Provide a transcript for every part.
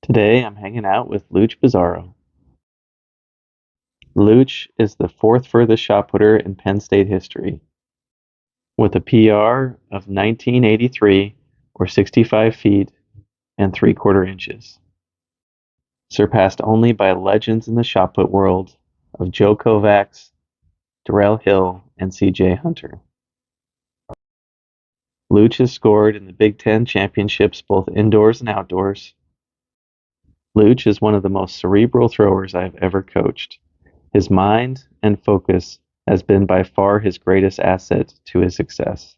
Today I'm hanging out with Luch Pizarro. Luch is the fourth furthest shot putter in Penn State history, with a PR of 1983 or 65 feet and 3/4 inches, surpassed only by legends in the shot put world of Joe Kovacs, Darrell Hill, and C.J. Hunter. Luch has scored in the Big Ten championships both indoors and outdoors. Luch is one of the most cerebral throwers I have ever coached. His mind and focus has been by far his greatest asset to his success.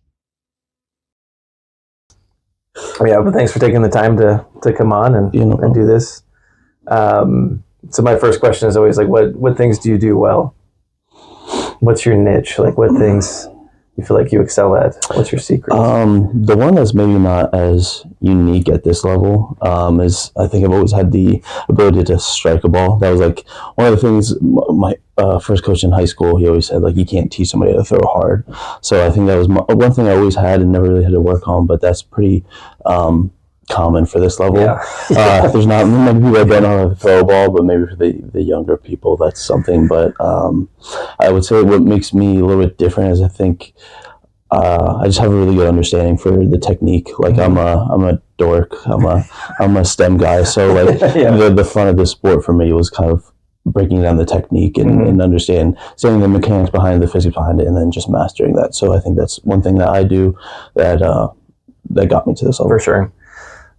Yeah, but thanks for taking the time to come on and do this. So my first question is always like, what things do you do well? What's your niche? Like, what things you feel like you excel at? What's your secret? The one that's maybe not as unique at this level is I think I've always had the ability to strike a ball. That was like one of the things my first coach in high school, he always said, like, you can't teach somebody to throw hard. So I think that was one thing I always had and never really had to work on, but that's pretty common for this level. Yeah. There's not many people that don't know how to throw a ball, but maybe for the younger people, that's something. But I would say what makes me a little bit different is I think I just have a really good understanding for the technique. Like I'm a dork. I'm a STEM guy. So like the fun of the sport for me was kind of breaking down the technique and understanding the mechanics behind it, the physics behind it, and then just mastering that. So I think that's one thing that I do that got me to this level. For sure.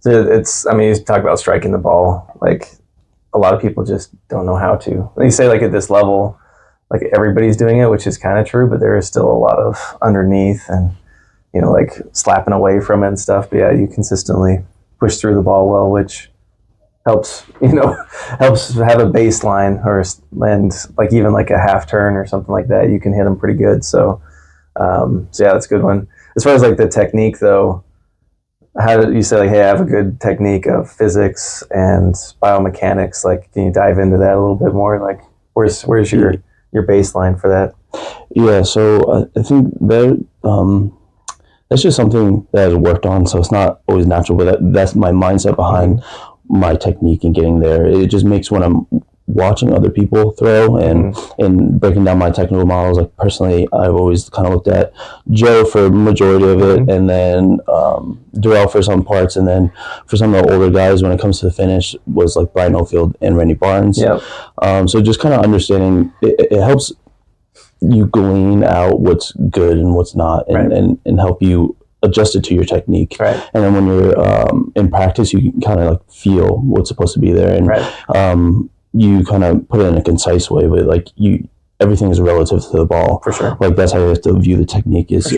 So you talk about striking the ball. Like, a lot of people just don't know how to. You say, like, at this level, like, everybody's doing it, which is kind of true, but there is still a lot of underneath and, like, slapping away from it and stuff. But yeah, you consistently push through the ball well, which helps have a baseline, and like even like a half turn or something like that, you can hit them pretty good. So yeah, that's a good one. As far as like the technique though, how did you say, like, hey, I have a good technique of physics and biomechanics? Like, can you dive into that a little bit more? Like, where's your baseline for that? Yeah, so I think that's just something that I've worked on. So it's not always natural, but that's my mindset behind my technique and getting there. It just makes when I'm watching other people throw and breaking down my technical models. Like, personally, I've always kind of looked at Joe for majority of it, and then Darrell for some parts, and then for some of the older guys, when it comes to the finish, was like Brian Oldfield and Randy Barnes. Yep. So just kind of understanding it helps you glean out what's good and what's not, and help you adjust it to your technique. Right. And then when you're in practice, you can kind of like feel what's supposed to be there, and you kind of put it in a concise way, but like everything is relative to the ball. For sure. Like, that's how you have to view the technique is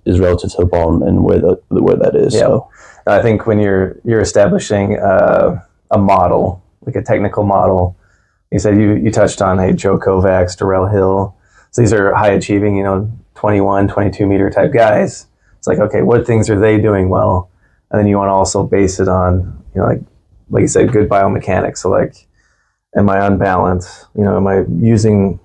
relative to the ball and where that is. Yeah. So I think when you're establishing a model, like a technical model, you said you touched on, hey, Joe Kovacs, Darrell Hill. So these are high achieving, 21, 22 meter type guys. It's like, okay, what things are they doing well? And then you want to also base it on, like you said, good biomechanics. So like, am I unbalanced? Am I using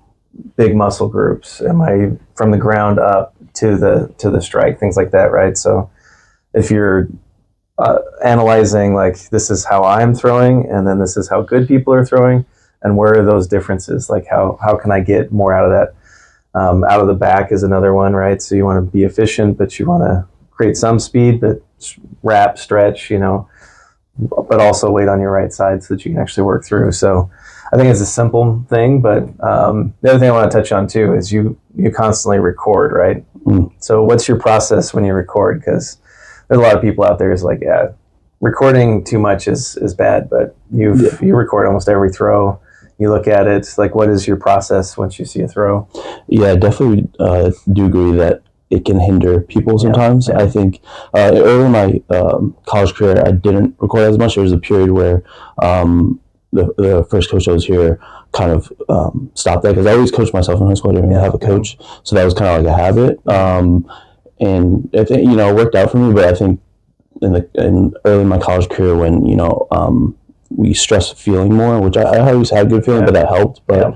big muscle groups? Am I from the ground up to the strike? Things like that, right? So if you're analyzing, like, this is how I'm throwing, and then this is how good people are throwing, and where are those differences? Like, how can I get more out of that? Out of the back is another one, right? So you want to be efficient, but you want to create some speed, but wrap, stretch, but also wait on your right side so that you can actually work through. So I think it's a simple thing, but the other thing I want to touch on too is you constantly record, right? So what's your process when you record? Because there's a lot of people out there who's like, yeah, recording too much is bad, but you record almost every throw. You look at it, like, what is your process once you see a throw? Yeah, I definitely do agree that it can hinder people sometimes. Yeah. I think early in my college career, I didn't record as much. There was a period where the first coach I was here kind of stopped that, because I always coached myself in high school. I didn't really have a coach, so that was kind of like a habit. And I think it worked out for me. But I think in early in my college career, when we stress feeling more, which I always had good feeling, but that helped. But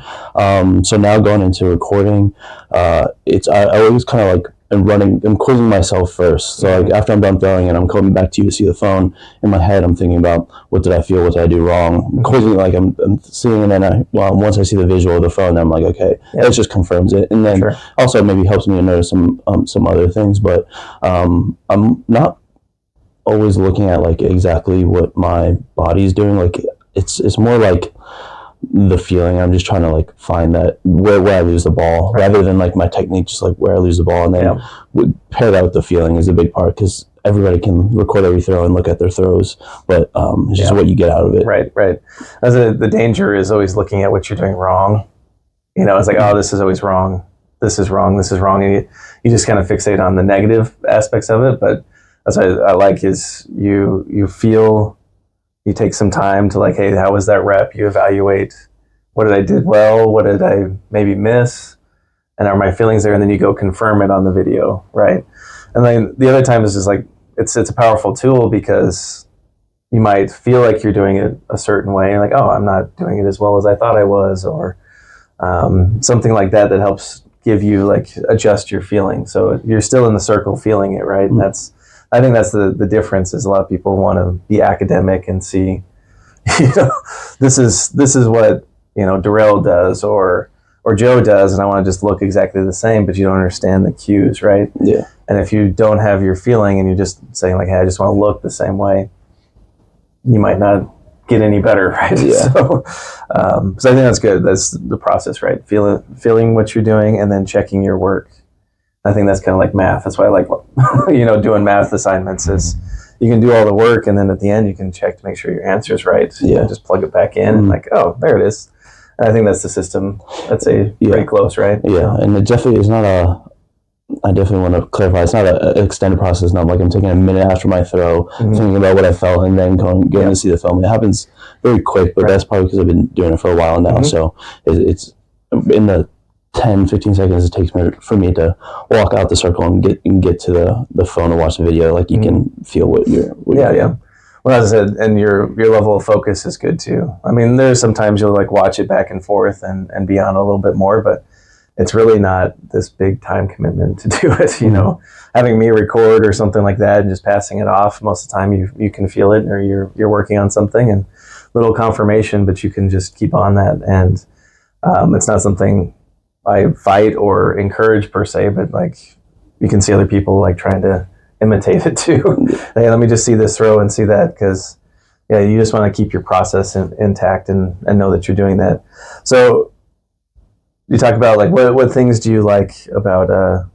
so now going into recording, I always kind of like and running, I'm quizzing myself first. So like after I'm done throwing and I'm coming back to you to see the phone, in my head I'm thinking about what did I feel, what did I do wrong. I'm quizzing, like I'm seeing, and then once I see the visual of the phone, I'm like, okay, that just confirms it. And then also maybe helps me to notice some other things, but I'm not always looking at like exactly what my body's doing. Like it's more like the feeling. I'm just trying to like find that where I lose the ball, rather than like my technique, just like where I lose the ball, and then pair that with the feeling is a big part, because everybody can record every throw and look at their throws, but it's just what you get out of it. Right. As the danger is always looking at what you're doing wrong. You know, it's like, oh, this is always wrong. This is wrong. This is wrong. And you just kind of fixate on the negative aspects of it. But that's what I like, is you feel, you take some time to like, hey, how was that rep? You evaluate, what did I did well? What did I maybe miss? And are my feelings there? And then you go confirm it on the video, right? And then the other time is just like, it's a powerful tool, because you might feel like you're doing it a certain way, like, oh, I'm not doing it as well as I thought I was, or something like that helps give you, like, adjust your feeling. So you're still in the circle feeling it, right? And I think that's the difference, is a lot of people want to be academic and see, this is what, Darrell does or Joe does, and I want to just look exactly the same, but you don't understand the cues, right? Yeah. And if you don't have your feeling and you're just saying like, hey, I just want to look the same way, you might not get any better, right? Yeah. So I think that's good. That's the process, right? Feeling what you're doing and then checking your work. I think that's kind of like math. That's why I like, doing math assignments, is you can do all the work, and then at the end you can check to make sure your answer is right. Yeah. Just plug it back in and like, oh, there it is. And I think that's the system. That's pretty close, right? Yeah, and it definitely is not I definitely want to clarify, it's not an extended process. Not like I'm taking a minute after my throw, thinking about what I felt, and then going to see the film. It happens very quick, but that's probably because I've been doing it for a while now. So it's in the 10, 15 seconds it takes for me to walk out the circle and get to the phone and watch the video. Like you can feel what you're doing. Well, as I said, and your level of focus is good too. I mean, there's sometimes you'll like watch it back and forth and be on a little bit more, but it's really not this big time commitment to do it. Having me record or something like that and just passing it off, most of the time you can feel it, or you're working on something and little confirmation, but you can just keep on that. And it's not something I fight or encourage per se, but like you can see other people like trying to imitate it too. Hey, let me just see this throw and see that, because you just want to keep your process intact and know that you're doing that. So you talk about like what things do you like about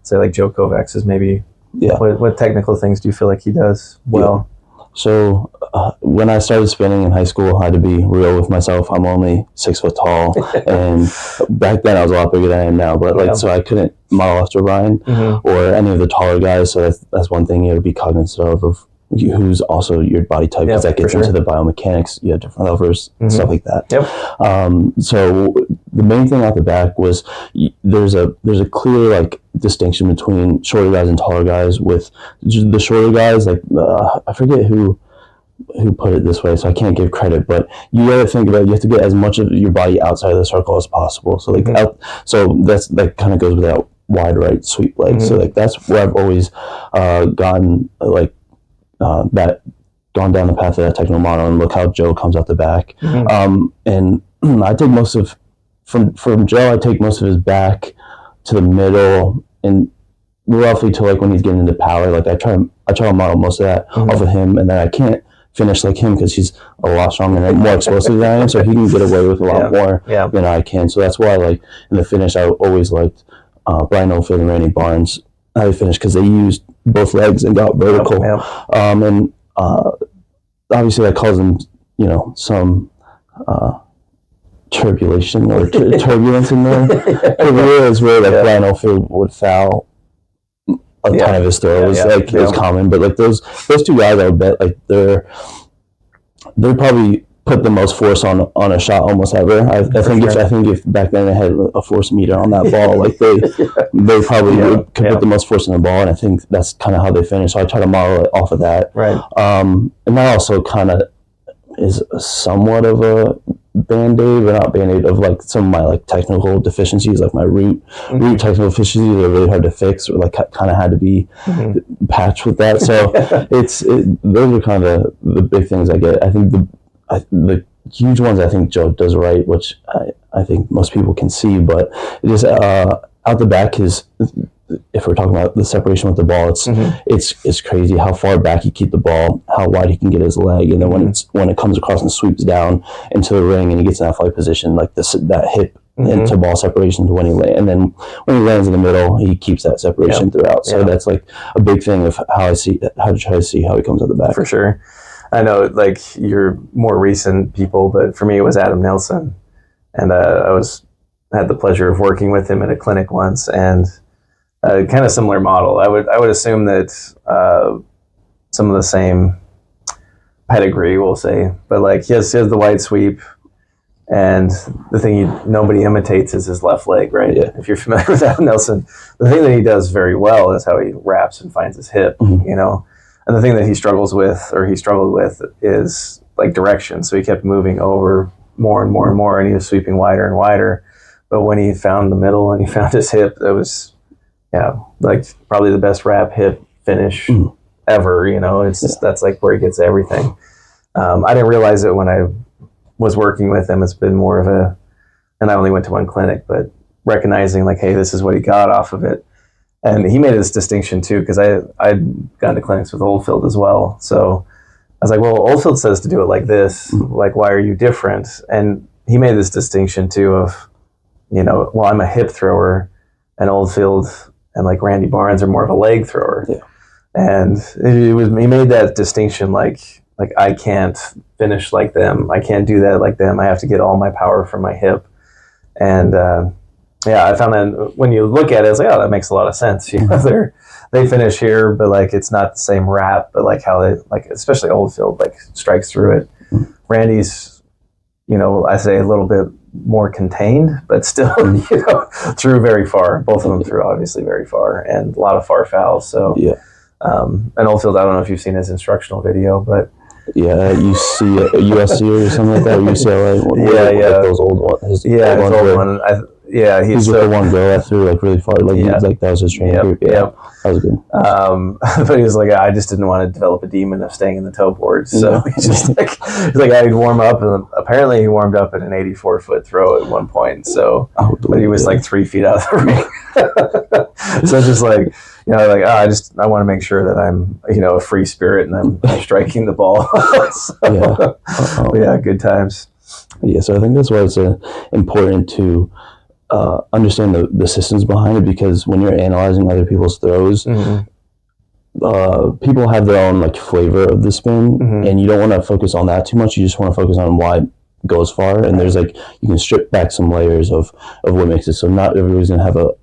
say like Joe Kovacs's, maybe what technical things do you feel like he does well? So when I started spinning in high school, I had to be real with myself. I'm only 6 foot tall, and back then I was a lot bigger than I am now. But so I couldn't model after Ryan or any of the taller guys. So that's one thing you have to be cognizant of who's also your body type, because that gets into the biomechanics. You have different levers and stuff like that. So the main thing out the back was there's a clear like distinction between shorter guys and taller guys. With the shorter guys, like I forget who put it this way, so I can't give credit, but you got to think about, you have to get as much of your body outside of the circle as possible. So like that kind of goes with that wide right sweep leg. So like that's where I've always gone down the path of that technical model, and look how Joe comes out the back. And I take most of from Joe, I take most of his back to the middle and roughly to like when he's getting into power. Like I try to model most of that off of him, and then I can't finish like him because he's a lot stronger and more explosive than I am, so he can get away with a lot more than I can. So that's why, like in the finish, I always liked Brian Oldfield and Randy Barnes how they finished, because they used both legs and got vertical. And obviously that caused them, some turbulation or turbulence in there. It was where like Brian Oldfield would foul a ton of his throws, it was common. But like those two guys, I would bet like they probably put the most force on a shot almost ever. I think if back then they had a force meter on that ball, like they probably could put the most force on the ball, and I think that's kind of how they finish. So I try to model it off of that. Right. And that also kind of is somewhat of a band-aid, but not band-aid, of like some of my like technical deficiencies, like my root technical deficiencies are really hard to fix, or like kind of had to be patched with that. So those are kind of the big things I get. I think the huge ones I think Joe does right, which I think most people can see, but it is out the back is, if we're talking about the separation with the ball, it's crazy how far back he keep the ball, how wide he can get his leg, and then when it comes across and sweeps down into the ring and he gets in that flight position, like that hip into ball separation to when he lands, and then when he lands in the middle, he keeps that separation throughout. So that's like a big thing of how to try to see how he comes out the back. For sure. I know, like, you're more recent people, but for me it was Adam Nelson, and I had the pleasure of working with him at a clinic once, and kind of similar model. I would assume that some of the same pedigree, we'll say, but like he has the wide sweep, and the thing nobody imitates is his left leg, right? Yeah. If you're familiar with Adam Nelson, the thing that he does very well is how he wraps and finds his hip, you know. And the thing that he struggled with is like direction. So he kept moving over more and more and more, and he was sweeping wider and wider. But when he found the middle and he found his hip, that was, like probably the best wrap hip finish ever. You know, it's just, that's like where he gets everything. I didn't realize it when I was working with him. It's been more of and I only went to one clinic, but recognizing like, hey, this is what he got off of it. And he made this distinction too, because I'd gone to clinics with Oldfield as well. So I was like, well, Oldfield says to do it like this. Like, why are you different? And he made this distinction too of, you know, well, I'm a hip thrower, and Oldfield and like Randy Barnes are more of a leg thrower. Yeah. And he made that distinction like I can't finish like them. I can't do that like them. I have to get all my power from my hip. And I found that when you look at it, it's like, oh, that makes a lot of sense. You know, they finish here, but like it's not the same wrap, but like how they, like especially Oldfield, like strikes through it. Randy's, you know, I say a little bit more contained, but still, you know, threw very far. Both of them threw obviously very far, and a lot of far fouls. So and Oldfield, I don't know if you've seen his instructional video, but you see USC or something like that, or UCLA. Like those old ones. His old one. He's the one girl that threw like really far. Like that was his training group. Yeah, that was good. But he was like, I just didn't want to develop a demon of staying in the toe board. So he's just like, I'd warm up, and apparently he warmed up at an 84-foot throw at one point. So, but he was like 3 feet out of the ring. So just like, you know, like, I want to make sure that I'm, you know, a free spirit and I'm striking the ball. Good times. Yeah, so I think that's why it's important to understand the systems behind it, because when you're analyzing other people's throws, people have their own like flavor of the spin, and you don't want to focus on that too much. You just want to focus on why it goes far, and there's like, you can strip back some layers of what makes it. So not everybody's gonna have a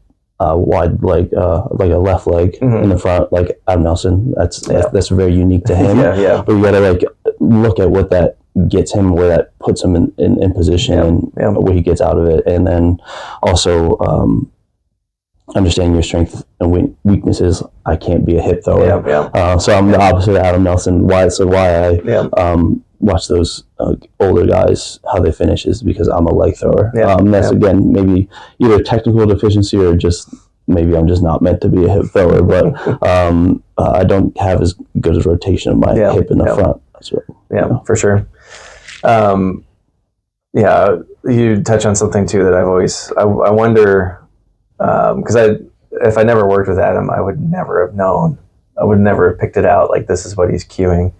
wide leg, like a left leg in the front, like Adam Nelson. That's very unique to him. But you gotta like look at what that gets him, where that puts him in position, and what he gets out of it, and then also understanding your strengths and weaknesses. I can't be a hip thrower, so I'm the opposite of Adam Nelson. Why I watch those older guys, how they finish, is because I'm a leg thrower. That's again maybe either technical deficiency or just maybe I'm just not meant to be a hip thrower, but I don't have as good a rotation of my hip in the front. That's right. For sure. You touch on something too that I've always, I wonder, because if I never worked with Adam, I would never have known. I would never have picked it out. Like, this is what he's cueing.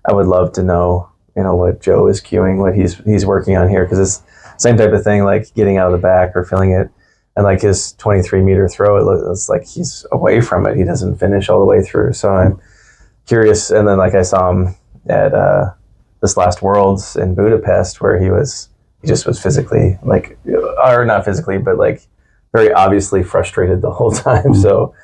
I would love to know, you know, what Joe is cueing, what he's working on here, because it's the same type of thing, like getting out of the back or feeling it. And like his 23-meter throw, it's like he's away from it. He doesn't finish all the way through. So I'm curious. And then like I saw him at this last Worlds in Budapest, where he just was physically like, or not physically, but like very obviously frustrated the whole time. So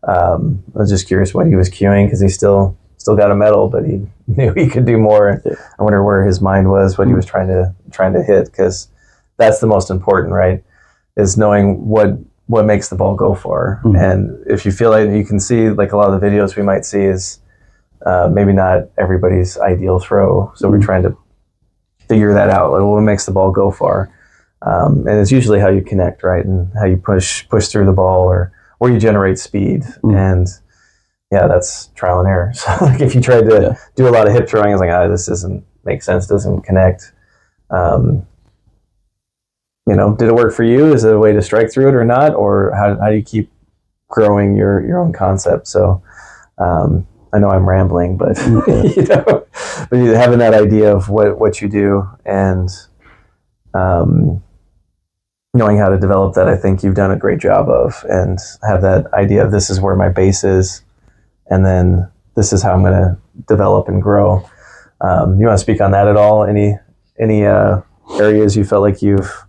I was just curious what he was cueing, because he still got a medal, but he knew he could do more. I wonder where his mind was, what he was trying to hit, because that's the most important, right? Is knowing what makes the ball go far. And if you feel like, you can see like a lot of the videos we might see is maybe not everybody's ideal throw. So we're trying to figure that out. Like, what makes the ball go far? And it's usually how you connect, right? And how you push through the ball, or you generate speed. And yeah, that's trial and error. So like if you tried to do a lot of hip throwing, it's like, this doesn't make sense, doesn't connect. Did it work for you? Is it a way to strike through it or not? Or how do you keep growing your own concept? So I know I'm rambling, but but having that idea of what you do, and knowing how to develop that, I think you've done a great job of, and have that idea of, this is where my base is, and then this is how I'm going to develop and grow. You want to speak on that at all? Any areas you felt like you've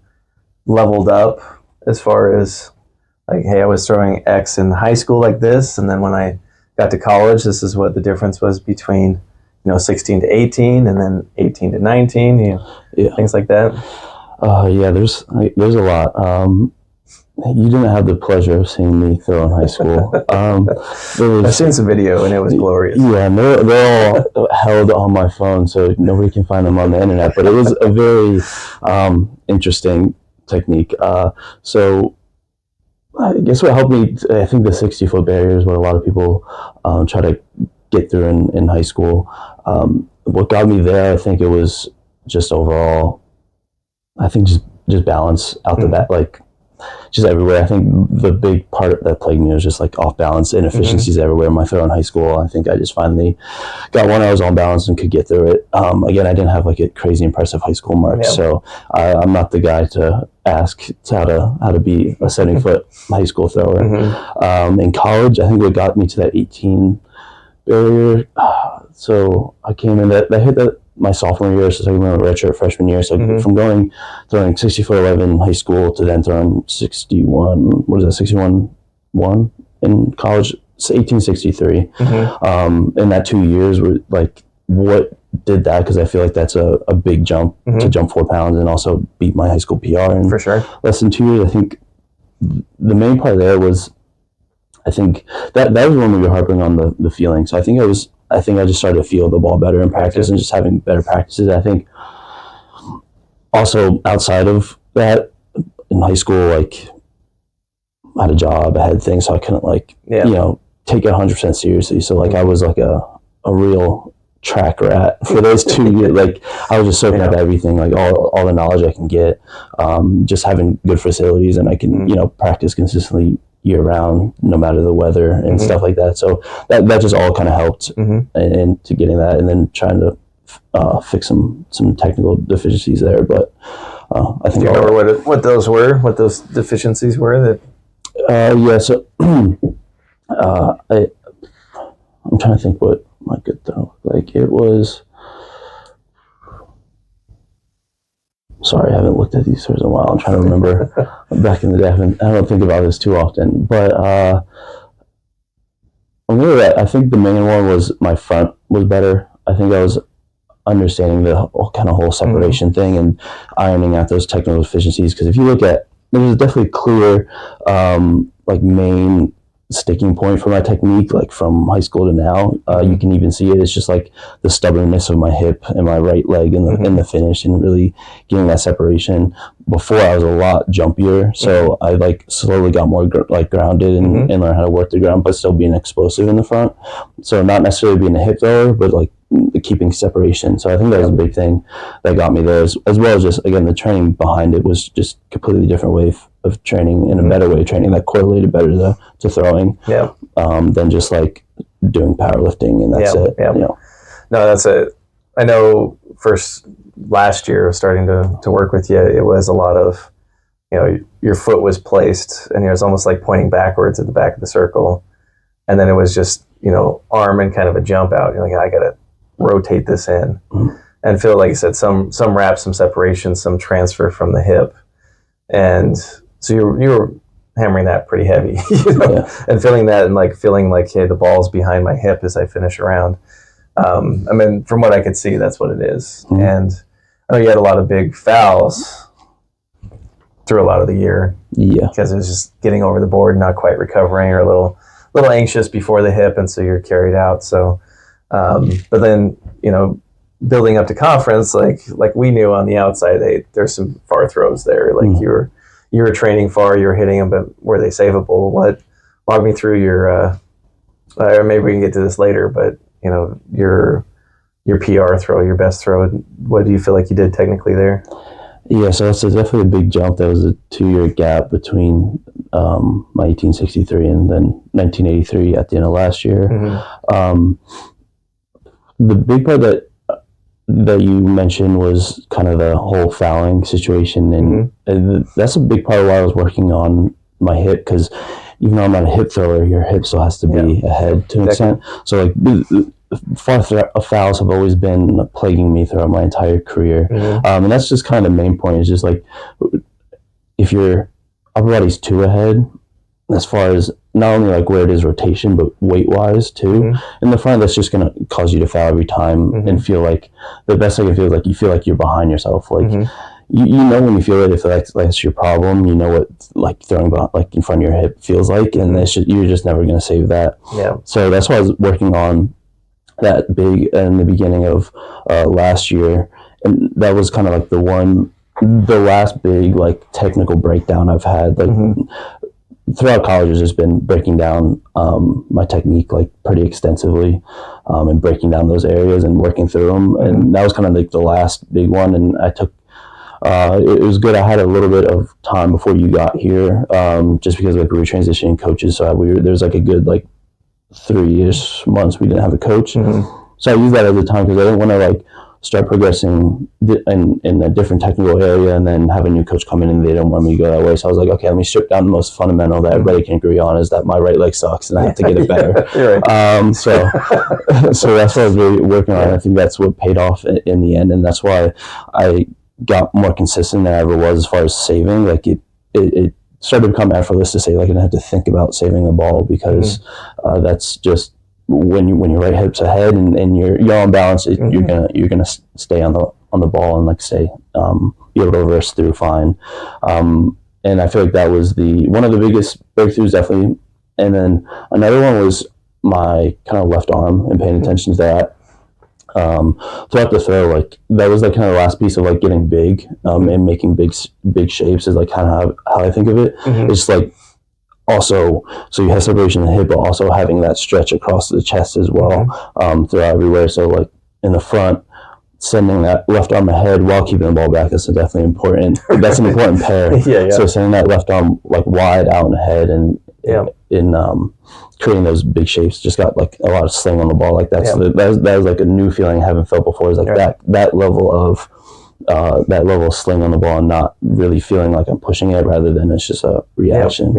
leveled up, as far as like, hey, I was throwing X in high school like this, and then when I got to college, this is what the difference was between 16 to 18, and then 18 to 19, things like that. There's a lot. You didn't have the pleasure of seeing me throw in high school. I've seen some video, and it was glorious. Yeah, and they're all held on my phone, so nobody can find them on the internet. But it was a very interesting technique. So I guess what helped me, I think the 60-foot barrier is what a lot of people try to get through in high school. What got me there, I think it was just overall, I think just balance out the bat, like just everywhere. I think the big part that plagued me was just like off balance, inefficiencies everywhere. My throw in high school, I think I just finally got one I was on balance and could get through it. Again, I didn't have like a crazy impressive high school mark, so I'm not the guy to ask how to be a 70-foot high school thrower. In college, I think what got me to that 18 barrier. So I came in that hit that my sophomore year, so I went redshirt freshman year. So from throwing 60-foot 11 in high school to then throwing 61 in college, it's 1863. In that 2 years, were like, what did that? Because I feel like that's a big jump to jump 4 pounds and also beat my high school PR in for sure less than 2 years. I think the main part there was, I think that was when we were harping on the feeling. So I think I just started to feel the ball better in practice and just having better practices. I think also outside of that, in high school, like, I had a job, I had things, so I couldn't take it 100% seriously. So like I was like a real track rat for those 2 years. Like I was just soaking up everything, like all the knowledge I can get, just having good facilities, and I can practice consistently year round, no matter the weather and stuff like that. So that just all kind of helped into getting that, and then trying to fix some technical deficiencies there. But I think, do you remember what those deficiencies were? That so I'm trying to think what my good throw looked like. It was, sorry, I haven't looked at these throws in a while. I'm trying to remember back in the day. I don't think about this too often. But I think the main one was my front was better. I think I was understanding the whole separation thing and ironing out those technical deficiencies. Because if you look at, there's definitely clear main sticking point for my technique, like from high school to now. You can even see it. It's just like the stubbornness of my hip and my right leg in the finish, and really getting that separation. Before, I was a lot jumpier, so I slowly got more grounded and learned how to work the ground, but still being explosive in the front. So not necessarily being a hip thrower, but keeping separation. So I think that was a big thing that got me there, as well as just, again, the training behind it was just completely different way of training, and a better way of training that correlated better to throwing than just doing powerlifting, and that's it. No, that's it. I know last year starting to work with you, it was a lot of, your foot was placed and it was almost like pointing backwards at the back of the circle, and then it was just, arm and kind of a jump out. You're like, I gotta rotate this in and feel, like you said, some wrap, some separation, some transfer from the hip, and so you were hammering that pretty heavy, and feeling that, and feeling like, hey, the ball's behind my hip as I finish around. I mean, from what I could see, that's what it is. And I know you had a lot of big fouls through a lot of the year, because it was just getting over the board, not quite recovering, or a little anxious before the hip, and so you're carried out. So, but then building up to conference, like we knew on the outside, hey, there's some far throws there. Like you were training far, you were hitting them, but were they savable? Walk me through your, or maybe we can get to this later, but your PR throw, your best throw. What do you feel like you did technically there? Yeah, so it's definitely a big jump. That was a 2-year gap between my 1863 and then 1983 at the end of last year. The big part that you mentioned was kind of the whole fouling situation, and that's a big part of why I was working on my hip, because even though I'm not a hip thrower, your hip still has to be ahead to an extent. So like far fouls have always been plaguing me throughout my entire career, and that's just kind of the main point. Is just like if your upper body's too ahead, as far as not only like where it is rotation, but weight wise too. In the front, that's just going to cause you to foul every time and feel like the best I can feel is like you feel like you're behind yourself. Like you know when you feel it, if that's your problem, you know what like throwing like in front of your hip feels like, and you're just never going to save that. Yeah. So that's why I was working on that big in the beginning of last year, and that was kind of like the last big like technical breakdown I've had. Like throughout college, has just been breaking down my technique like pretty extensively, and breaking down those areas and working through them. And that was kind of like the last big one. And I took it was good. I had a little bit of time before you got here, just because like we were transitioning coaches. So there's like a good like 3-ish months we didn't have a coach. So I used that as a time because I didn't want to like start progressing in a different technical area and then have a new coach come in and they don't want me to go that way. So I was like, okay, let me strip down the most fundamental that everybody can agree on, is that my right leg sucks and I have to get it better. So that's what I was really working on. I think that's what paid off in the end, and that's why I got more consistent than I ever was as far as saving. Like it started to become effortless to say, like, I didn't have to think about saving a ball, because that's just when your right hip's ahead and you're on balance, you're gonna stay on the ball and like stay be able to reverse through fine. And I feel like that was one of the biggest breakthroughs, definitely. And then another one was my kind of left arm and paying attention to that. Throughout the throw, like that was like kind of the last piece of like getting big and making big shapes is like kind of how I think of it. It's like also, so you have separation in the hip, but also having that stretch across the chest as well, throughout everywhere. So like in the front, sending that left arm ahead while keeping the ball back, that's definitely important. That's an important pair. So sending that left arm like wide out and ahead, and in creating those big shapes, just got like a lot of sling on the ball. Like that was like a new feeling I haven't felt before. Is like that level of sling on the ball and not really feeling like I'm pushing it, rather than it's just a reaction.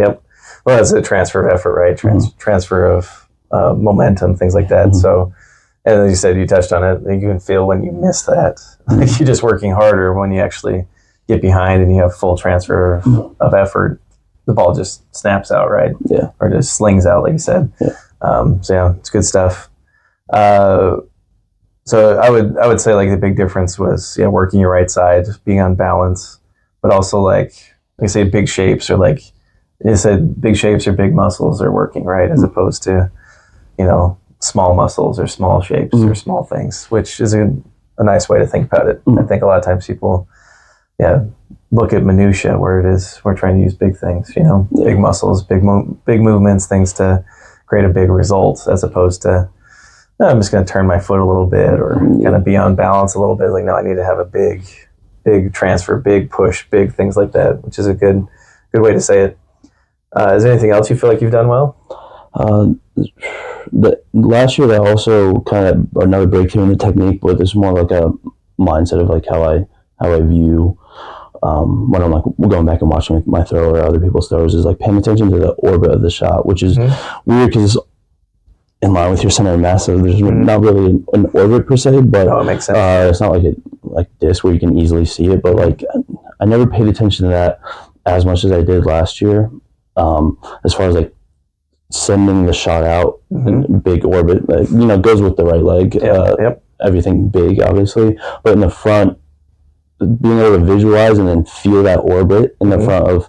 Well, that's a transfer of effort, right? Transfer of momentum, things like that. So, and as you said, you touched on it, you can feel when you miss that. Like you're just working harder when you actually get behind and you have full transfer of effort. The ball just snaps out, right? Or just slings out, like you said. So it's good stuff. So I would say like the big difference was working your right side, being on balance, but also like you say big shapes, or like you said big shapes or big muscles are working, right? As opposed to small muscles or small shapes or small things, which is a nice way to think about it. I think a lot of times people look at minutia, where it is we're trying to use big things, big muscles, big movements, things to create a big result, as opposed to I'm just going to turn my foot a little bit or kind of be on balance a little bit. Like, no, I need to have a big transfer, big push, big things like that, which is a good way to say it. Is there anything else you feel like you've done well? The last year, I also kind of another breakthrough in the technique, but it's more like a mindset of like how I view when I'm like going back and watching my throw or other people's throws, is like paying attention to the orbit of the shot, which is weird because in line with your center of mass, so there's not really an orbit per se, but it makes sense. It's not like this where you can easily see it, but like I never paid attention to that as much as I did last year. As far as like sending the shot out in big orbit, like, goes with the right leg. Everything big, obviously, but in the front, being able to visualize and then feel that orbit in the front of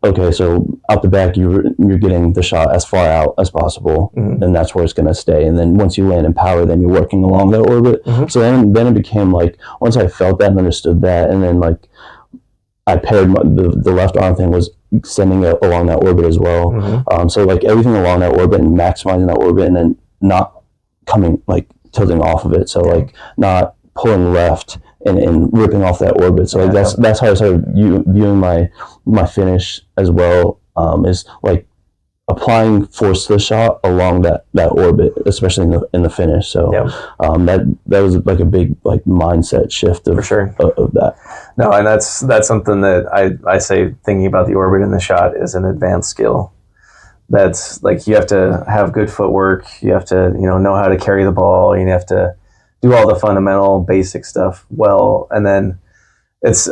okay, so out the back, you're getting the shot as far out as possible, and that's where it's going to stay. And then once you land in power, then you're working along that orbit. So then it became like, once I felt that and understood that, and then like I paired the left arm thing was sending it along that orbit as well. So like everything along that orbit and maximizing that orbit, and then not coming like tilting off of it. So like not pulling left and ripping off that orbit. So like that's how I started viewing my finish as well. Is like applying force to the shot along that orbit, especially in the finish. So that was like a big like mindset shift of, for sure, of that. No, and that's something that I say, thinking about the orbit in the shot is an advanced skill. That's like, you have to have good footwork, you have to know how to carry the ball, you have to do all the fundamental basic stuff well, and then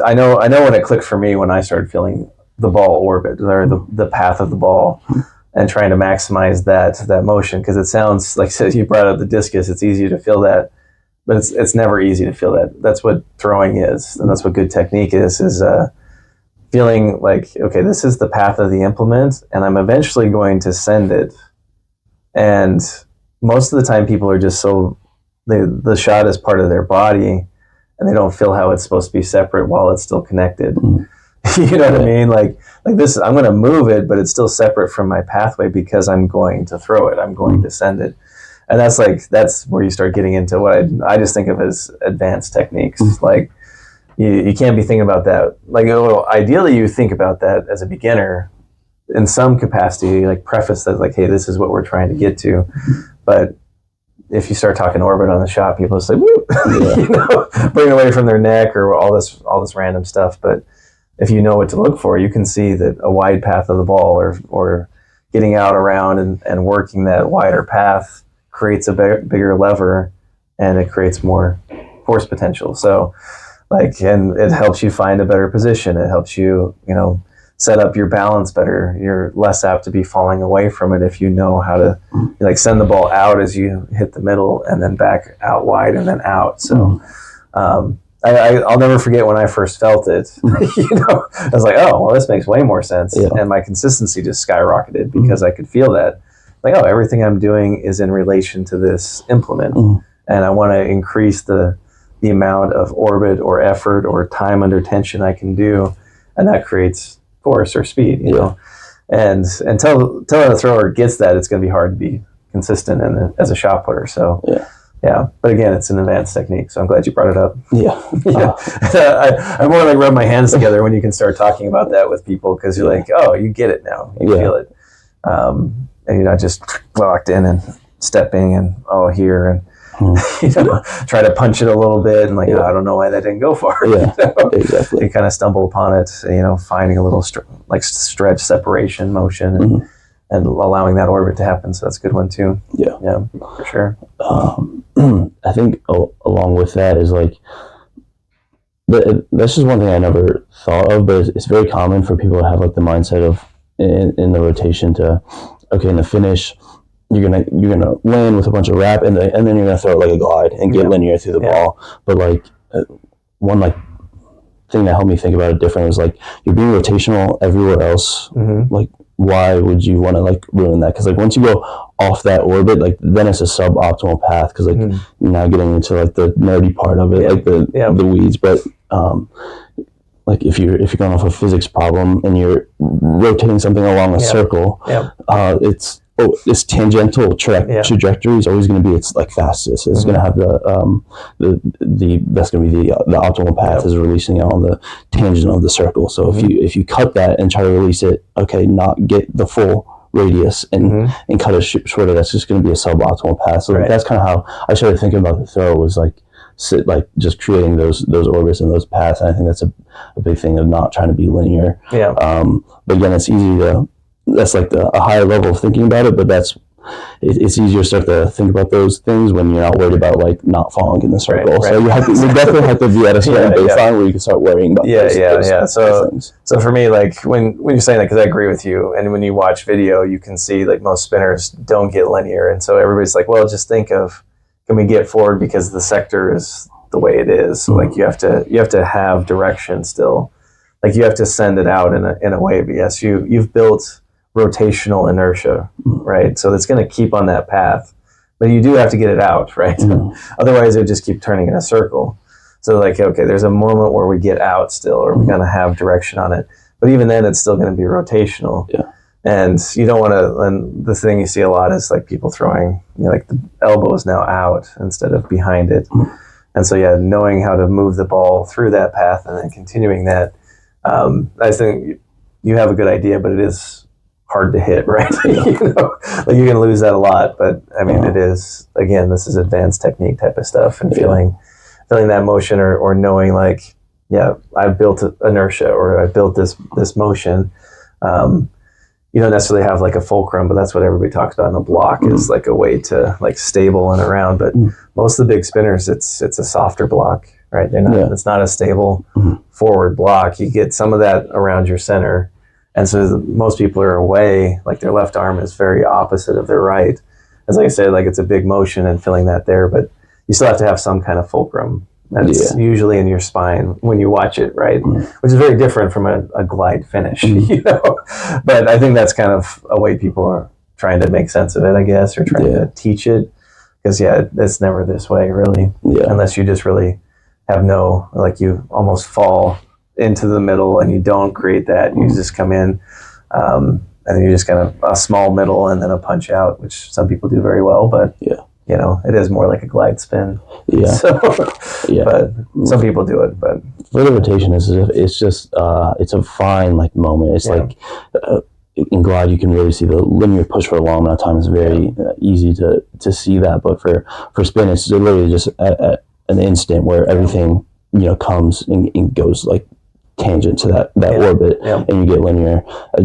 I know when it clicked for me when I started feeling the ball orbit, or the path of the ball, and trying to maximize that motion, because it sounds like, so you brought up the discus, it's easy to feel that, but it's never easy to feel that. That's what throwing is, and that's what good technique is feeling like, okay, this is the path of the implement, and I'm eventually going to send it. And most of the time people are just the shot is part of their body, and they don't feel how it's supposed to be separate while it's still connected. You know what I mean? Like this, I'm going to move it, but it's still separate from my pathway because I'm going to throw it. I'm going to send it. And that's where you start getting into what I just think of as advanced techniques. Like you can't be thinking about that. Like, ideally you think about that as a beginner in some capacity, like preface that, like, hey, this is what we're trying to get to. But if you start talking orbit on the shot, people just like, whoop, bring it away from their neck or all this random stuff. But if you know what to look for, you can see that a wide path of the ball or getting out around and working that wider path creates a bigger lever, and it creates more force potential. So and it helps you find a better position. It helps you, set up your balance better. You're less apt to be falling away from it if you know how to send the ball out as you hit the middle, and then back out wide and then out. So I'll never forget when I first felt it. I was like, oh, well, this makes way more sense. And my consistency just skyrocketed because I could feel that. Like, oh, everything I'm doing is in relation to this implement. And I want to increase the amount of orbit or effort or time under tension I can do. And that creates force or speed, you know. And until the thrower gets that, it's going to be hard to be consistent as a shot putter. So, but again, it's an advanced technique. So I'm glad you brought it up. I more like rub my hands together when you can start talking about that with people, because you're like, oh, you get it now. You feel it. And you're not just locked in and stepping and here and try to punch it a little bit and like, oh, I don't know why that didn't go far. Exactly. You kind of stumble upon it, finding a little stretch separation motion and allowing that orbit to happen. So that's a good one too. Yeah, for sure. I think along with that is like, that's just one thing I never thought of, but it's very common for people to have like the mindset of in the rotation to, okay, in the finish, you're gonna land with a bunch of wrap, and then you're gonna throw it like a glide and get linear through the ball. But like one thing that helped me think about it different was like, you're being rotational everywhere else. Like, why would you want to like ruin that? Because like once you go off that orbit, like then it's a suboptimal path. Because like you're now getting into like the nerdy part of it, like the weeds. But like if you're going off a physics problem and you're rotating something along a circle, its tangential trajectory is always going to be its like fastest. It's going to have that's going to be the optimal path is releasing out on the tangent of the circle. So if you cut that and try to release it, not get the full radius and cut it shorter, that's just going to be a suboptimal path. So that's kind of how I started thinking about the throw, was like just creating those orbits and those paths. And I think that's a big thing of not trying to be linear. But again, it's easy to. That's like a higher level of thinking about it, but it's easier to start to think about those things when you're not worried about like not falling in the circle. So you definitely have to be at a certain baseline where you can start worrying about those things. So for me, like when you're saying that, because I agree with you, and when you watch video, you can see like most spinners don't get linear, and so everybody's like, well, just think of, can we get forward because the sector is the way it is. So like you have to have direction still. like you have to send it out in a way. But yes, you've built rotational inertia, right? So it's going to keep on that path, but you do have to get it out, right? Otherwise, it would just keep turning in a circle. So like, okay, there's a moment where we get out still, or we're going to have direction on it. But even then, it's still going to be rotational. Yeah. And you don't want to, and the thing you see a lot is like people throwing, like the elbow is now out instead of behind it. And so, yeah, knowing how to move the ball through that path and then continuing that, I think you have a good idea, but it is hard to hit, right? Like you're going to lose that a lot. But I mean, it is, again, this is advanced technique type of stuff, and feeling that motion, or knowing like, yeah, I built inertia, or I built this motion. You don't necessarily have like a fulcrum, but that's what everybody talks about in a block is like a way to like stable and around. But most of the big spinners, it's a softer block, right? They're not, it's not a stable forward block. You get some of that around your center. And so most people are away, like their left arm is very opposite of their right. As like I said, like it's a big motion and feeling that there, but you still have to have some kind of fulcrum. That's usually in your spine when you watch it, right? Which is very different from a glide finish, you know? But I think that's kind of a way people are trying to make sense of it, I guess, or trying to teach it. Because, it's never this way, really. Unless you just really have like you almost fall into the middle and you don't create that. You just come in and then you just kind of a small middle and then a punch out, which some people do very well, but it is more like a glide spin. So, but some people do it. But for the rotation, it's just it's a fine like moment. It's like in glide, you can really see the linear push for a long amount of time. It's very easy to see that. But for spin, it's literally just at an instant where everything comes and goes like tangent to that orbit, and you get linear.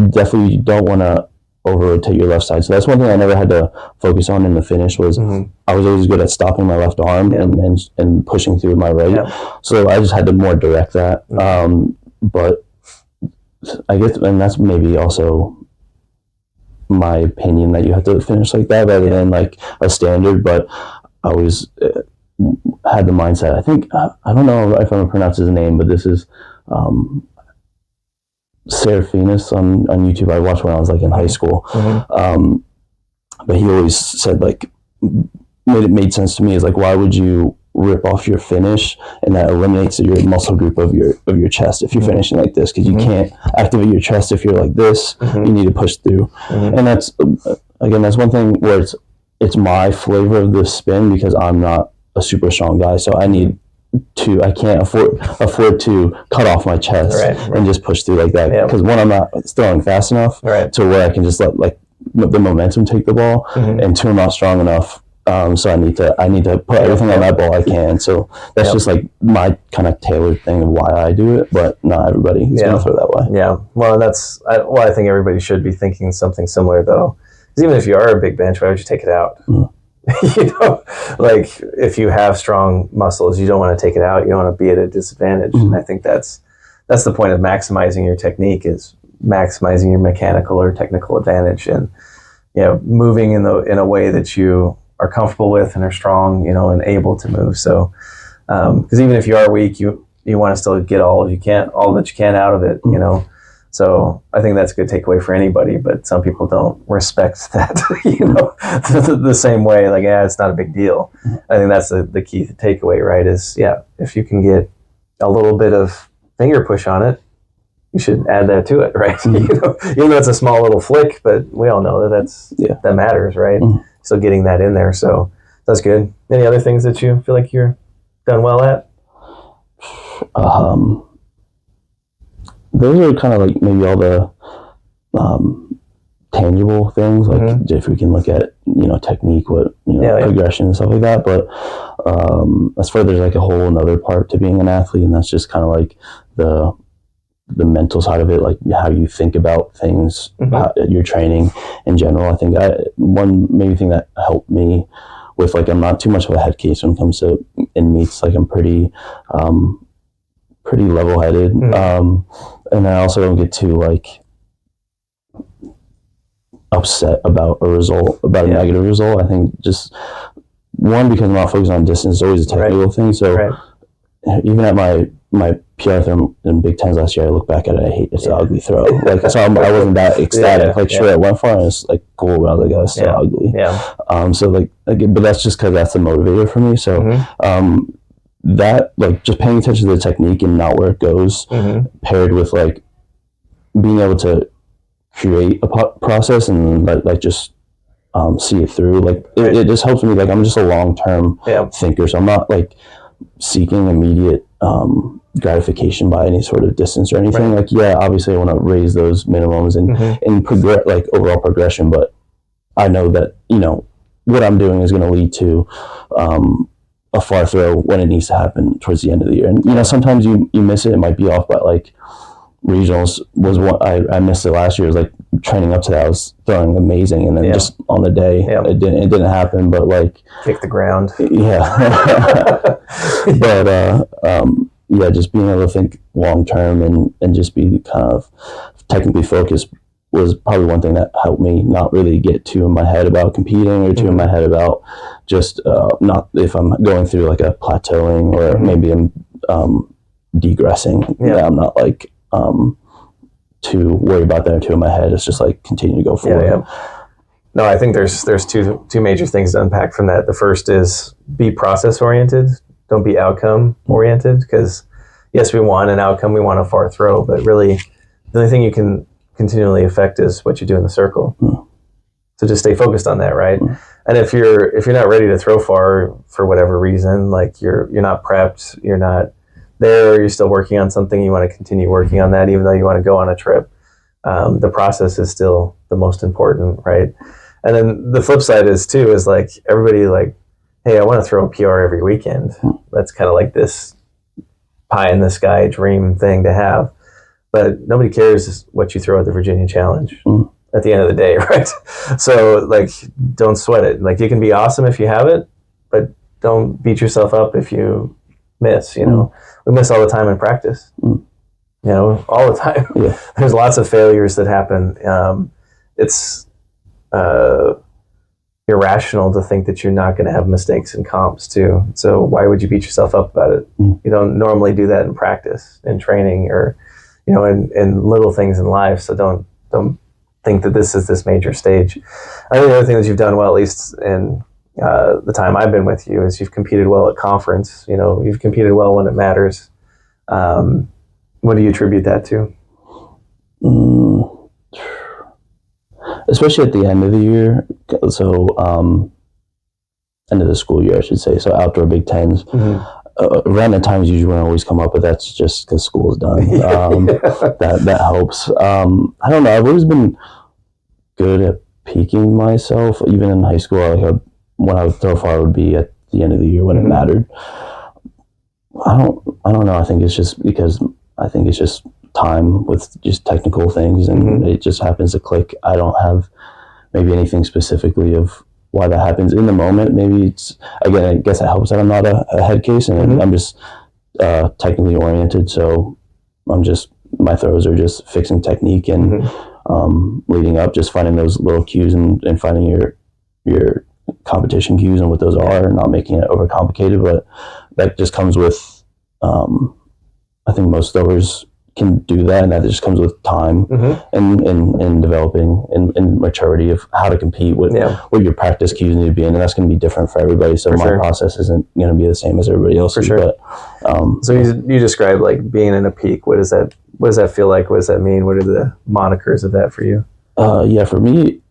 Definitely, you don't want to over-rotate your left side. So that's one thing I never had to focus on in the finish was I was always good at stopping my left arm and pushing through my right. So I just had to more direct that. But I guess, and that's maybe also my opinion, that you have to finish like that rather than like a standard. But I always had the mindset, I think, I don't know if I'm going to pronounce his name, but this is Seraphinus on YouTube. I watched when I was like in high school. But he always said like, made sense to me is like, why would you rip off your finish, and that eliminates your muscle group of your chest if you're finishing like this, because you can't activate your chest if you're like this. You need to push through. And that's that's one thing where it's my flavor of this spin, because I'm not a super strong guy, so I can't afford to cut off my chest and just push through like that, because one, I'm not throwing fast enough to where I can just let like the momentum take the ball, and two, I'm not strong enough, so I need to put everything on that ball I can. So that's just like my kind of tailored thing of why I do it, but not everybody is going to throw that way. Well, I think everybody should be thinking something similar though, because even if you are a big bench, why would you take it out? Like if you have strong muscles, you don't want to take it out. You don't want to be at a disadvantage. And I think that's the point of maximizing your technique, is maximizing your mechanical or technical advantage, and moving in a way that you are comfortable with and are strong, and able to move. So because even if you are weak, you want to still get all that you can out of it. So I think that's a good takeaway for anybody, but some people don't respect that, the same way. Like, it's not a big deal. I think that's the key takeaway, right? Is if you can get a little bit of finger push on it, you should add that to it, right? Even though it's a small little flick, but we all know that matters, right? So getting that in there, so that's good. Any other things that you feel like you're done well at? Those are kind of like maybe all the tangible things, like if we can look at technique, progression and stuff like that. But as far as there's like a whole another part to being an athlete, and that's just kind of like the mental side of it, like how you think about things, your training in general. I think one maybe thing that helped me with, like, I'm not too much of a head case when it comes to in meets. Like I'm pretty level-headed, and I also don't get too like upset about a result, about a negative result. I think just one, because I'm not focused on distance, it's always a technical thing. So even at my PR throw in Big Tens last year, I look back at it, I hate it's an ugly throw. Like, so I wasn't that ecstatic. Sure, it went far and it's like cool, but I was like, oh, it's so ugly. So like, but that's just because that's the motivator for me. So that, like, just paying attention to the technique and not where it goes, paired with like being able to create a process and like just see it through. Like it just helps me. Like, I'm just a long-term thinker, so I'm not like seeking immediate gratification by any sort of distance or anything. Like, yeah, obviously I want to raise those minimums and progress, like overall progression, but I know that, you know, what I'm doing is going to lead to a far throw when it needs to happen towards the end of the year. And, you know, sometimes you miss it. It might be off, but like regionals was one I missed it last year. It was like training up to that, I was throwing amazing, and then just on the day it didn't happen. But like, kick the ground. Just being able to think long term and just be kind of technically focused was probably one thing that helped me not really get too in my head about competing or too in my head about just not if I'm going through like a plateauing or maybe I'm degressing. I'm not like to worry about that or too in my head. It's just like continue to go forward. No, I think there's two major things to unpack from that. The first is be process oriented. Don't be outcome oriented, because yes, we want an outcome, we want a far throw, but really the only thing you can continually affect is what you do in the circle. So just stay focused on that, right? And if you're not ready to throw far for whatever reason, like you're not prepped, you're not there, you're still working on something, you want to continue working on that even though you want to go on a trip, the process is still the most important, right? And then the flip side is like everybody like, hey, I want to throw a PR every weekend. That's kind of like this pie in the sky dream thing to have, but nobody cares what you throw at the Virginia Challenge at the end of the day, right? So like, don't sweat it. Like, you can be awesome if you have it, but don't beat yourself up if you miss. You know, we miss all the time in practice. You know, all the time. There's lots of failures that happen. It's irrational to think that you're not going to have mistakes in comps too. So why would you beat yourself up about it? You don't normally do that in practice, in training, or, you know, in little things in life. So don't think that this is this major stage. I think the other thing that you've done well, at least in the time I've been with you, is you've competed well at conference. You know, you've competed well when it matters. What do you attribute that to? Especially at the end of the year, so end of the school year, I should say. So outdoor Big Tens, around that time is usually when I always come up, but that's just because school's done. That helps. I don't know. I've always been good at peaking myself, even in high school. Like when I would throw far, would be at the end of the year when it mattered. I don't know. I think it's just because time with just technical things, and it just happens to click. I don't have maybe anything specifically of why that happens in the moment. Maybe it's, again, I guess it helps that I'm not a head case, and I'm just technically oriented, so my throws are just fixing technique and leading up, just finding those little cues and finding your competition cues and what those are, and not making it overcomplicated. But that just comes with I think most throwers can do that, and that just comes with time and developing and maturity of how to compete with what your practice cues need to be in, and that's going to be different for everybody. So my process isn't going to be the same as everybody else's. But so you described like being in a peak. What does that feel like? What does that mean? What are the monikers of that for you? For me,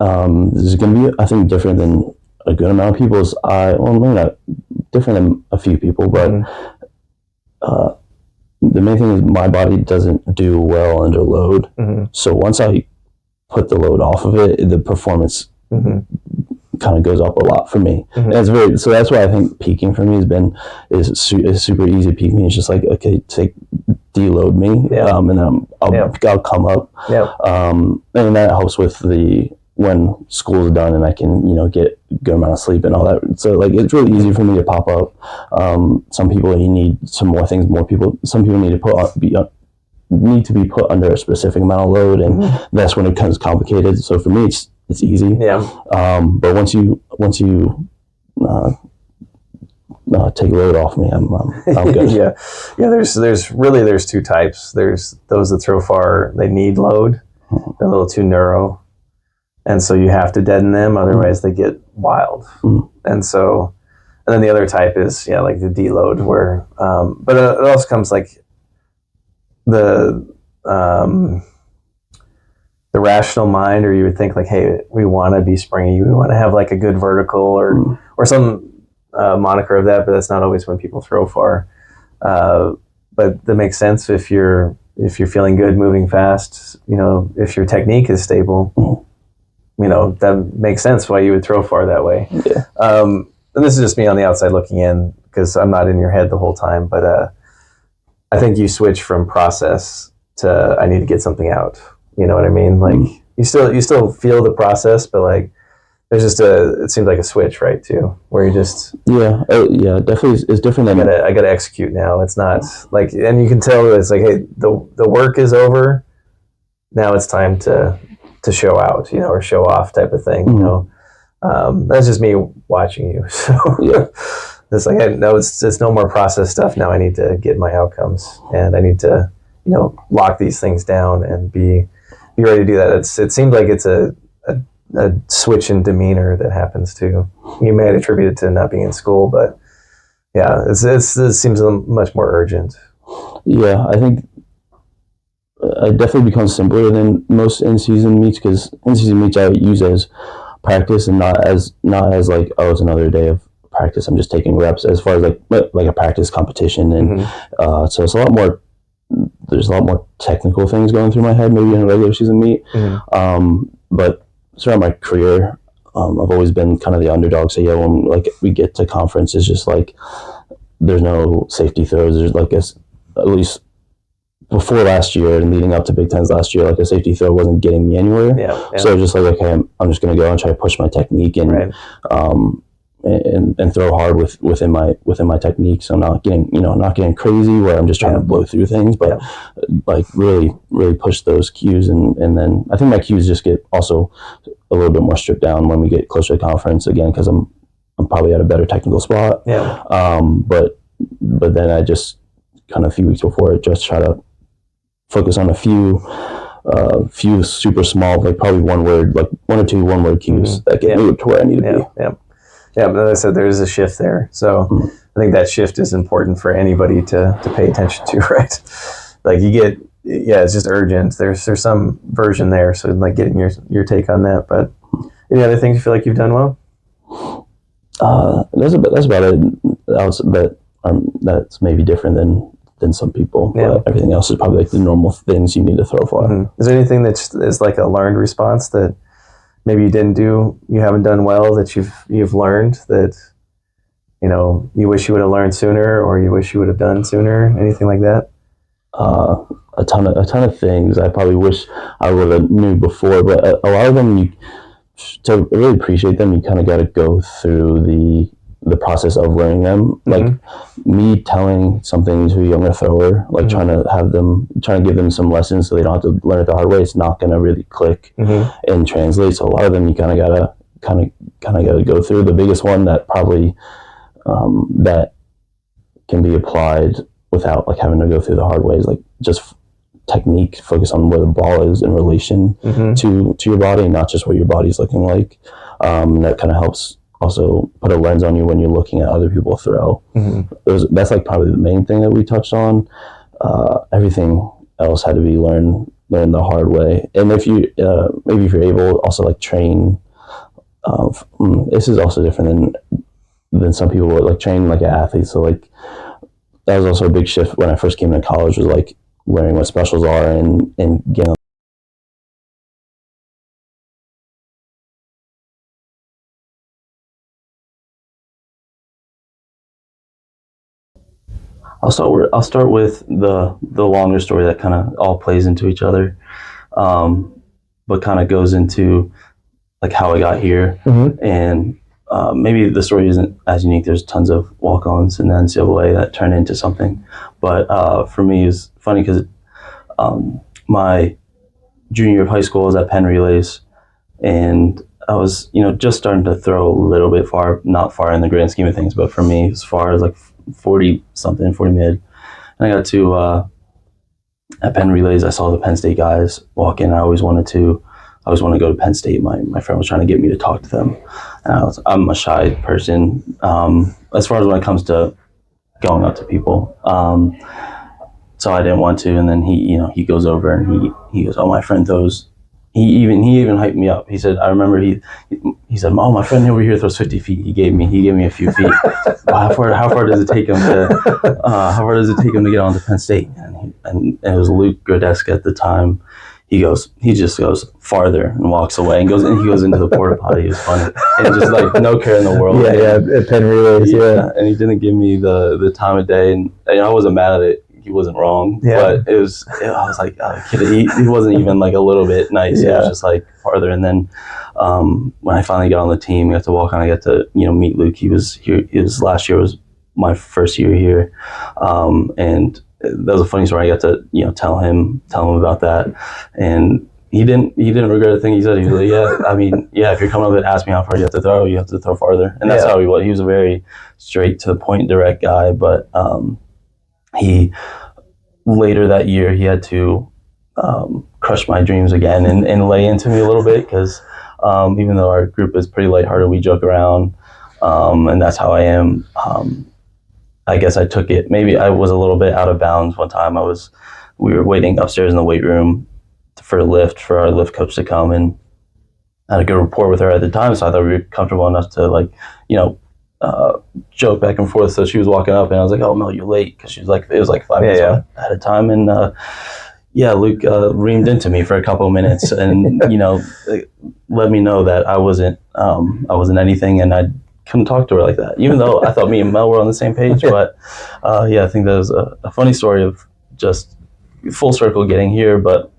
this is going to be, I think, different than a good amount of people. Maybe not different than a few people, but the main thing is my body doesn't do well under load. So once I put the load off of it, the performance kind of goes up a lot for me. And so that's why I think peaking for me is super easy. Peak me. It's just like, okay, deload me, and then I'll come up. And that helps with when school's done and I can, get a good amount of sleep and all that. So like, it's really easy for me to pop up. Some people, you need some more things, some people need to be put under a specific amount of load, and that's when it becomes complicated. So for me, it's easy. But once you take a load off me, I'm good. Yeah. There's two types. There's those that throw far, they need load. They're a little too narrow. And so you have to deaden them, otherwise they get wild. And then the other type is, like the deload, where, but it also comes like the rational mind, or you would think like, hey, we want to be springy, we want to have like a good vertical or some moniker of that, but that's not always when people throw far. But that makes sense if you're feeling good moving fast, if your technique is stable, that makes sense why you would throw far that way. Yeah. And this is just me on the outside looking in, because I'm not in your head the whole time, but I think you switch from process to I need to get something out. You know what I mean? Like you still feel the process, but like there's just it seems like a switch, right? Too, where you just definitely it's different than I gotta execute now. It's not like, and you can tell it's like, hey, the work is over. Now it's time to show out, or show off type of thing. That's just me watching you. So it's like, no, it's no more process stuff. Now I need to get my outcomes, and I need to, lock these things down and be ready to do that. It seems like it's a switch in demeanor that happens too. You may attribute it to not being in school, but yeah, it seems much more urgent. Yeah, I think it definitely becomes simpler than most in-season meets, because in-season meets I use as practice and not as like, oh, it's another day of practice. I'm just taking reps, as far as like a practice competition, and so it's a lot more. There's a lot more technical things going through my head maybe in a regular season meet. But throughout my career, I've always been kind of the underdog. So yeah, when like we get to conference, it's just like there's no safety throws. There's like at least before last year and leading up to Big Tens last year, like a safety throw wasn't getting me anywhere. Yeah. So just like, okay, I'm just gonna go and try to push my technique and and throw hard within my technique. So not getting crazy where I'm just trying to blow through things, but like really push those cues, and then I think my cues just get also a little bit more stripped down when we get closer to conference, again, because I'm probably at a better technical spot. But then I just kind of a few weeks before it just try to focus on a few super small, like probably one or two one word cues that get me to where I need to be. Yeah, but as I said, there is a shift there. So I think that shift is important for anybody to pay attention to, right? Like you get, it's just urgent. There's some version there. So like getting your take on that. But any other things you feel like you've done well? That's about it. That's maybe different than some people. But everything else is probably like the normal things you need to throw for. Is there anything that is like a learned response that maybe you haven't done well, that you've learned that, you wish you would have learned sooner, or you wish you would have done sooner? Anything like that? A ton of things I probably wish I would have knew before, but a lot of them, to really appreciate them, you kind of got to go through the process of learning them. Like me telling something to a younger thrower, like trying to give them some lessons so they don't have to learn it the hard way, it's not going to really click and translate. So a lot of them you kind of gotta go through. The biggest one that probably that can be applied without like having to go through the hard way is like just technique, focus on where the ball is in relation to your body, not just what your body's looking like. That kind of helps also put a lens on you when you're looking at other people throw. That's like probably the main thing that we touched on. Everything else had to be learned the hard way. And if you maybe if you're able, also like train. This is also different than some people would, like train like an athlete. So like that was also a big shift when I first came into college, was like learning what specials are and getting. I'll start with the longer story that kind of all plays into each other, but kind of goes into like how I got here, and maybe the story isn't as unique. There's tons of walk-ons in the NCAA that turn into something, but for me it's funny because my junior year of high school was at Penn Relays, and I was, just starting to throw a little bit far, not far in the grand scheme of things, but for me, as far as like 40 something, 40 mid. And I got to, at Penn Relays, I saw the Penn State guys walk in. I always wanted to go to Penn State. My friend was trying to get me to talk to them. And I'm a shy person, as far as when it comes to going up to people. So I didn't want to. And then he goes over and he goes, "Oh, my friend throws." He even hyped me up. He said, I remember he said, "Oh, my friend over here throws 50 feet." He gave me a few feet. How far does it take him to get on to Penn State? And it was Luke Grodesk at the time. He just goes farther and walks away and he goes into the porta potty. It was funny. And just like no care in the world. Yeah, at Penn Relays, yeah. And he didn't give me the time of day, and I wasn't mad at it. He wasn't wrong, but I was like, he wasn't even like a little bit nice. Yeah. He was just like farther. And then when I finally got on the team, I got to walk on. I got to meet Luke. He was here. His last year was my first year here, and that was a funny story. I got to tell him about that, and he didn't regret a thing he said. He was like, if you're coming up and ask me how far you have to throw farther, and that's how he was. He was a very straight to the point, direct guy, but he later that year he had to crush my dreams again and lay into me a little bit, because even though our group is pretty lighthearted, we joke around, and that's how I am. I guess I took it. Maybe I was a little bit out of bounds one time. We were waiting upstairs in the weight room for our lift coach to come, and I had a good rapport with her at the time, so I thought we were comfortable enough to joke back and forth. So she was walking up, and I was like, "Oh, Mel, you're late," because it was like 5 minutes at a time, and Luke reamed into me for a couple of minutes, and let me know that I wasn't anything, and I couldn't talk to her like that, even though I thought me and Mel were on the same page. But I think that was a funny story of just full circle getting here, but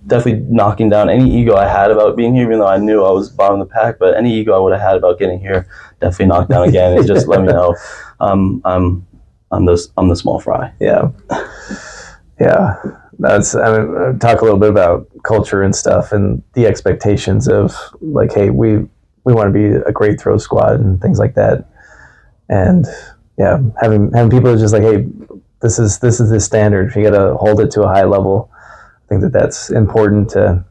definitely knocking down any ego I had about being here, even though I knew I was bottom of the pack. But any ego I would have had about getting here, definitely knocked down again. And just let me know I'm the small fry. Yeah. That's, talk a little bit about culture and stuff, and the expectations of like, hey, we want to be a great throw squad and things like that. And having people just like, hey, this is the standard. You got to hold it to a high level. I think that's important to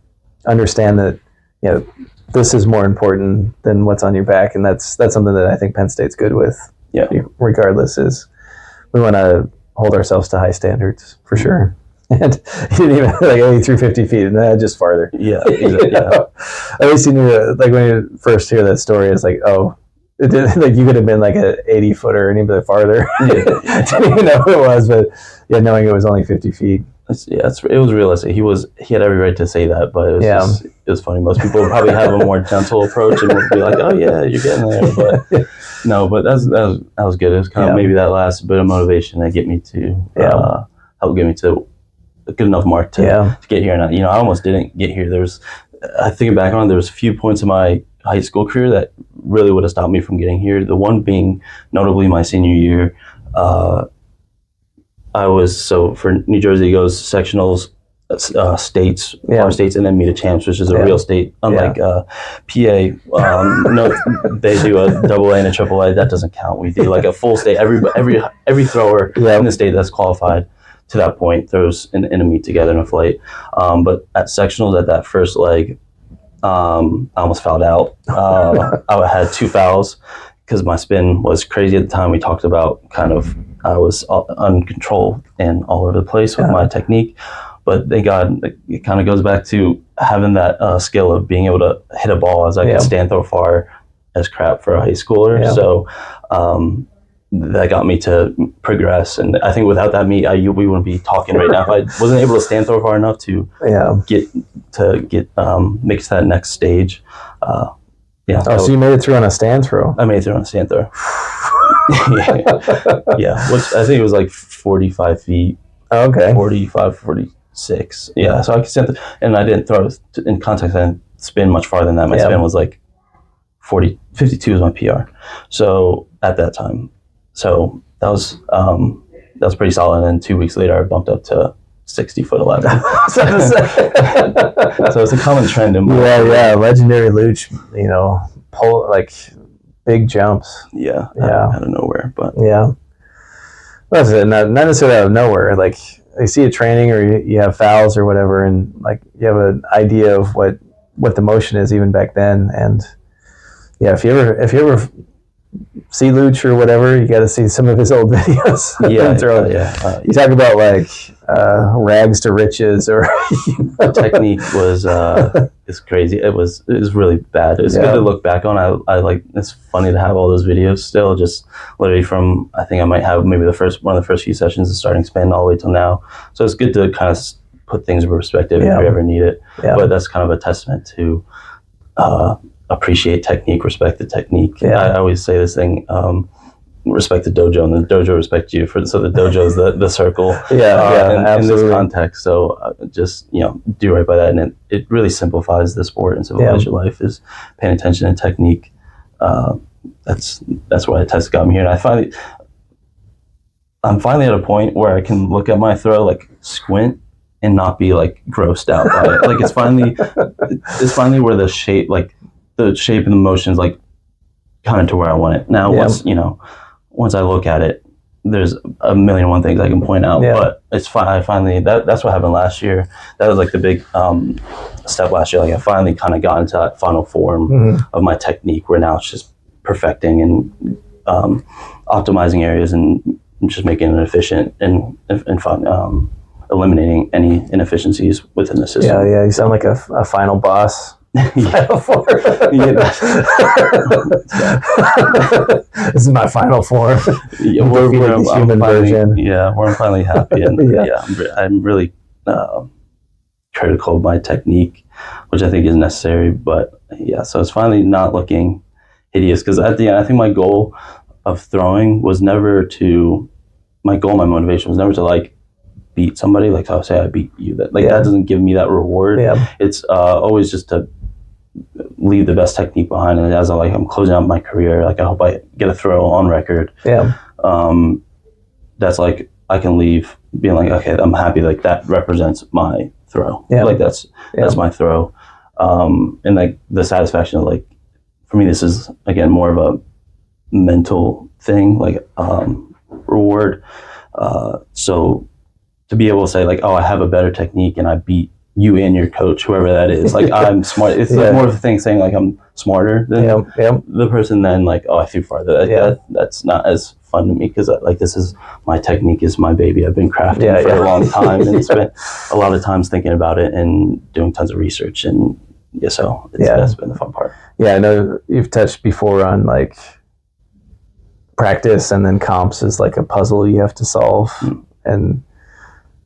understand that, this is more important than what's on your back. And that's something that I think Penn State's good with. Yeah. Regardless, is we want to hold ourselves to high standards for sure. And he didn't even he threw 50 feet and just farther. Yeah. Exactly. At least you knew, when you first hear that story, it's like, oh, it did, you could have been like an 80 footer or even farther. Didn't even know what it was, but knowing it was only 50 feet. It was realistic. He had every right to say that, but it was funny. Most people would probably have a more gentle approach and would be like, "Oh yeah, you're getting there." But no, but that was good. It was kind of maybe that last bit of motivation that get me to help get me to a good enough mark to get here. And I almost didn't get here. I think back on it, there was a few points in my high school career that really would have stopped me from getting here. The one being notably my senior year. For New Jersey, it goes sectionals, states, farm states, and then meet a champs, which is a real state. Unlike PA, no, they do a AA and a AAA. That doesn't count. We do like a full state. Every thrower in the state that's qualified to that point throws in a meet together in a flight. But at sectionals, at that first leg, I almost fouled out. I had 2 fouls because my spin was crazy at the time. We talked about I was uncontrolled and all over the place with my technique. But thank God, it kind of goes back to having that skill of being able to hit a ball as I could stand throw far as crap for a high schooler. Yeah. So that got me to progress. And I think without that meet, we wouldn't be talking right now. If I wasn't able to stand throw far enough to make it to that next stage. So you made it through on a stand throw? I made it through on a stand throw. Which I think it was like 45 feet. Okay. 45, 46. Yeah, so I could stand and I didn't throw in context. I didn't spin much farther than that. My spin was like 52 is my PR. So at that time, that was pretty solid. And then 2 weeks later, I bumped up to 60-foot 11. So it's a common trend in legendary Luch, pull like big jumps. Out of nowhere, but that's it. Not necessarily out of nowhere. Like you see a training or you have fouls or whatever, and like you have an idea of what the motion is even back then. And if you ever see Luch or whatever, you got to see some of his old videos. You talk about like rags to riches, or technique was is crazy. It was really bad. It's good to look back on. I like, it's funny to have all those videos still, just literally from, I think I might have maybe one of the first few sessions of starting spin all the way till now. So it's good to kind of put things in perspective if you ever need it. But that's kind of a testament to appreciate technique, respect the technique. I always say this thing, respect the dojo, and the dojo respects you. So the dojo is the circle in this context. So just, do right by that. And it really simplifies the sport and simplifies your life, is paying attention to technique. That's why test got me here. And I'm finally at a point where I can look at my throw, like squint, and not be like grossed out by it. Like it's finally where the shape and the motion is like kind of to where I want it. Now once I look at it, there's a million and one things I can point out, but it's fine. I finally, that's what happened last year. That was like the big step last year. Like I finally kind of got into that final form of my technique, where now it's just perfecting and optimizing areas and just making it efficient and fun, eliminating any inefficiencies within the system. You sound like a final boss. Final form. This is my final form. Where I'm finally happy, and I'm really critical of my technique, which I think is necessary. But so it's finally not looking hideous, because at the end, I think my goal of throwing was never to. My motivation was never to like beat somebody. Like, I'll say I beat you. That doesn't give me that reward. It's always just to leave the best technique behind, and as I'm closing out my career, like I hope I get a throw on record. That's like I can leave being like, okay, I'm happy, like that represents my throw. Like that's my throw. And like the satisfaction of, like, for me, this is again more of a mental thing, like reward. So to be able to say like, oh, I have a better technique and I beat you and your coach, whoever that is, like I'm smart. It's like more of a thing saying like I'm smarter than the person, then like, oh, I threw farther. That's not as fun to me, because like this is my technique, is my baby. I've been crafting for a long time and spent a lot of times thinking about it and doing tons of research, and so that's been the fun part. I know you've touched before on like practice, and then comps is like a puzzle you have to solve. And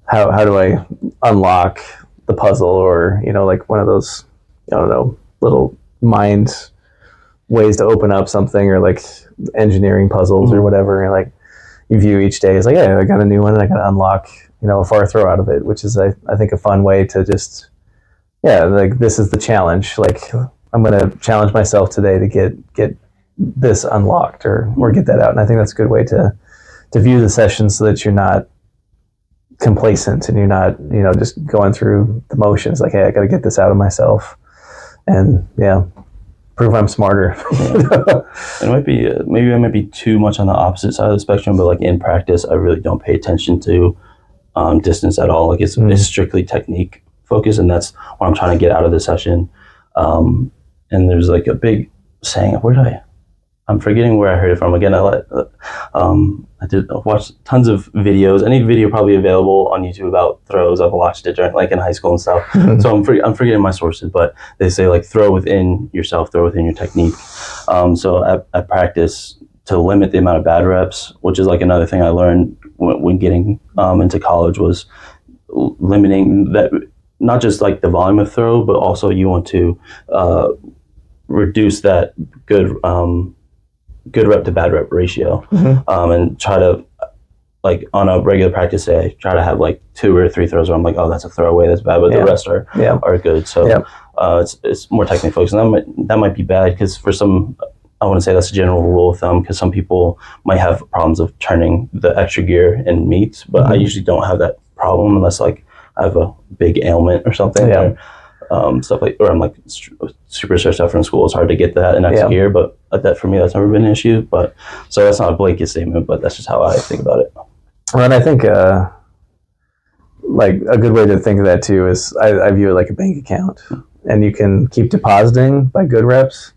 how do I unlock the puzzle, or like one of those, I don't know, little mind ways to open up something, or like engineering puzzles or whatever, and like you view each day as like, I got a new one and I got to unlock a far throw out of it, which is I think a fun way to just like, this is the challenge, like I'm gonna challenge myself today to get this unlocked or get that out. And I think that's a good way to view the session, so that you're not complacent and you're not just going through the motions, like, hey, I got to get this out of myself and prove I'm smarter. It might be maybe I might be too much on the opposite side of the spectrum, but like in practice I really don't pay attention to distance at all. Like it's strictly technique focus, and that's what I'm trying to get out of the session. And there's like a big saying, I'm forgetting where I heard it from. Again, I did watch tons of videos. Any video probably available on YouTube about throws. I've watched it during like in high school and stuff. So I'm forgetting my sources, but they say like throw within yourself, throw within your technique. So I practice to limit the amount of bad reps, which is like another thing I learned when getting into college, was limiting that, not just like the volume of throw, but also you want to reduce that good rep to bad rep ratio, and try to, like on a regular practice day, try to have like 2 or 3 throws where I'm like, oh, that's a throwaway, that's bad, but the rest are good. So it's more technically focused, and that might be bad, because for some, I wouldn't say that's a general rule of thumb, because some people might have problems of turning the extra gear in meets, but I usually don't have that problem unless like I have a big ailment or something. Yeah. Stuff like, or I'm like super stressed out from school. It's hard to get that in next gear, but that for me, that's never been an issue. But so that's not a blanket statement, but that's just how I think about it. Well, and I think like a good way to think of that too is I view it like a bank account, and you can keep depositing by good reps.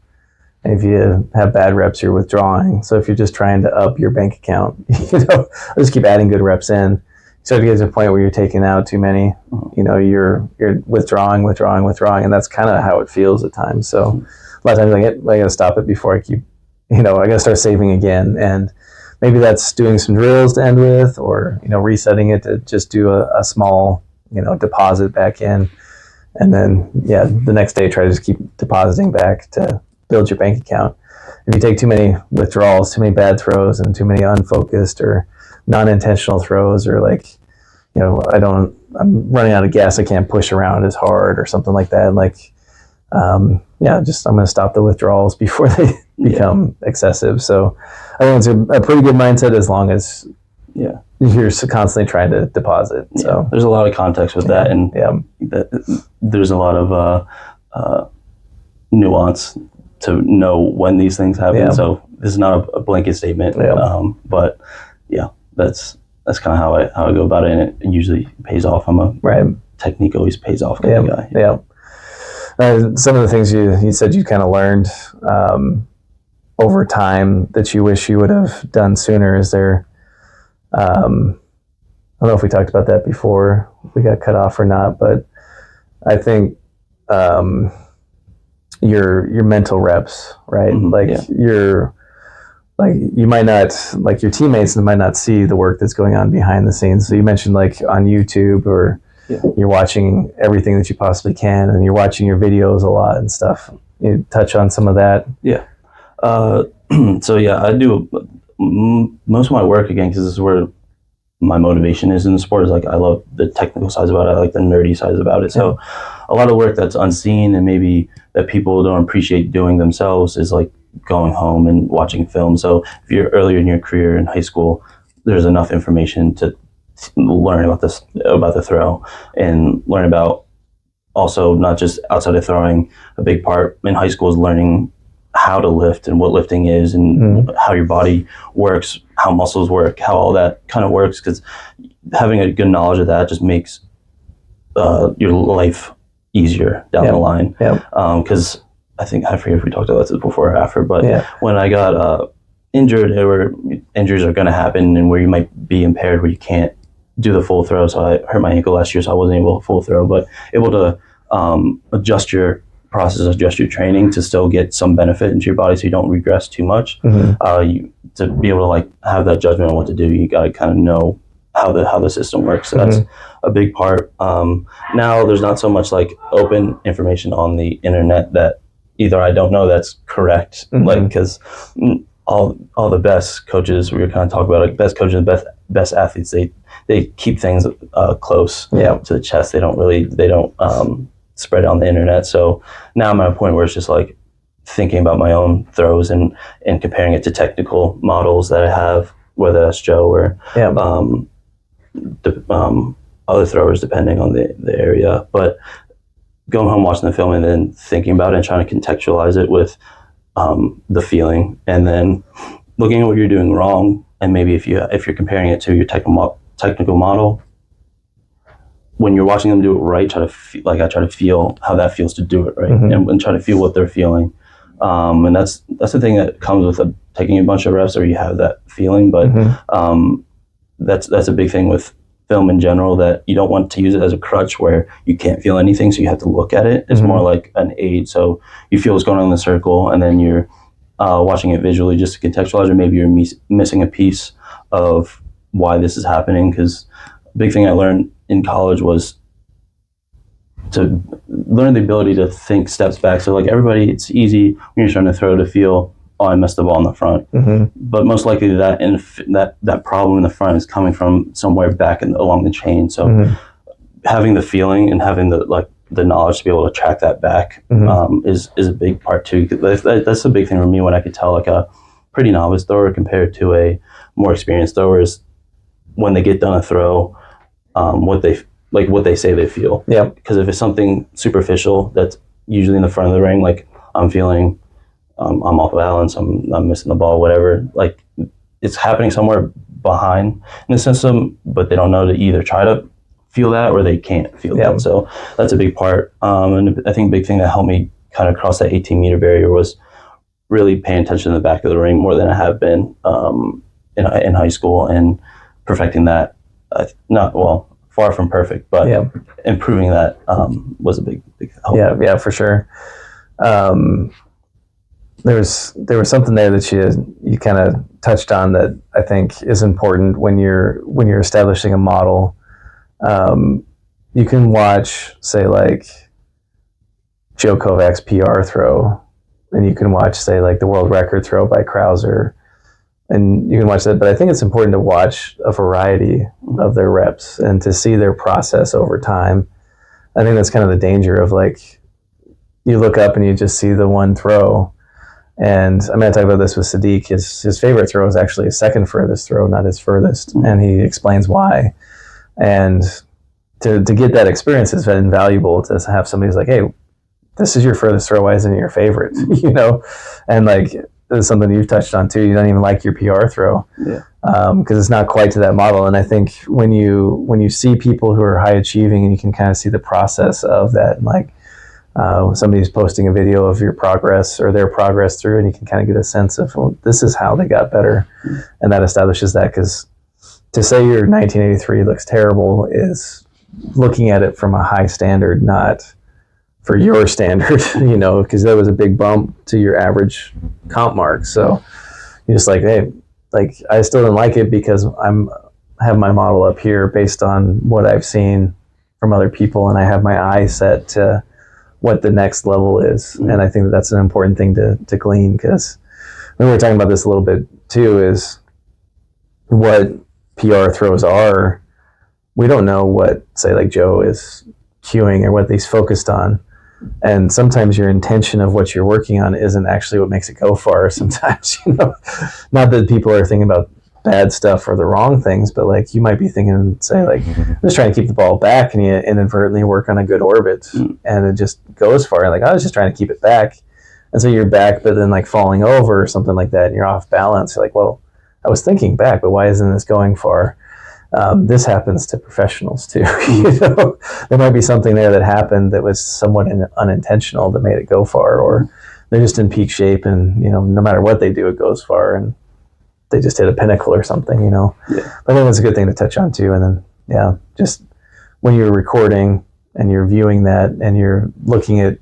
And if you have bad reps, you're withdrawing. So if you're just trying to up your bank account, just keep adding good reps in. So to get to a point where you're taking out too many, you're withdrawing, and that's kind of how it feels at times. So a lot of times I got to stop it before I keep, I got to start saving again. And maybe that's doing some drills to end with, or, resetting it to just do a small, deposit back in. And then, the next day try to just keep depositing back to build your bank account. If you take too many withdrawals, too many bad throws, and too many unfocused or non-intentional throws, or like, I'm running out of gas, I can't push around as hard or something like that. Like, I'm going to stop the withdrawals before they become excessive. So I think it's a pretty good mindset as long as you're constantly trying to deposit. So there's a lot of context with that, and there's a lot of nuance to know when these things happen. Yeah. So this is not a blanket statement, but that's kind of how I go about it, and it usually pays off. I'm a technique always pays off kind of guy. Yeah. Some of the things you said you kind of learned over time that you wish you would have done sooner. Is there? I don't know if we talked about that before we got cut off or not, but I think your mental reps, right? You might not, like your teammates might not see the work that's going on behind the scenes. So you mentioned like on YouTube, or you're watching everything that you possibly can, and you're watching your videos a lot and stuff. You touch on some of that. Yeah. So I do most of my work, again, because this is where my motivation is in the sport, is like I love the technical sides about it. I like the nerdy sides about it. So a lot of work that's unseen and maybe that people don't appreciate doing themselves is like going home and watching film. So if you're earlier in your career in high school, there's enough information to learn about the throw, and learn about also not just outside of throwing. A big part in high school is learning how to lift and what lifting is, and how your body works, how muscles work, how all that kind of works, because having a good knowledge of that just makes your life easier down the line. Because I forget if we talked about this before or after, but when I got injured, injuries are going to happen, and where you might be impaired, where you can't do the full throw. So I hurt my ankle last year, so I wasn't able to full throw, but able to adjust your process, adjust your training to still get some benefit into your body, so you don't regress too much. To be able to like have that judgment on what to do, you got to kind of know how the system works. So that's a big part. Now there's not so much like open information on the internet that either I don't know that's correct, like, because all the best coaches, we were kind of talking about, like best coaches and best athletes, they keep things close to the chest. They don't spread it on the internet. So now I'm at a point where it's just like thinking about my own throws and comparing it to technical models that I have, whether that's Joe or other throwers, depending on the area. But going home, watching the film, and then thinking about it and trying to contextualize it with the feeling, and then looking at what you're doing wrong, and maybe if you're comparing it to your technical model, when you're watching them do it right, I try to feel how that feels to do it right, and try to feel what they're feeling. And that's the thing that comes with taking a bunch of reps, or you have that feeling. But that's a big thing with film in general, that you don't want to use it as a crutch where you can't feel anything, so you have to look at it. It's more like an aid. So you feel what's going on in the circle, and then you're watching it visually just to contextualize, or maybe you're missing a piece of why this is happening. Because a big thing I learned in college was to learn the ability to think steps back. So like everybody, it's easy when you're trying to throw to feel, oh, I missed the ball in the front. But most likely that problem in the front is coming from somewhere back along the chain. So having the feeling and having the knowledge to be able to track that back is a big part too. That's a big thing for me when I could tell like a pretty novice thrower compared to a more experienced thrower is when they get done a throw, what they like what they say they feel. Yeah. Because if it's something superficial, that's usually in the front of the ring, like I'm feeling, I'm off balance, I'm missing the ball, whatever. Like it's happening somewhere behind in the system, but they don't know to either try to feel that or they can't feel that. So that's a big part. And I think a big thing that helped me kind of cross that 18-meter barrier was really paying attention to the back of the ring more than I have been in high school, and perfecting that. Far from perfect, but improving that was a big help. Yeah, for sure. There was something there that you kind of touched on that I think is important when you're establishing a model. You can watch, say, like Joe Kovac's PR throw, and you can watch, say, like the world record throw by Krauser, and you can watch that. But I think it's important to watch a variety of their reps and to see their process over time. I think that's kind of the danger of, like, you look up and you just see the one throw. And I'm going to talk about this with Sadiq. His favorite throw is actually his second furthest throw, not his furthest. And he explains why. And to get that experience is invaluable, to have somebody who's like, hey, this is your furthest throw, why isn't it your favorite? You know? And like, this is something you've touched on too. You don't even like your PR throw. Yeah. Because it's not quite to that model. And I think when you see people who are high achieving and you can kind of see the process of that, and like somebody's posting a video of your progress or their progress through, and you can kind of get a sense of, well, this is how they got better. And that establishes that, because to say your 1983 looks terrible is looking at it from a high standard, not for your standard, you know, because that was a big bump to your average comp mark. So you're just like, hey, like, I still didn't like it because have my model up here based on what I've seen from other people, and I have my eye set to what the next level is. And I think that that's an important thing to glean, because we were talking about this a little bit too, is what PR throws are. We don't know what, say, like Joe is cueing or what he's focused on. And sometimes your intention of what you're working on isn't actually what makes it go far sometimes, you know. Not that people are thinking about bad stuff or the wrong things, but like you might be thinking, say, like, I'm just trying to keep the ball back, and you inadvertently work on a good orbit and it just goes far. And like, I was just trying to keep it back. And so you're back, but then like falling over or something like that, and you're off balance. You're like, well, I was thinking back, but why isn't this going far? This happens to professionals too. You know, there might be something there that happened that was somewhat unintentional that made it go far, or they're just in peak shape, and you know, no matter what they do, it goes far, and they just hit a pinnacle or something. You know, I think that's a good thing to touch on too. And then, just when you're recording and you're viewing that and you're looking at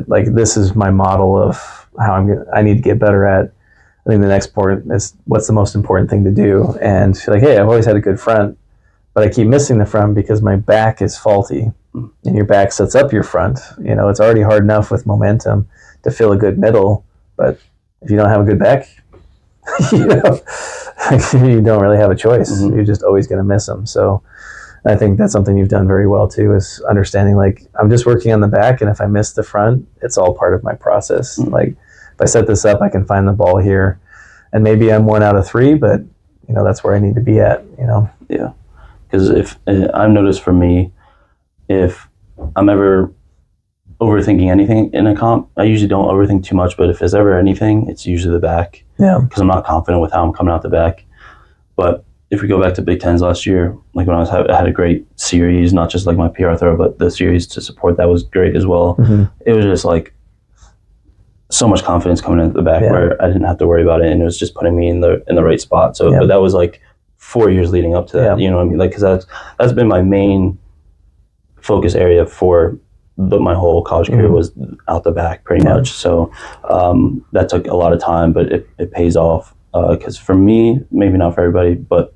like, this is my model of how I need to get better at. I think the next point is, what's the most important thing to do? And you're like, hey, I've always had a good front, but I keep missing the front because my back is faulty. And your back sets up your front. You know, it's already hard enough with momentum to fill a good middle, but if you don't have a good back, you know, you don't really have a choice. You're just always going to miss them. So I think that's something you've done very well too, is understanding, like, I'm just working on the back, and if I miss the front, it's all part of my process. Like, if I set this up, I can find the ball here, and maybe I'm 1 out of 3, but you know, that's where I need to be at, you know? Yeah. Because if I've noticed, for me, if I'm ever overthinking anything in a comp, I usually don't overthink too much, but if there's ever anything, it's usually the back. Yeah. Because I'm not confident with how I'm coming out the back. But if we go back to Big Tens last year, like when I had a great series, not just like my PR throw, but the series to support that was great as well. It was just like so much confidence coming in at the back, where I didn't have to worry about it, and it was just putting me in the right spot. So, but that was like 4 years leading up to that. You know what I mean? Like, because that's been my main focus area for my whole college career, was out the back pretty much. So that took a lot of time, but it pays off, because for me, maybe not for everybody, but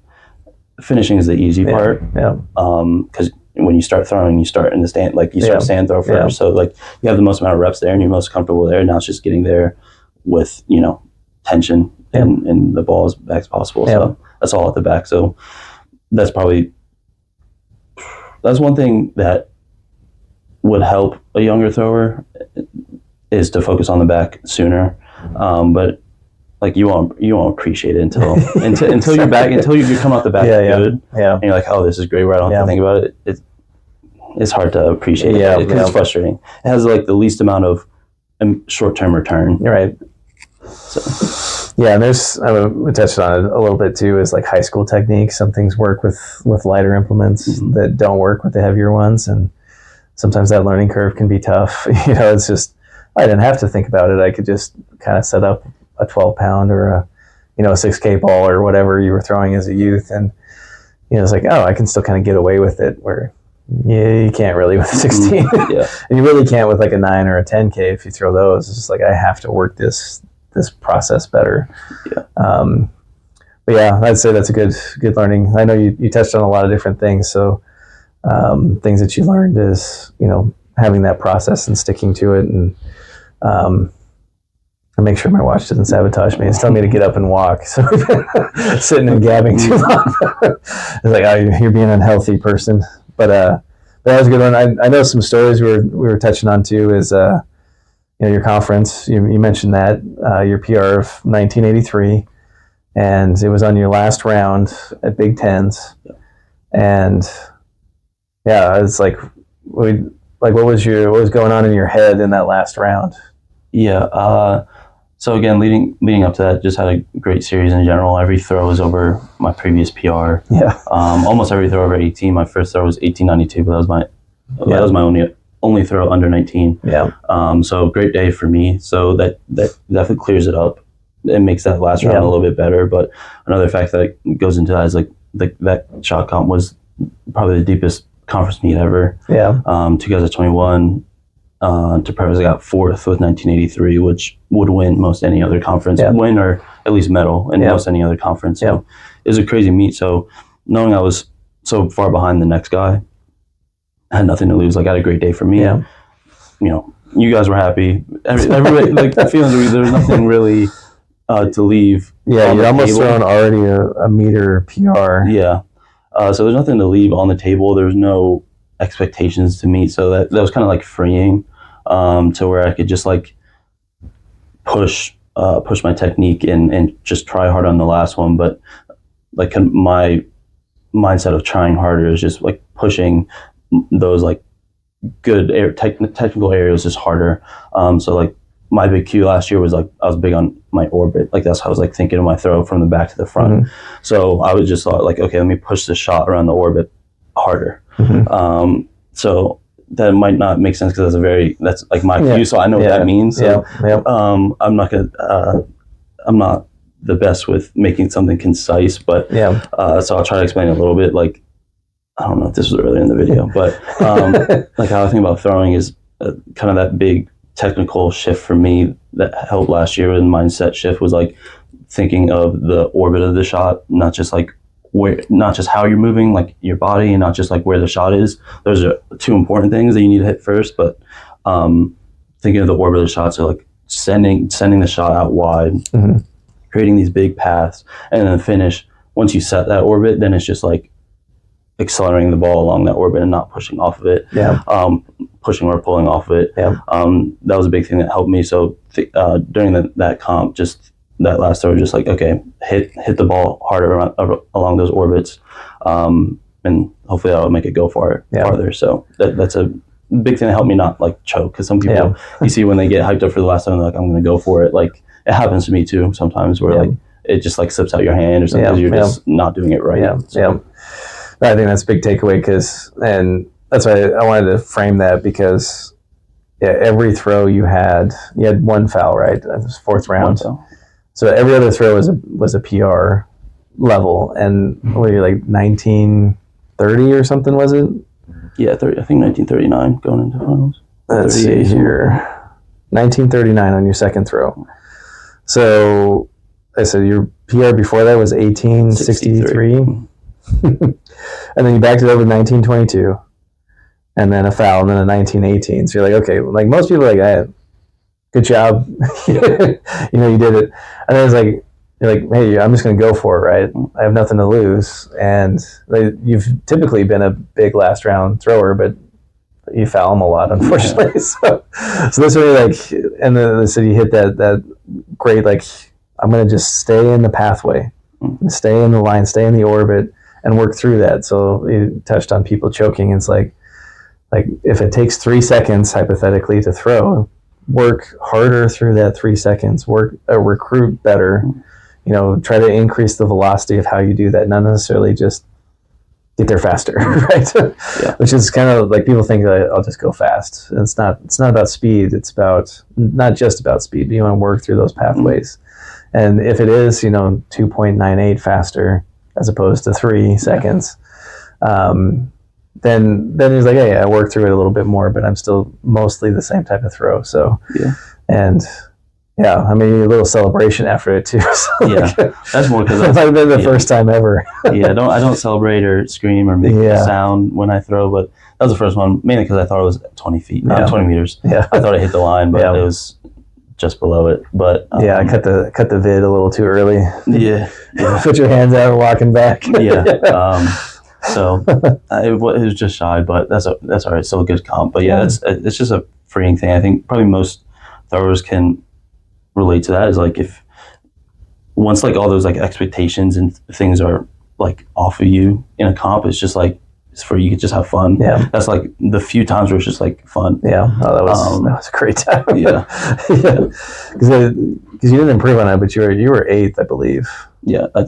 finishing is the easy part. Because when you start throwing, you start in the stand, like you start stand throw first. So like you have the most amount of reps there, and you're most comfortable there. Now it's just getting there with, you know, tension and the ball as back as possible. So that's all at the back. So that's one thing that would help a younger thrower, is to focus on the back sooner. But like you won't appreciate it until you're back, until you come out the back good. Yeah. And you're like, oh, this is great where I don't have to think about it. It's hard to appreciate it because it's frustrating. It has like the least amount of short-term return. You're right. So yeah, and there's we touched on it a little bit too, is like high school techniques. Some things work with lighter implements that don't work with the heavier ones, and sometimes that learning curve can be tough. It's just, I didn't have to think about it. I could just kind of set up a 12-pound or a 6K ball or whatever you were throwing as a youth, and it's like, oh, I can still kind of get away with it, where you can't really with 16. Yeah. And you really can't with like a 9 or a 10K if you throw those. It's just like, I have to work this process better. Yeah. But yeah, I'd say that's a good learning. I know you touched on a lot of different things, so things that you learned is having that process and sticking to it, and I make sure my watch doesn't sabotage me. It's telling me to get up and walk, so we've been sitting and gabbing too long. It's like, oh, you're being an unhealthy person. But that was a good one. I know some stories we were touching on too. Is your conference? You mentioned that your PR of 1983, and it was on your last round at Big Tens, and yeah, it's like, what was going on in your head in that last round? Yeah. So again, leading up to that, just had a great series in general. Every throw was over my previous PR. Yeah. Almost every throw over 18. My first throw was 1892, but that was my only throw under 19. Yeah. So great day for me. So that definitely clears it up. It makes that last round a little bit better. But another fact that goes into that is like that shot comp was probably the deepest conference meet ever. Yeah. 2021. To preface, I got 4th with 1983, which would win most any other conference, win or at least medal in most any other conference. So it was a crazy meet. So knowing I was so far behind the next guy, I had nothing to lose. Like, I had a great day for me. Yeah. You guys were happy. Everybody, like, the feelings were, there was nothing really to leave. Yeah, you'd almost thrown already a meter PR. Yeah. So there's nothing to leave on the table. There's no expectations to meet. So that was kind of like freeing. To where I could just like push my technique and just try hard on the last one. But like my mindset of trying harder is just like pushing those like good technical areas just harder. So like my big cue last year was like, I was big on my orbit. Like, that's how I was like thinking of my throw from the back to the front. So I was just thought like, okay, let me push the shot around the orbit harder. So that might not make sense because that's like my cue, so I know what that means. So I'm not the best with making something concise, but so I'll try to explain it a little bit. Like, I don't know if this was earlier in the video, but like how I think about throwing is kind of that big technical shift for me that helped last year. And mindset shift was like thinking of the orbit of the shot, not just how you're moving, like your body, and not just like where the shot is. Those are two important things that you need to hit first. But thinking of the orbit of the shot, so like sending the shot out wide, creating these big paths, and then finish. Once you set that orbit, then it's just like accelerating the ball along that orbit and not pushing off of it. Pushing or pulling off of it. That was a big thing that helped me. So during that comp, just that last throw, just like, okay, hit the ball harder along those orbits, and hopefully that'll make it go farther. So that's a big thing that helped me not like choke, because some people you see when they get hyped up for the last time, they're like, I'm going to go for it. Like, it happens to me too sometimes, where like it just like slips out your hand or something because you're just not doing it right. I think that's a big takeaway, and that's why I wanted to frame that, because every throw you had one foul, right? That was 4th round. So every other throw was a PR level. And what are you, like 1930 or something, was it? Yeah, 30, I think 1939 going into finals. Let's see here. 1939 on your second throw. So I said your PR before that was 1863. And then you backed it up with 1922. And then a foul, and then a 1918. So you're like, okay, like most people are like, hey, good job. You did it. And then it's like, you're like, hey, I'm just going to go for it, right? I have nothing to lose. And you've typically been a big last round thrower, but you foul them a lot, unfortunately. So this really, like, and then so you hit that great, like, I'm going to just stay in the pathway, stay in the line, stay in the orbit, and work through that. So you touched on people choking. It's like if it takes 3 seconds hypothetically to throw, work harder through that 3 seconds. Recruit better. Try to increase the velocity of how you do that, not necessarily just get there faster, right? Yeah. Which is kind of like people think that I'll just go fast. And it's not about speed. It's not just about speed, but you want to work through those pathways. And if it is, 2.98 faster as opposed to 3 seconds, then it's like, hey, I worked through it a little bit more, but I'm still mostly the same type of throw. So, and yeah, I mean, a little celebration after it too. So that's more because it might have been the first time ever. I don't celebrate or scream or make a sound when I throw, but that was the first one, mainly because I thought it was 20 feet, not 20 meters. Yeah, I thought I hit the line, but it was just below it. But I cut the vid a little too early. Yeah. Put your hands out and walking back. So it was just shy, but that's all right. It's still a good comp. But it's just a freeing thing. I think probably most throwers can relate to that. Is like if once like all those like expectations and things are like off of you in a comp, it's just like it's for you to just have fun. Yeah, that's like the few times where it's just like fun. Yeah, that was a great time. Yeah, because you didn't improve on it, but you were 8th, I believe. Yeah, I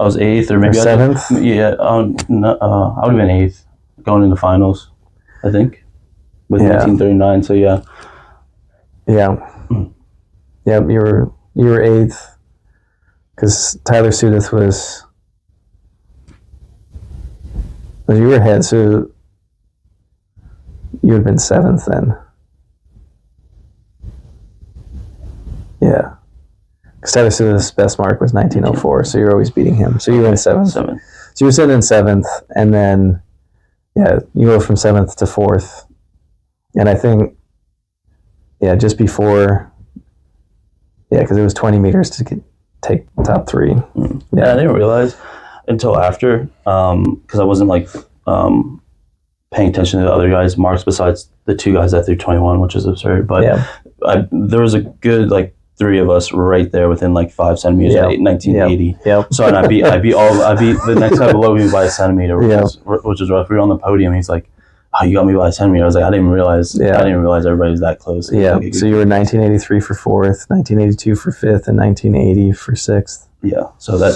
was 8th or maybe 7th. I would have been 8th going into finals, I think, with 1939. So yeah. Yeah, you were 8th because Tyler Sudeth was you were ahead, so you had been 7th then. Yeah, because Tyler Sudeth's best mark was 1904, so you're always beating him. So you were in 7th. So you were sitting in 7th, and then you go from 7th to 4th, and I think just before. Yeah, because it was 20 meters to take top 3. Yeah, I didn't realize until after, because I wasn't like paying attention to the other guys' marks besides the 2 guys that threw 21, which is absurd. But there was a good like 3 of us right there within like 5 centimeters at 1980. So and I beat the next guy below me by a centimeter, which was rough. We were on the podium. He's like, "Oh, you got me by a centimeter." I was like, I didn't even realize everybody was that close. Yeah. So you were 1983 for 4th, 1982 for 5th, and 1980 for 6th. Yeah. So that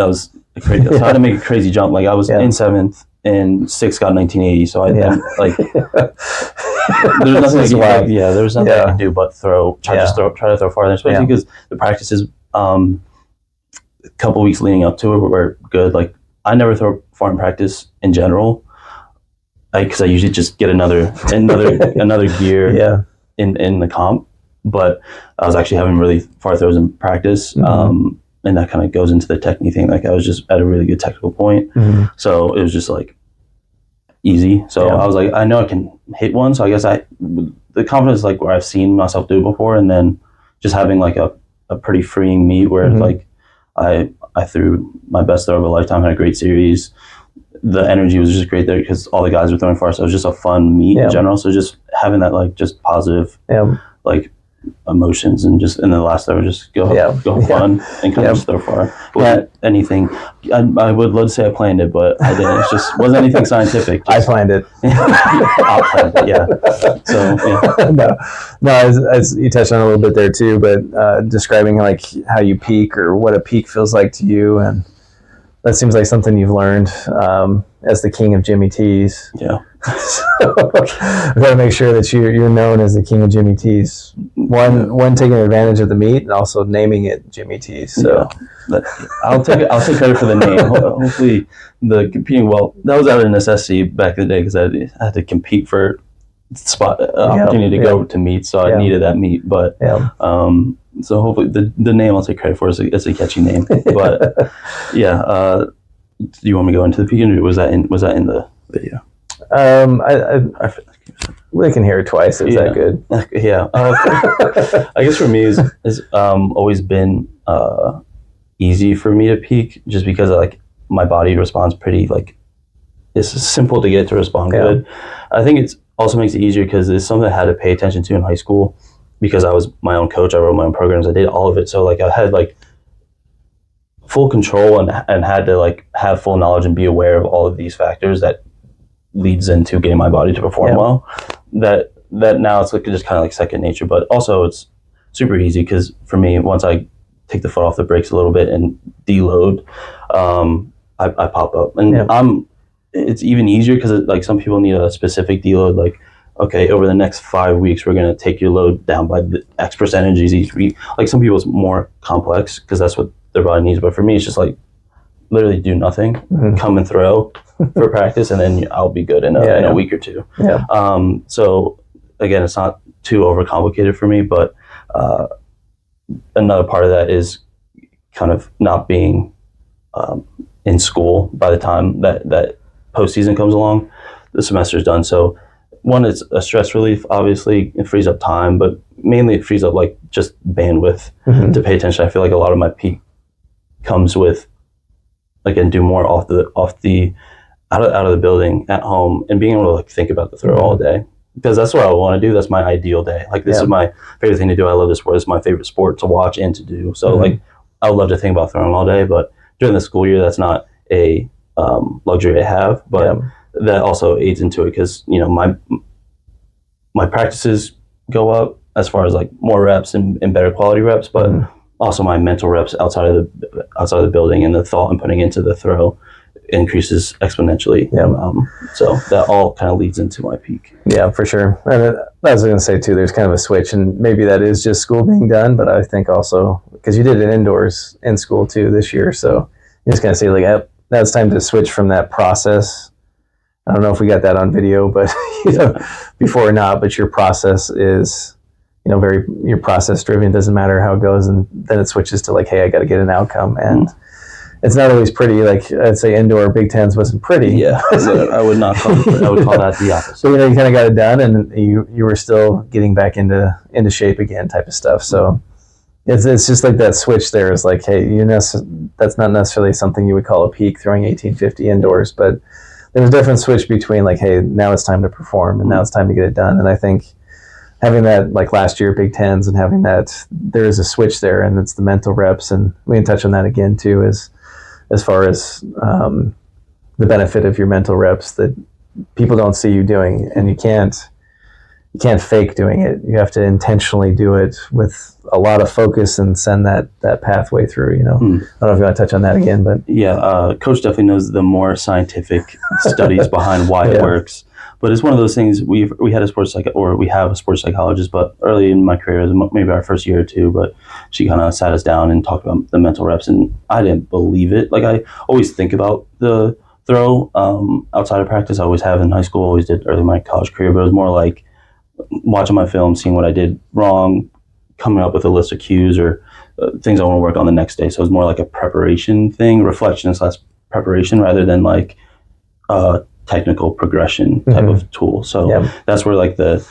was a crazy. So I had to make a crazy jump. Like I was in 7th, and 6th got 1980. So I like there was nothing. There was nothing I could do but try to throw farther, especially because the practices a couple weeks leading up to it were good. Like I never throw far in practice in general. Because I usually just get another gear in the comp, but I was actually having really far throws in practice, and that kind of goes into the technique thing. Like I was just at a really good technical point, so it was just like easy. So I was like, I know I can hit one. So I guess the confidence is like where I've seen myself do it before, and then just having like a pretty freeing meet where it's like I threw my best throw of a lifetime, had a great series. The energy was just great there because all the guys were throwing far, so it was just a fun meet in general. So just having that like just positive like emotions and just in the last throw just go fun and kind of just throw far. Anything. I would love to say I planned it, but I didn't. It just wasn't anything scientific. I planned it. I planned it. So no. As you touched on a little bit there too, but describing like how you peak or what a peak feels like to you, and that seems like something you've learned as the king of Jimmy T's. Yeah. So I've got to make sure that you're known as the king of Jimmy T's. One taking advantage of the meet and also naming it Jimmy T's. So I'll take credit for the name. Hopefully, the competing that was out of necessity back in the day because I had to compete for opportunity to go to meet, so I needed that meet. But so hopefully the name I'll take credit for is a catchy name. But do you want me to go into the peak, or was that in the video? We can hear it twice. Is that good? I guess for me is always been easy for me to peak just because like my body responds pretty like it's simple to get to respond good. I think it's also makes it easier because it's something I had to pay attention to in high school because I was my own coach, I wrote my own programs, I did all of it. So like I had like full control and had to like have full knowledge and be aware of all of these factors that leads into getting my body to perform well. That now it's like just kind of like second nature, but also it's super easy because for me, once I take the foot off the brakes a little bit and deload, I pop up, and it's even easier because like some people need a specific deload, like okay, over the next 5 weeks we're going to take your load down by the X percentages each week. Like some people it's more complex because that's what their body needs, but for me it's just like literally do nothing, come and throw for practice, and then I'll be good in a week or two. So again, it's not too overcomplicated for me, but another part of that is kind of not being in school by the time that postseason comes along. The semester's done, so one, it's a stress relief. Obviously, it frees up time, but mainly it frees up like just bandwidth to pay attention. I feel like a lot of my peak comes with again do more out of the building at home and being able to like think about the throw all day, because that's what I want to do. That's my ideal day. Like this is my favorite thing to do. I love this sport. It's my favorite sport to watch and to do. So like I would love to think about throwing all day, but during the school year, that's not a luxury I have. But that also aids into it because you know my practices go up as far as like more reps and better quality reps, but also my mental reps outside of the building and the thought I'm putting into the throw increases exponentially. So that all kind of leads into my peak. Yeah, for sure. And I was going to say too, there's kind of a switch, and maybe that is just school being done, but I think also because you did it indoors in school too this year, so you just kind of say like, now it's time to switch from that process. I don't know if we got that on video, but you know, before or not, but your process is, you know, your process driven. It doesn't matter how it goes, and then it switches to like, hey, I got to get an outcome, and it's not always pretty. Like I'd say, indoor Big Tens wasn't pretty. Yeah, I would not. I would call that the opposite. So you know, you kind of got it done, and you were still getting back into shape again, type of stuff. So it's just like that switch there is like, hey, that's not necessarily something you would call a peak throwing 1850 indoors, but there's a different switch between like, hey, now it's time to perform and now it's time to get it done. And I think having that like last year Big Tens and having that, there is a switch there, and it's the mental reps, and we can touch on that again too, as far as the benefit of your mental reps that people don't see you doing, and you can't fake doing it. You have to intentionally do it with a lot of focus and send that pathway through, you know. I don't know if you want to touch on that again, but coach definitely knows the more scientific studies behind why it works. But it's one of those things. We have a sports psychologist, but early in my career, it was maybe our first year or two, but she kind of sat us down and talked about the mental reps, and I didn't believe it. Like I always think about the throw outside of practice. I always have in high school, always did early in my college career, but it was more like watching my film, seeing what I did wrong, coming up with a list of cues or things I want to work on the next day. So it was more like a preparation thing, reflection / preparation, rather than like technical progression type of tool. So that's where like the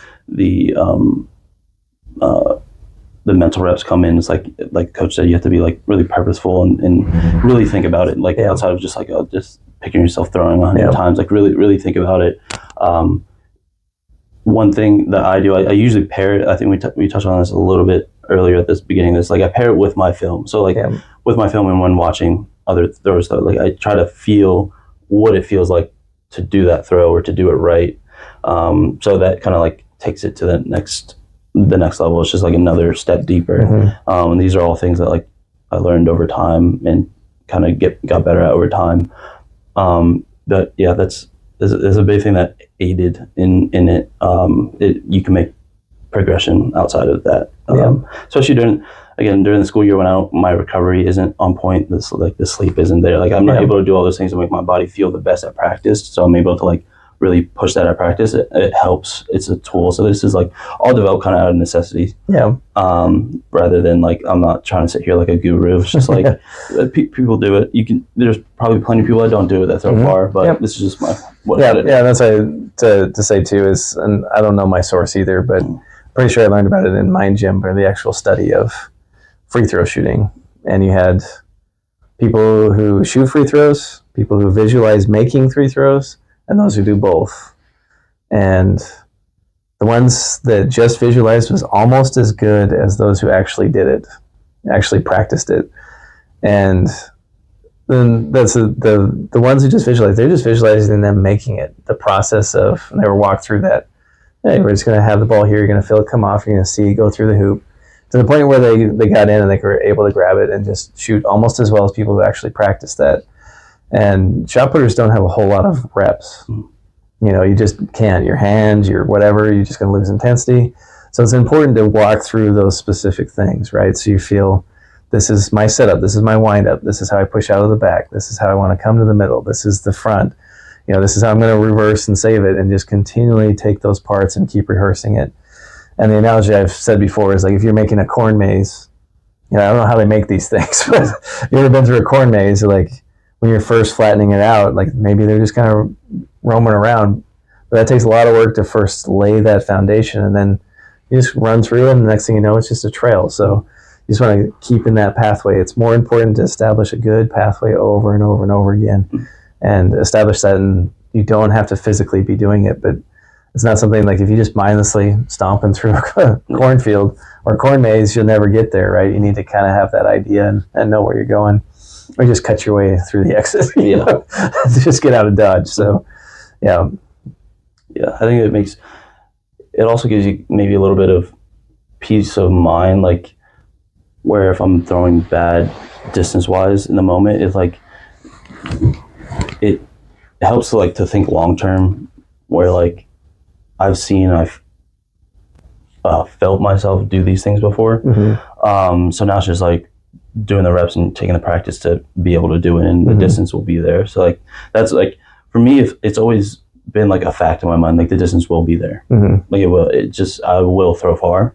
mental reps come in. It's like Coach said, you have to be like really purposeful and really think about it. Like outside of just like just picking yourself throwing 100 times, like really think about it. One thing that I do, I usually pair it. I think we touched on this a little bit earlier at this beginning. This like I pair it with my film. So like with my film and when watching other throwers, like I try to feel what it feels like to do that throw or to do it right. So that kind of like takes it to the next level. It's just like another step deeper. And these are all things that like I learned over time and kind of got better at over time. But yeah, there's a big thing that aided in it. You can make progression outside of that. Especially during the school year when my recovery isn't on point. The sleep isn't there. Like I'm not able to do all those things to make my body feel the best at practice. So I'm able to like really push that at practice. It helps. It's a tool. So this is like all developed kind of out of necessity. Rather than like I'm not trying to sit here like a guru. It's just like people do it. There's probably plenty of people that don't do it that throw far, but this is just what I did. That's to say too is, and I don't know my source either, but pretty sure I learned about it in Mind Gym, or the actual study of free throw shooting. And you had people who shoot free throws, people who visualize making free throws, and those who do both. And the ones that just visualized was almost as good as those who actually did it, actually practiced it. And then that's the ones who just visualize, they're just visualizing them making it, the process of, and they were walked through that. Hey, we're just going to have the ball here, you're going to feel it come off, you're going to see it go through the hoop, to the point where they got in and they were able to grab it and just shoot almost as well as people who actually practiced that. And shot putters don't have a whole lot of reps. You just can't. Your hands, your whatever, you're just going to lose intensity. So it's important to walk through those specific things, right? So you feel, this is my setup, this is my windup, this is how I push out of the back, this is how I want to come to the middle, this is the front, this is how I'm going to reverse and save it, and just continually take those parts and keep rehearsing it. And the analogy I've said before is like, if you're making a corn maze, I don't know how they make these things, but you ever been through a corn maze? Like when you're first flattening it out, like maybe they're just kind of roaming around, but that takes a lot of work to first lay that foundation, and then you just run through it, and the next thing you know, it's just a trail. So you just want to keep in that pathway. It's more important to establish a good pathway over and over and over again, and establish that, and you don't have to physically be doing it, but it's not something like, if you just mindlessly stomping through a cornfield or corn maze, you'll never get there, right? You need to kind of have that idea and know where you're going, or just cut your way through the exit. Just get out of Dodge. So, yeah, I think it also gives you maybe a little bit of peace of mind, like where if I'm throwing bad distance-wise in the moment, it's like it helps to think long-term, where like I've felt myself do these things before. So now it's just like doing the reps and taking the practice to be able to do it, and the distance will be there. So like that's like, for me, if it's always been like a fact in my mind, like the distance will be there. Like I will throw far,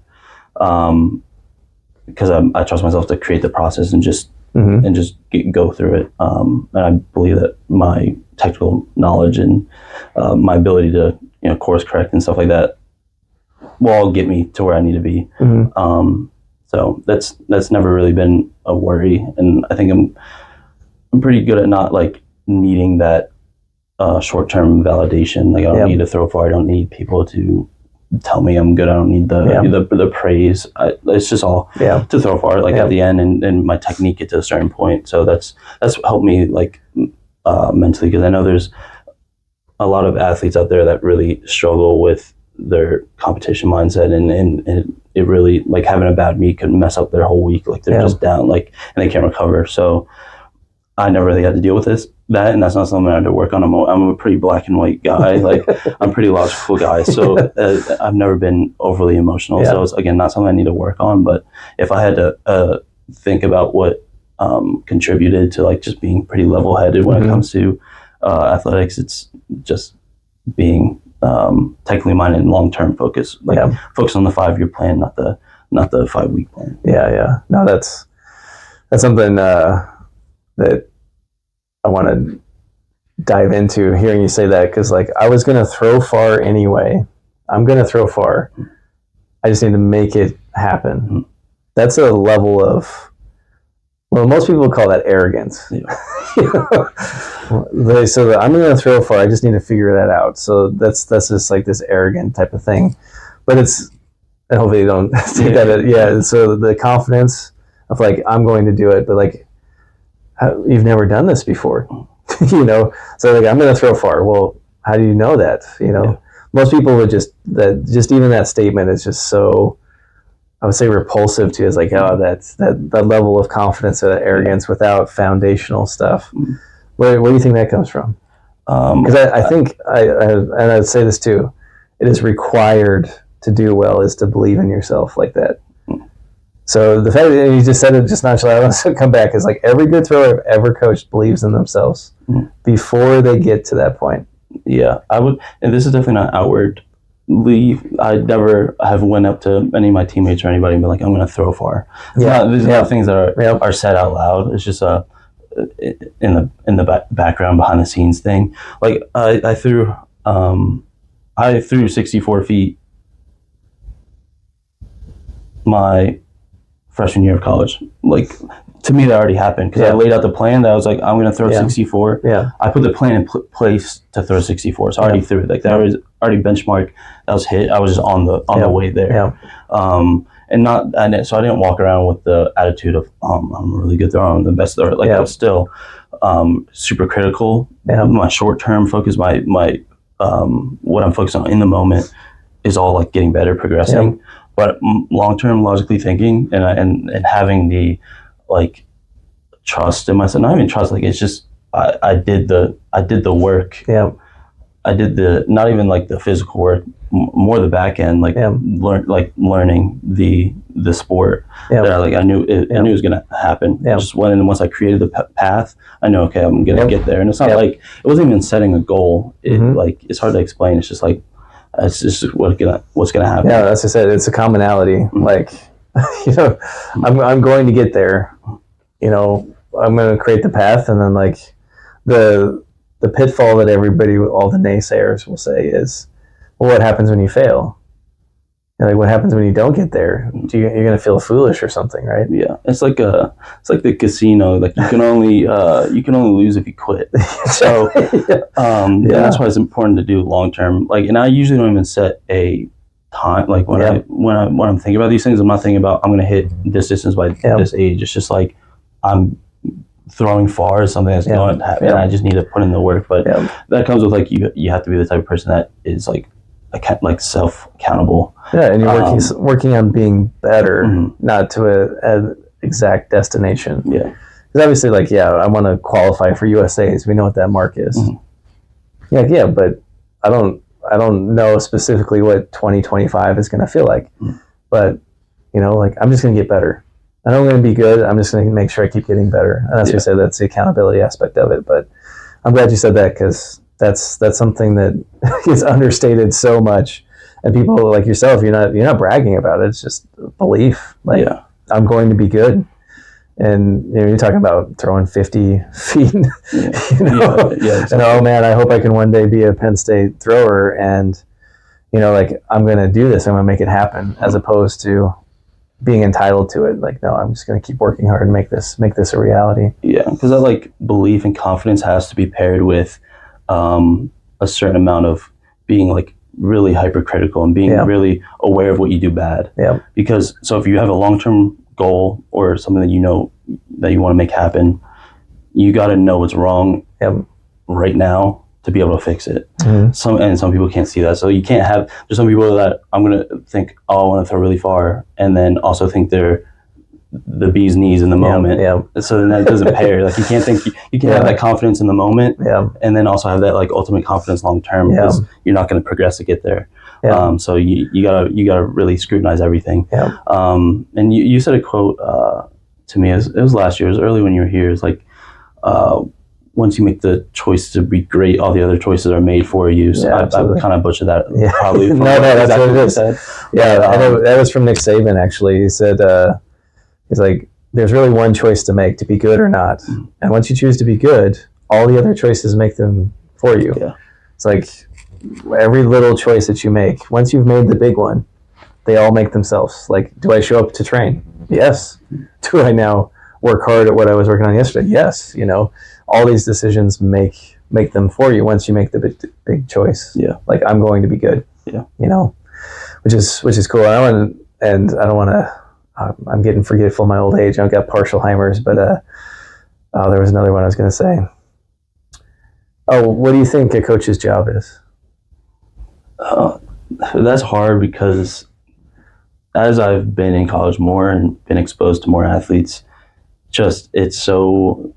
because I trust myself to create the process and just go through it. And I believe that my technical knowledge and my ability to course correct and stuff like that will all get me to where I need to be. So that's never really been a worry, and I think I'm pretty good at not like needing that short-term validation. Like I don't need to throw far. I don't need people to tell me I'm good. I don't need the praise. It's just all to throw far. Like at the end, and my technique gets to a certain point. So that's helped me like mentally, because I know there's a lot of athletes out there that really struggle with their competition mindset, and it really, like, having a bad meet could mess up their whole week. Like they're just down, like, and they can't recover. So I never really had to deal with that, and that's not something I had to work on. I'm a pretty black and white guy. Like I'm a pretty logical guy. So I've never been overly emotional. So it's, again, not something I need to work on. But if I had to think about what contributed to like just being pretty level-headed when it comes to athletics, it's just being technically minded and long-term focus. Like focus on the 5-year plan, not the 5-week plan. No, that's something that I want to dive into, hearing you say that, because like I was going to throw far anyway. I'm going to throw far. I just need to make it happen. That's a level of, well, most people would call that arrogance. So I'm going to throw far. I just need to figure that out. So that's just like this arrogant type of thing. But it's, and hopefully you don't take that. So the confidence of like, I'm going to do it, but like, you've never done this before, so like, I'm going to throw far. Well, how do you know that? Most people would just even that statement is just so, I would say, repulsive to, is like, oh, that's that level of confidence or that arrogance without foundational stuff. Where do you think that comes from? Because I think and I'd say this too, it is required to do well is to believe in yourself like that. So the fact that you just said it just nonchalant, I want to come back, is like every good thrower I've ever coached believes in themselves before they get to that point. Yeah, I would, and this is definitely not outwardly. I never have went up to any of my teammates or anybody and been like, I'm going to throw far. These are not things that are said out loud. It's just in the background, behind the scenes thing. Like I threw 64 feet my freshman year of college, like to me, that already happened because I laid out the plan that I was like, I'm going to throw 64. Yeah. I put the plan in place to throw 64. So I already threw it. Like that was already benchmark. That was hit. I was just on the way there. Yeah. So I didn't walk around with the attitude of, I'm a really good thrower, I'm the best thrower. Like I was still super critical. Yeah. My short-term focus, my what I'm focused on in the moment is all like getting better, progressing. Yeah. But long-term, logically thinking and having the like trust in myself, not even trust, like it's just I did the work. Yeah. I did not even like the physical work, more the back end, like learning the sport that I knew it was gonna happen. Just once I created the path, I know, okay, I'm gonna get there. And it's not like it wasn't even setting a goal. Like it's hard to explain. It's just like it's just what's gonna happen. Yeah, as I said, it's a commonality. Like I'm going to get there. I'm going to create the path, and then like the pitfall that all the naysayers will say is, well, what happens when you fail? Like what happens when you don't get there? You're going to feel foolish or something, right? Yeah, it's like the casino. Like you can only lose if you quit. So that's why it's important to do long term. Like, and I usually don't even set a time. Like when I'm thinking about these things, I'm not thinking about I'm going to hit this distance by this age. It's just like I'm throwing far is something that's going to happen. I just need to put in the work. But that comes with like you have to be the type of person that is like self accountable. Yeah, and you're working on being better, not to an exact destination. Yeah, because obviously, like I want to qualify for USA's. We know what that mark is. Yeah, but I don't know specifically what 2025 is going to feel like. But like I'm just going to get better. I know I'm going to be good. I'm just going to make sure I keep getting better. And that's what I said. That's the accountability aspect of it. But I'm glad you said that because that's something that is understated so much. And people like yourself, you're not bragging about it. It's just belief. Like I'm going to be good. And you're talking about throwing 50 feet. Exactly. And oh man, I hope I can one day be a Penn State thrower. And like I'm going to do this. I'm going to make it happen, as opposed to being entitled to it. Like, no, I'm just going to keep working hard and make this a reality. Yeah, because that like belief and confidence has to be paired with a certain amount of being like really hypercritical and being really aware of what you do bad. Yeah. Because so if you have a long-term goal or something that that you want to make happen, you got to know what's wrong right now to be able to fix it. Some people can't see that. So you can't have, there's some people that I'm going to think, oh, I want to throw really far, and then also think they're the bee's knees in the moment. So then that doesn't pair. Like you can't think, you can have that confidence in the moment and then also have that like ultimate confidence long term, because you're not going to progress to get there. So you gotta really scrutinize everything. And you said a quote to me, it was last year, it was early when you were here. It's like, once you make the choice to be great, all the other choices are made for you. So I kind of butchered that. Probably. No, that's what it is. That was from Nick Saban, actually. He said, he's like, there's really one choice to make, to be good or not. And once you choose to be good, all the other choices make them for you. It's like every little choice that you make, once you've made the big one, they all make themselves. Like, do I show up to train? Yes. Do I now work hard at what I was working on yesterday? Yes. All these decisions make them for you once you make the big choice. Like, I'm going to be good. Which is cool. I don't want to. I'm getting forgetful in my old age. I've got partial Heimers, but there was another one I was going to say. Oh, what do you think a coach's job is? That's hard, because as I've been in college more and been exposed to more athletes, just it's so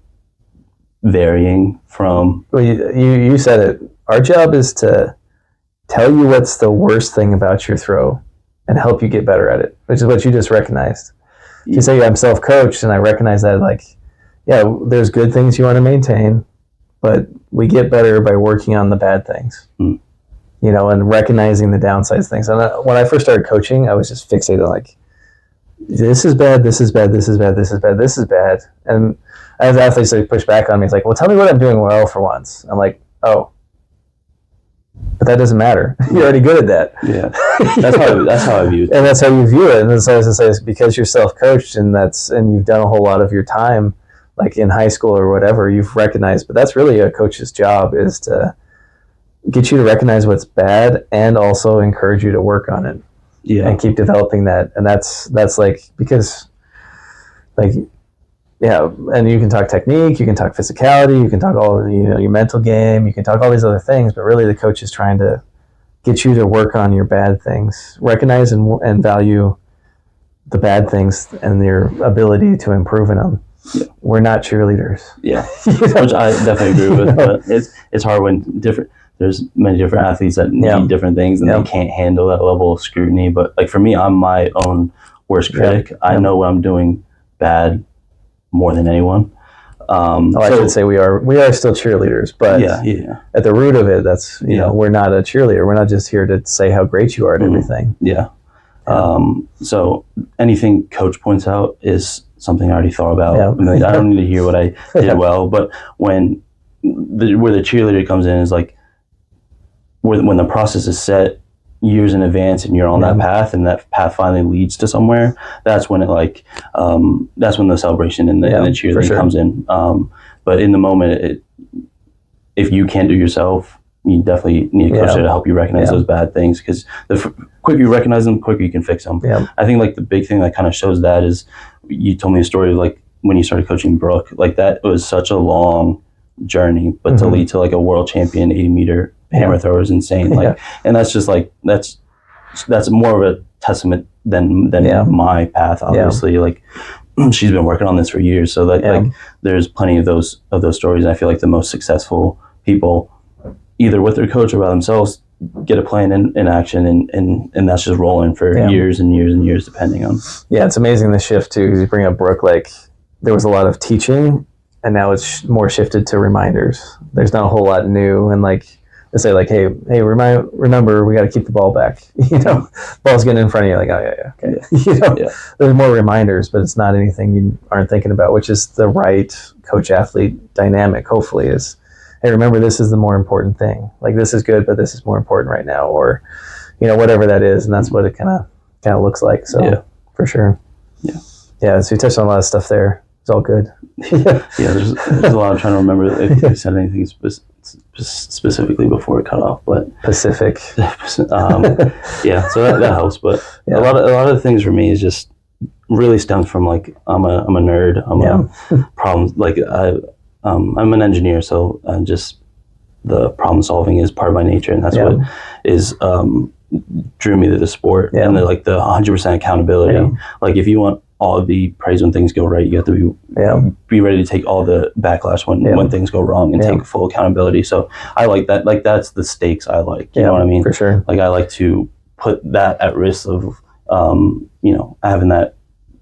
varying from. Well, you said it. Our job is to tell you what's the worst thing about your throw and help you get better at it, which is what you just recognized. You say I'm self-coached, and I recognize that, like, there's good things you want to maintain, but we get better by working on the bad things, and recognizing the downsides things. And when I first started coaching, I was just fixated on like, this is bad, this is bad, this is bad, this is bad, this is bad. And as athletes, they push back on me. It's like, well, tell me what I'm doing well for once. I'm like, oh, But that doesn't matter. You're already good at that. Yeah, that's how I view it. And that's how you view it. And that's always to say, is because you're self-coached and you've done a whole lot of your time, like in high school or whatever, you've recognized. But that's really a coach's job, is to get you to recognize what's bad and also encourage you to work on it. Yeah, and keep developing that. And that's like, because like, yeah, and you can talk technique, you can talk physicality, you can talk all, your mental game, you can talk all these other things, but really the coach is trying to get you to work on your bad things, recognize and value the bad things and your ability to improve in them. Yeah. We're not cheerleaders. Yeah, which I definitely agree with. But it's hard when there's many different athletes that need different things and they can't handle that level of scrutiny. But like for me, I'm my own worst critic. I know what I'm doing bad more than anyone. I should say we are still cheerleaders, but at the root of it, that's we're not a cheerleader. We're not just here to say how great you are at everything. Yeah. So anything coach points out is something I already thought about. Yeah. I mean, I don't need to hear what I did well, but when where the cheerleader comes in is like when the process is set years in advance and you're on that path and that path finally leads to somewhere, that's when it that's when the celebration and the cheerleading comes in. But in the moment, if you can't do yourself, you definitely need a coach to help you recognize those bad things, because the quicker you recognize them, the quicker you can fix them. Yeah. I think like the big thing that kind of shows that is, you told me a story of like when you started coaching Brooke, like that was such a long journey, but to lead to like a world champion 80-meter hammer thrower is insane. Like, and that's just like that's more of a testament than my path. Obviously, like she's been working on this for years, so that like there's plenty of those stories. And I feel like the most successful people, either with their coach or by themselves, get a plan in action, and that's just rolling for years and years and years, depending on. Yeah, it's amazing the shift too. Because you bring up Brooke, like there was a lot of teaching, and now it's more shifted to reminders. There's not a whole lot new, and like they say, like, hey, remember, we got to keep the ball back. Ball's getting in front of you. Like, okay. There's more reminders, but it's not anything you aren't thinking about, which is the right coach-athlete dynamic. Hopefully, is, hey, remember, this is the more important thing. Like, this is good, but this is more important right now, or whatever that is, and that's what it kind of looks like. So for sure. Yeah. So you touched on a lot of stuff there. It's all good. There's a lot. I'm trying to remember if you said anything specifically before it cut off, but Pacific. So that helps. But a lot of the things for me is just really stems from like I'm a nerd. I'm a problem, like I'm an engineer, so just the problem solving is part of my nature, and that's what is drew me to the sport, and the 100% accountability. Like if you want all of the praise when things go right, you have to be ready to take all the backlash when things go wrong, and take full accountability. So I like that. Like that's the stakes I like. You know what I mean? For sure. Like I like to put that at risk of having that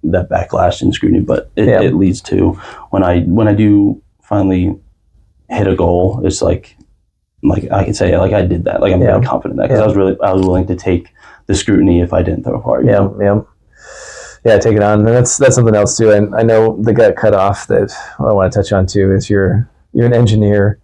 backlash and scrutiny, but it leads to when I do finally hit a goal, it's like I can say like I did that. Like I'm very confident in that, because I was willing to take the scrutiny if I didn't throw hard. Yeah, take it on. And that's something else too. And I know the gut cut off that I want to touch on too is you're an engineer,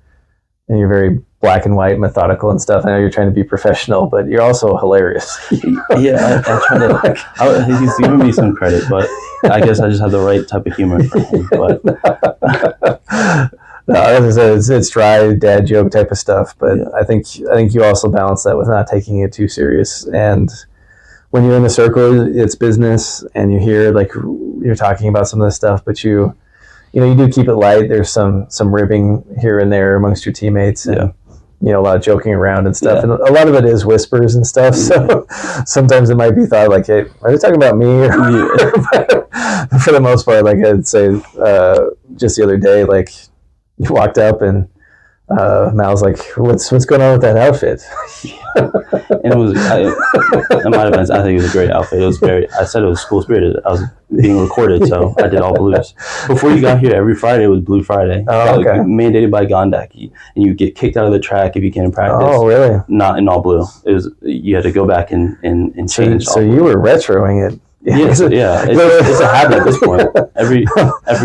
and you're very black and white, methodical and stuff. I know you're trying to be professional, but you're also hilarious. I try to. He's giving me some credit, but I guess I just have the right type of humor for him. But no, as I said, it's dry dad joke type of stuff. But I think you also balance that with not taking it too serious. And when you're in the circle, it's business, and you hear like you're talking about some of this stuff, but you do keep it light. There's some ribbing here and there amongst your teammates, and a lot of joking around and stuff. And a lot of it is whispers and stuff. So sometimes it might be thought like, hey, are they talking about me? But for the most part, like I'd say, just the other day, like you walked up and Mal's like, what's going on with that outfit? And it was, in my defense, I think it was a great outfit. It was I said it was school spirited. I was being recorded, so I did all blues. Before you got here, every Friday was Blue Friday. Oh, okay. Mandated by Gondak. And you get kicked out of the track if you can't practice. Oh, really? Not in all blue. It was, you had to go back and change. So you were retroing it. It's a habit at this point. Every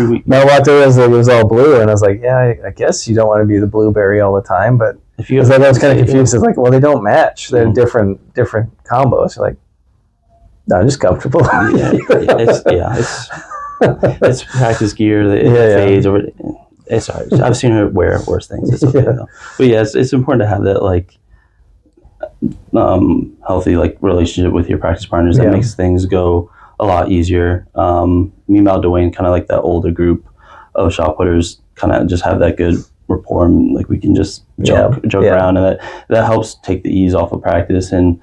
week. Mel walked over, it was all blue, and I was like, I guess you don't want to be the blueberry all the time, but if you, because I was kind of confused. It's like, well, they don't match. They're different combos. You're like, no, I'm just comfortable. It's practice gear that fades over. It's hard. I've seen her wear worse things. It's okay though. But yeah, it's important to have that like healthy like relationship with your practice partners that makes things go a lot easier. Me, Mal, Dwayne, kind of like that older group of shot putters, kind of just have that good rapport, and like we can just joke around, and that helps take the ease off of practice. And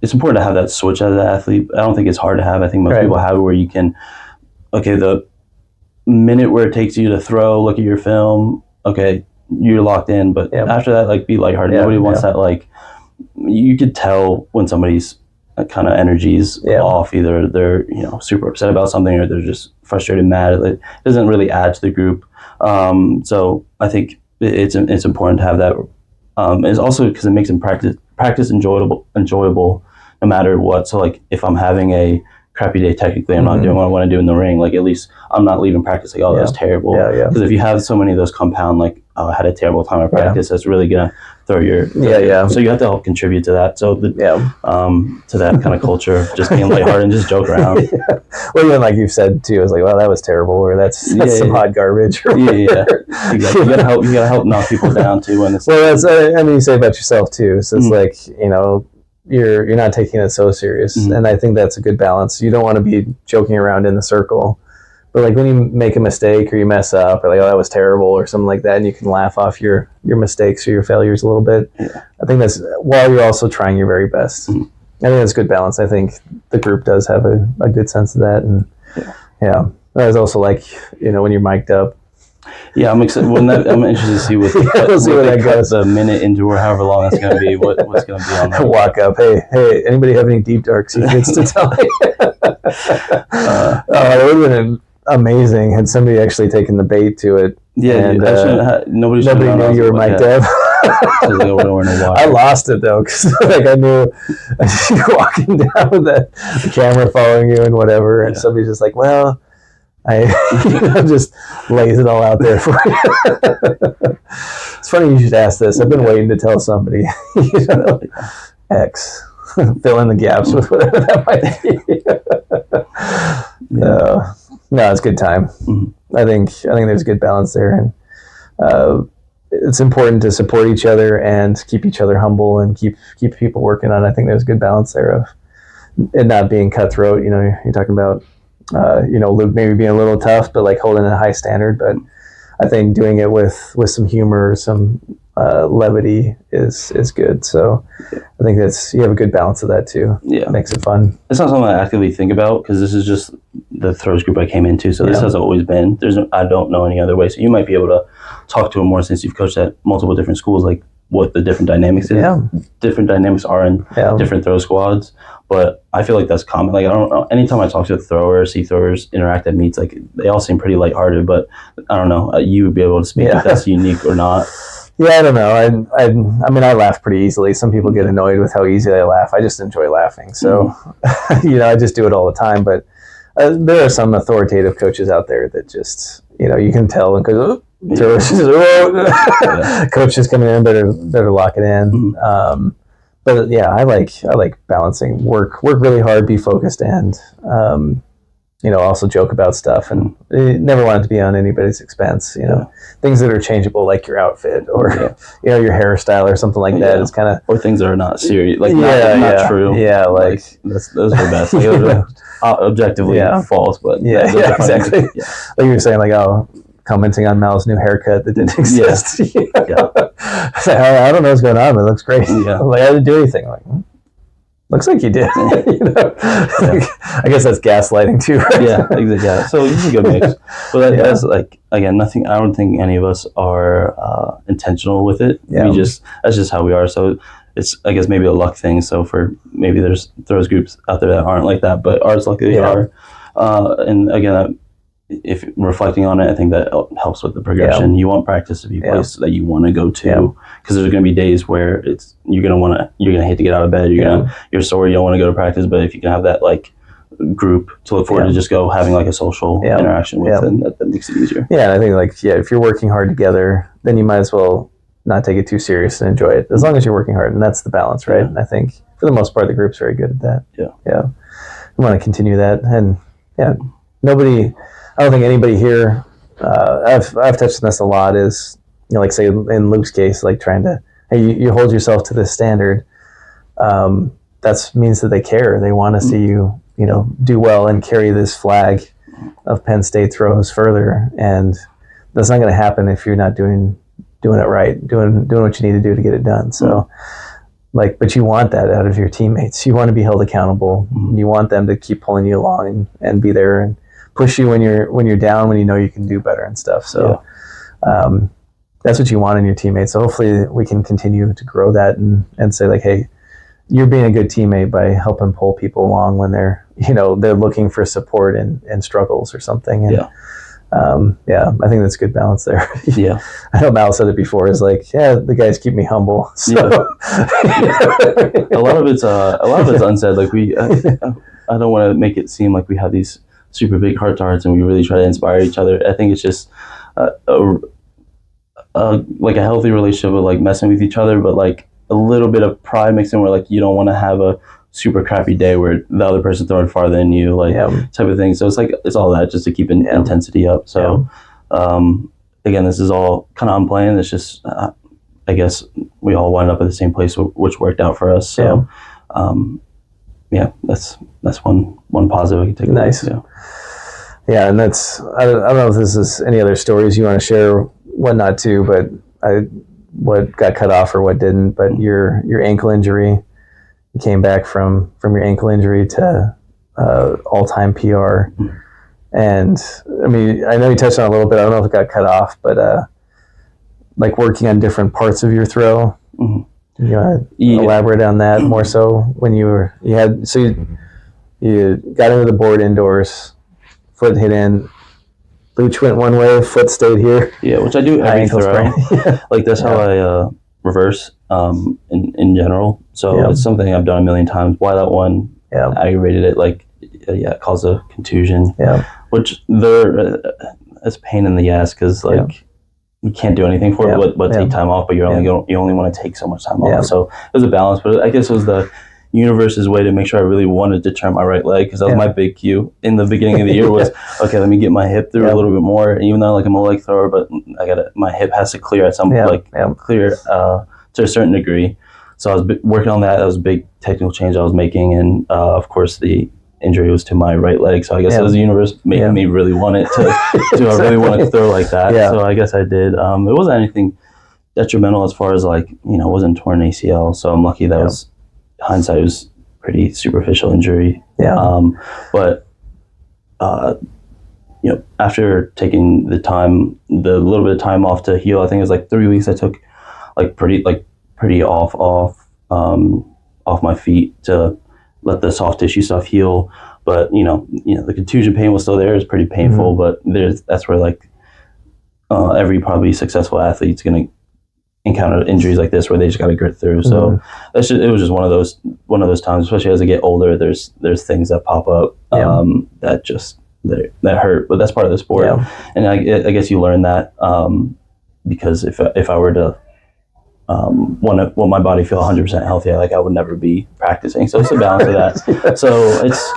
it's important to have that switch as an athlete. I don't think it's hard to have. I think most people have it where you can, okay, the minute where it takes you to throw, look at your film, okay, you're locked in. But after that, like, be lighthearted. Nobody wants that, like, you could tell when somebody's kind of energy's off. Either they're, super upset about something, or they're just frustrated, mad. It doesn't really add to the group. So I think it's important to have that. It's also because it makes them practice enjoyable no matter what. So like if I'm having a crappy day technically, I'm not doing what I want to do in the ring, like at least I'm not leaving practice like, oh, that was terrible. Because if you have so many of those compound, like, oh, I had a terrible time at practice, that's really gonna throw your So you have to help contribute to that. So to that kind of culture of just being lighthearted and just joke around. Well, even like you've said too, it's like, well, that was terrible, or that's some hot garbage. Or you gotta help knock people down too when it's that's you say about yourself too. So it's like, you're not taking it so serious, and I think that's a good balance. You don't want to be joking around in the circle, but like when you make a mistake or you mess up, or like, oh, that was terrible, or something like that, and you can laugh off your mistakes or your failures a little bit. I think that's while you're also trying your very best. I think that's good balance. I think the group does have a good sense of that, and I was also like, when you're mic'd up. Yeah, I'm excited. I'm interested to see what that goes. The minute into, or however long that's going to be. What's going to be on there? Walk up. Hey! Anybody have any deep dark secrets to tell me? It would have been amazing had somebody actually taken the bait to it. Yeah, and nobody knew you were mic'd up. I lost it though, because like I knew you're walking down with the camera following you and whatever, and somebody's just like, well. I just lays it all out there for you. It's funny you should ask this. I've been waiting to tell somebody, X. Fill in the gaps with whatever that might be. No, it's a good time. I think there's a good balance there, and it's important to support each other and keep each other humble and keep people working on it. I think there's a good balance there of it not being cutthroat. You're talking about. Luke maybe being a little tough, but like holding a high standard. But I think doing it with some humor, some levity is good. So I think you have a good balance of that too. Yeah, it makes it fun. It's not something I actively think about because this is just the throws group I came into. So this has always been. I don't know any other way. So you might be able to talk to them more since you've coached at multiple different schools, like what the different dynamics is. Different dynamics are in different throw squads. But I feel like that's common. Like, I don't know. Anytime I talk to a thrower, see throwers interact at meets, like, they all seem pretty lighthearted. But I don't know. You would be able to speak if that's unique or not. Yeah, I don't know. I laugh pretty easily. Some people get annoyed with how easy I laugh. I just enjoy laughing. So, I just do it all the time. But there are some authoritative coaches out there that just, you can tell because coach is coming in, better lock it in. But yeah, I like balancing work really hard, be focused, and also joke about stuff, and never want it to be on anybody's expense. Things that are changeable, like your outfit or your hairstyle or something like that. It's kind of or things that are not serious, like not true. Yeah, like those are the best. Like, those are objectively false, but exactly. Like you were saying, like commenting on Mal's new haircut that didn't exist. I don't know what's going on, but it looks great. Like, I didn't do anything. Like, looks like you did. I guess that's gaslighting too, right? Exactly. So it's a good mix. But that's like, again, nothing. I don't think any of us are intentional with it. That's just how we are. So it's, I guess, maybe a luck thing. So for maybe there's throws groups out there that aren't like that, but ours luckily are. And again, if reflecting on it, I think that helps with the progression. You want practice to be a place that you want to go to, because there's going to be days where you're going to hate to get out of bed. You're sore. You don't want to go to practice. But if you can have that like group to look forward to, just go having like a social interaction with, and that makes it easier. Yeah, and I think if you're working hard together, then you might as well not take it too serious and enjoy it, as long as you're working hard. And that's the balance, right? And I think for the most part, the group's very good at that. Yeah. We want to continue that. And I don't think anybody here, I've touched on this a lot, is, like say in Luke's case, like trying to, hey, you hold yourself to this standard. That means that they care. They want to see you, do well and carry this flag of Penn State throws further. And that's not going to happen if you're not doing it right, doing what you need to do to get it done. So, but you want that out of your teammates. You want to be held accountable. You want them to keep pulling you along and be there and push you when you're down, when you can do better and stuff. So, that's what you want in your teammates. So hopefully we can continue to grow that and say like, hey, you're being a good teammate by helping pull people along when they're looking for support and struggles or something. And, I think that's good balance there. I know Mal said it before. Is like, the guys keep me humble. So. A lot of it's unsaid. Like I don't want to make it seem like we have these super big heart to hearts and we really try to inspire each other. I think it's just like a healthy relationship with like messing with each other, but like a little bit of pride mixed in where like you don't want to have a super crappy day where the other person's throwing farther than you, like type of thing. So it's all that just to keep intensity up. So again, this is all kind of unplanned. It's just I guess we all wound up at the same place, which worked out for us. So that's one positive I can take. Nice. Yeah, and that's I don't know if this is any other stories you want to share, whatnot too, but what got cut off or what didn't. But your ankle injury. You came back from your ankle injury to all-time PR. And, I mean, I know you touched on it a little bit. I don't know if it got cut off, but like working on different parts of your throw. You want to elaborate on that more so when you got into the board indoors, foot hit in, Luch went one way, foot stayed here. Yeah, which I do every throw. Like that's how I reverse in general. So it's something I've done a million times. Why that one aggravated it, like it caused a contusion. Which it's a pain in the ass because like you can't do anything for it but take time off, but you only want to take so much time off. So it was a balance, but I guess it was the universe's way to make sure I really wanted to turn my right leg, because that was my big cue in the beginning of the year was okay, let me get my hip through a little bit more, even though like I'm a leg thrower, but my hip has to clear at some clear to a certain degree. So I was working on that. That was a big technical change I was making, and of course the injury was to my right leg. So I guess it was the universe making me really want it to I really want to throw like that. So I guess I did. It wasn't anything detrimental as far as like, it wasn't torn ACL. So I'm lucky that was, hindsight, was pretty superficial injury. But after taking the little bit of time off to heal, I think it was like 3 weeks I took pretty off my feet to let the soft tissue stuff heal. But the contusion pain was still there. It's pretty painful, but that's where like every probably successful athlete's gonna encounter injuries like this where they just got to grit through. So it was just one of those times, especially as I get older. There's things that pop up that hurt, but that's part of the sport. And I guess you learn that because if I were to want my body feel 100% healthy, I would never be practicing. So it's a balance of that. So it's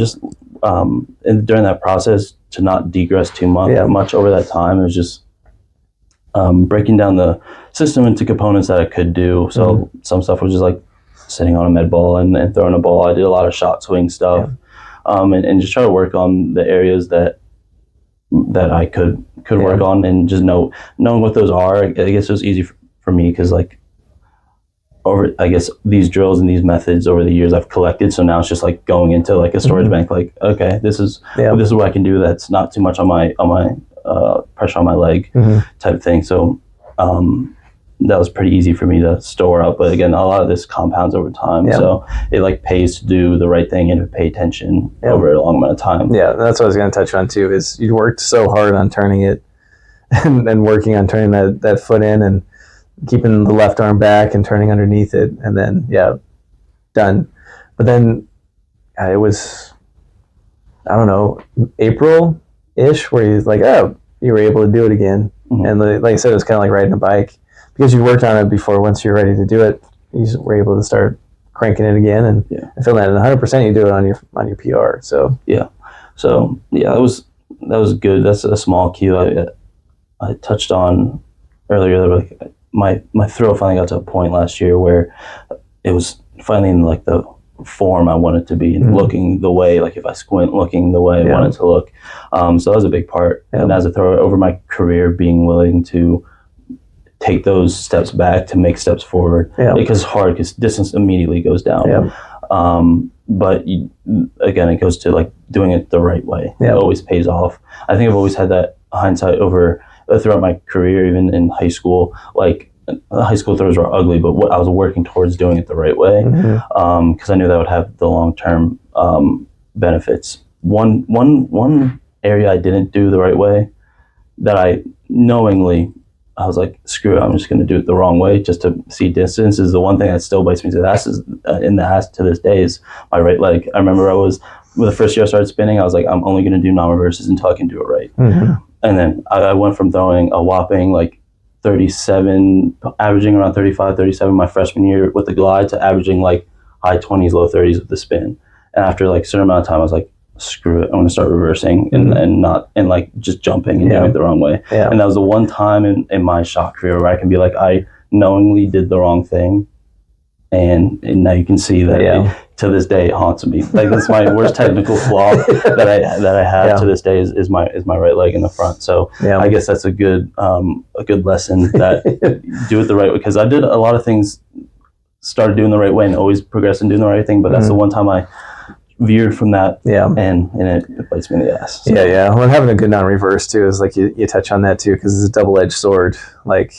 just and during that process to not degress too much over that time. It was just breaking down the system into components that I could do. So some stuff was just like sitting on a med ball and throwing a ball. I did a lot of shot swing stuff, and just try to work on the areas that I could work on, and just knowing what those are. I guess it was easy for me because like over, I guess, these drills and these methods over the years I've collected. So now it's just like going into like a storage bank. Like, okay, this is what I can do. That's not too much on my pressure on my leg type of thing. So that was pretty easy for me to store up. But again, a lot of this compounds over time. So it like pays to do the right thing and to pay attention over a long amount of time. Yeah, that's what I was going to touch on too, is you worked so hard on turning it and working on turning that foot in and keeping the left arm back and turning underneath it, and then done. But then it was, I don't know, April-ish where he's like, oh, you were able to do it again. And like I said, it was kind of like riding a bike. because you worked on it before, once you're ready to do it, you were able to start cranking it again and feeling that. And 100% you do it on your PR. So yeah, that was good. That's a small cue I touched on earlier. Like my throw finally got to a point last year where it was finally in like the form I wanted to be, and looking the way, like if I squint, looking the way I wanted to look. So that was a big part. And as a thrower over my career, being willing to take those steps back to make steps forward, because it's hard, because distance immediately goes down. But again, it goes to like doing it the right way. It always pays off. I think I've always had that hindsight over throughout my career, even in high school. Like high school throws were ugly, but I was working towards doing it the right way, because I knew that would have the long-term benefits. One area I didn't do the right way, that I knowingly, I was like, screw it, I'm just going to do it the wrong way just to see distance, is the one thing that still bites me to the ass, in the ass to this day, is my right leg. I remember with the first year I started spinning, I was like, I'm only going to do non-reverses until I can do it right. And then I went from throwing a whopping like 37, averaging around 35, 37 my freshman year with the glide, to averaging like high 20s, low 30s with the spin. And after like a certain amount of time, I was like, screw it, I'm going to start reversing and not, and like just jumping and doing it the wrong way. And that was the one time in my shot career where I can be like, I knowingly did the wrong thing. And now you can see that to this day it haunts me. Like that's my worst technical flaw that I have to this day is my right leg in the front. So I guess that's a good lesson, that do it the right way, because I did a lot of things, started doing the right way and always progressed in doing the right thing, but that's the one time I veered from that, and it bites me in the ass. So. Well, having a good non-reverse too is like you touch on that too, because it's a double-edged sword. Like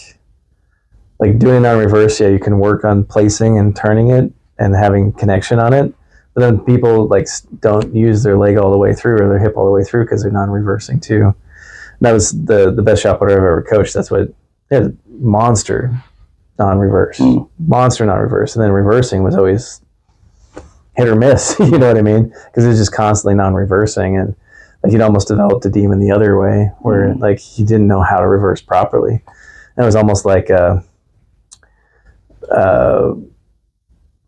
doing non-reverse, you can work on placing and turning it and having connection on it, but then people like don't use their leg all the way through or their hip all the way through because they're non-reversing too. And that was the best shot putter I've ever coached. That's what monster non-reverse, monster non-reverse, and then reversing was always hit or miss. You know what I mean? Because it was just constantly non-reversing, and like he'd almost developed a demon the other way, where like he didn't know how to reverse properly. And it was almost like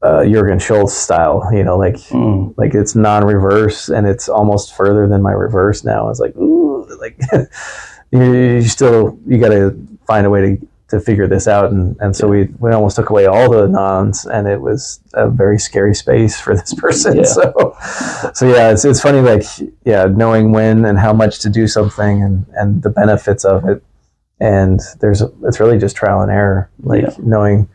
Jurgen Schultz style, like it's non-reverse and it's almost further than my reverse now. It's like, ooh, like you got to find a way to figure this out, and so we almost took away all the nons, and it was a very scary space for this person. So it's funny, like knowing when and how much to do something, and the benefits of it, and it's really just trial and error, knowing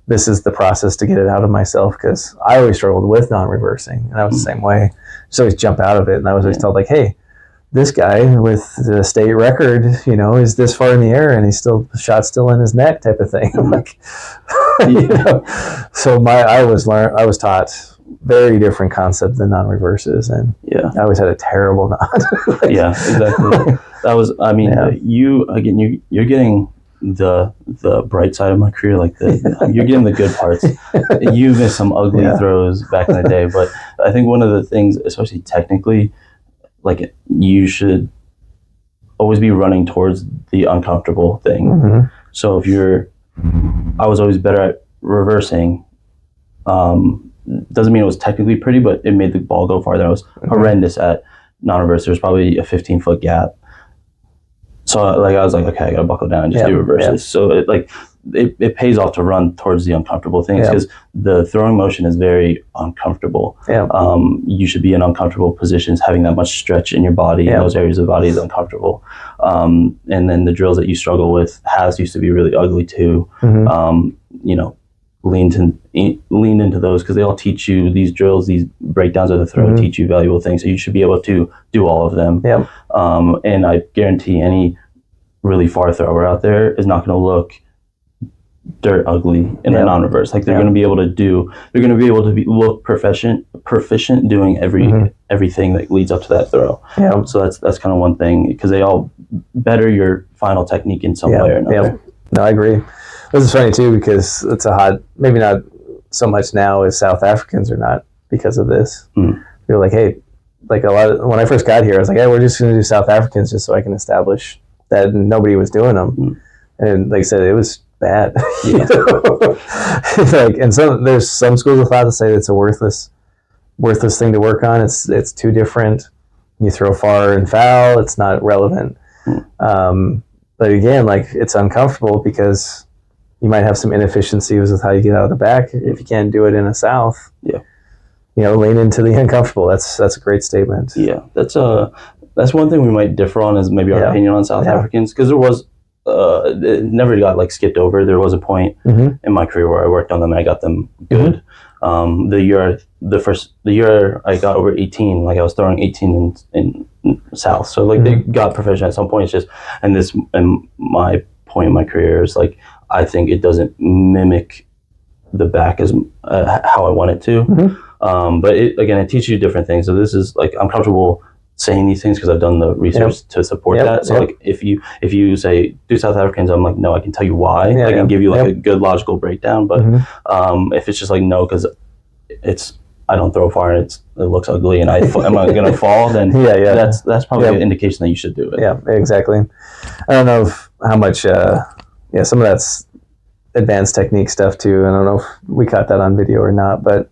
this is the process to get it out of myself, because I always struggled with non-reversing, and I was the same way. Just always jump out of it, and I was always told like, hey, this guy with the state record, is this far in the air and he's shot's still in his neck, type of thing. I'm like, so I was taught very different concept than non-reverses, and I always had a terrible non. Exactly. That was, you're getting the bright side of my career, like you're getting the good parts. You missed some ugly throws back in the day, but I think one of the things, especially technically, like you should always be running towards the uncomfortable thing. So I was always better at reversing. Doesn't mean it was technically pretty, but it made the ball go farther. I was horrendous at non-reverse. There's probably a 15-foot gap. So I was like, okay, I gotta buckle down and just do reverses. So it pays off to run towards the uncomfortable things, because the throwing motion is very uncomfortable. You should be in uncomfortable positions. Having that much stretch in your body, in those areas of the body, is uncomfortable. And then the drills that you struggle with used to be really ugly too. Leaned into those, because they all teach you these drills, these breakdowns of the throw teach you valuable things. So you should be able to do all of them. And I guarantee any really far thrower out there is not going to look dirt ugly in a non-reverse. Like they're going to be able to look proficient doing everything that leads up to that throw. So that's kind of one thing, because they all better your final technique in some way or another. No, I agree. This is funny too, because it's maybe not so much now as South Africans are not, because of this. They're like, hey, like when I first got here, I was like, hey, we're just going to do South Africans just so I can establish that nobody was doing them. And like I said, it was bad. You know? Like, and there's some schools of thought that say it's a worthless thing to work on. It's too different. You throw far and foul, it's not relevant. But again, like, it's uncomfortable because you might have some inefficiencies with how you get out of the back if you can't do it in a south. Yeah. You know, lean into the uncomfortable. That's a great statement. Yeah, that's one thing we might differ on, is maybe our opinion on South Africans, because there was it never got like skipped over. There was a point in my career where I worked on them and I got them good. The year I got over 18, like I was throwing 18 in South, so like they got proficient at some point. It's just, and my point in my career is like, I think it doesn't mimic the back as how I want it to. But it teaches you different things. So this is like, I'm comfortable saying these things because I've done the research to support that. So like, if you say do South Africans, I'm like, no, I can tell you why. I can give you like a good logical breakdown. But if it's just like, no, because I don't throw far and it looks ugly and am I going to fall, then that's probably an indication that you should do it. Yeah, exactly. I don't know how much some of that's advanced technique stuff too. I don't know if we caught that on video or not, but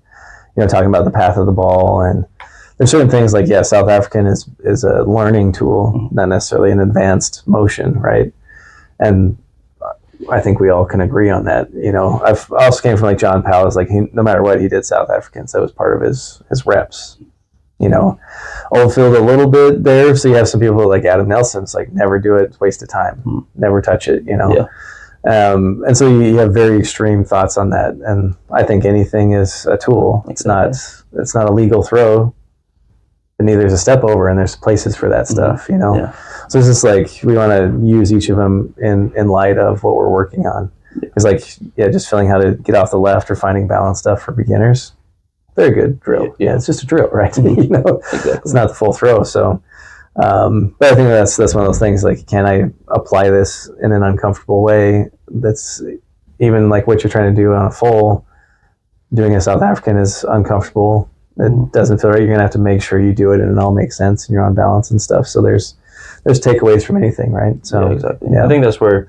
you know, talking about the path of the ball, and there's certain things like, South African is a learning tool, not necessarily an advanced motion, right? And I think we all can agree on that. You know, I also came from like John Powell's, like no matter what he did South Africans, that was part of his reps. You know, Oldfield a little bit there. So you have some people like Adam Nelson's like, never do it, it's a waste of time, never touch it. You know. And so you have very extreme thoughts on that, and I think anything is a tool. It's not a legal throw, and neither is a step over, and there's places for that stuff, you know. So it's just like, we want to use each of them in light of what we're working on. It's like, just feeling how to get off the left or finding balance stuff for beginners, very good drill. It's just a drill, right? You know, it's not the full throw. So but I think that's one of those things, like, can I apply this in an uncomfortable way that's even like what you're trying to do on a full? Doing a South African is uncomfortable. It doesn't feel right. You're going to have to make sure you do it and it all makes sense and you're on balance and stuff. So there's takeaways from anything, right? So exactly. I think that's where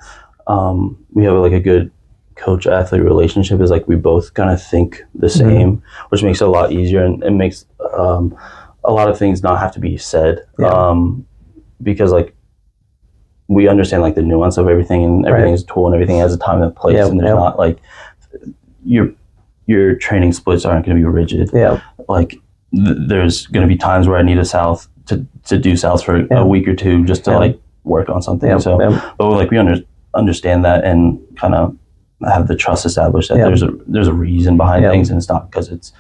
we have like a good coach-athlete relationship, is like we both kind of think the same, which makes it a lot easier, and it makes a lot of things not have to be said, because like we understand like the nuance of everything, and everything's a tool and everything has a time and a place, and there's not like your training splits aren't going to be rigid. Like there's going to be times where I need a South to do South for a week or two just to like work on something. But like we understand that and kind of have the trust established that there's a reason behind things, and it's not because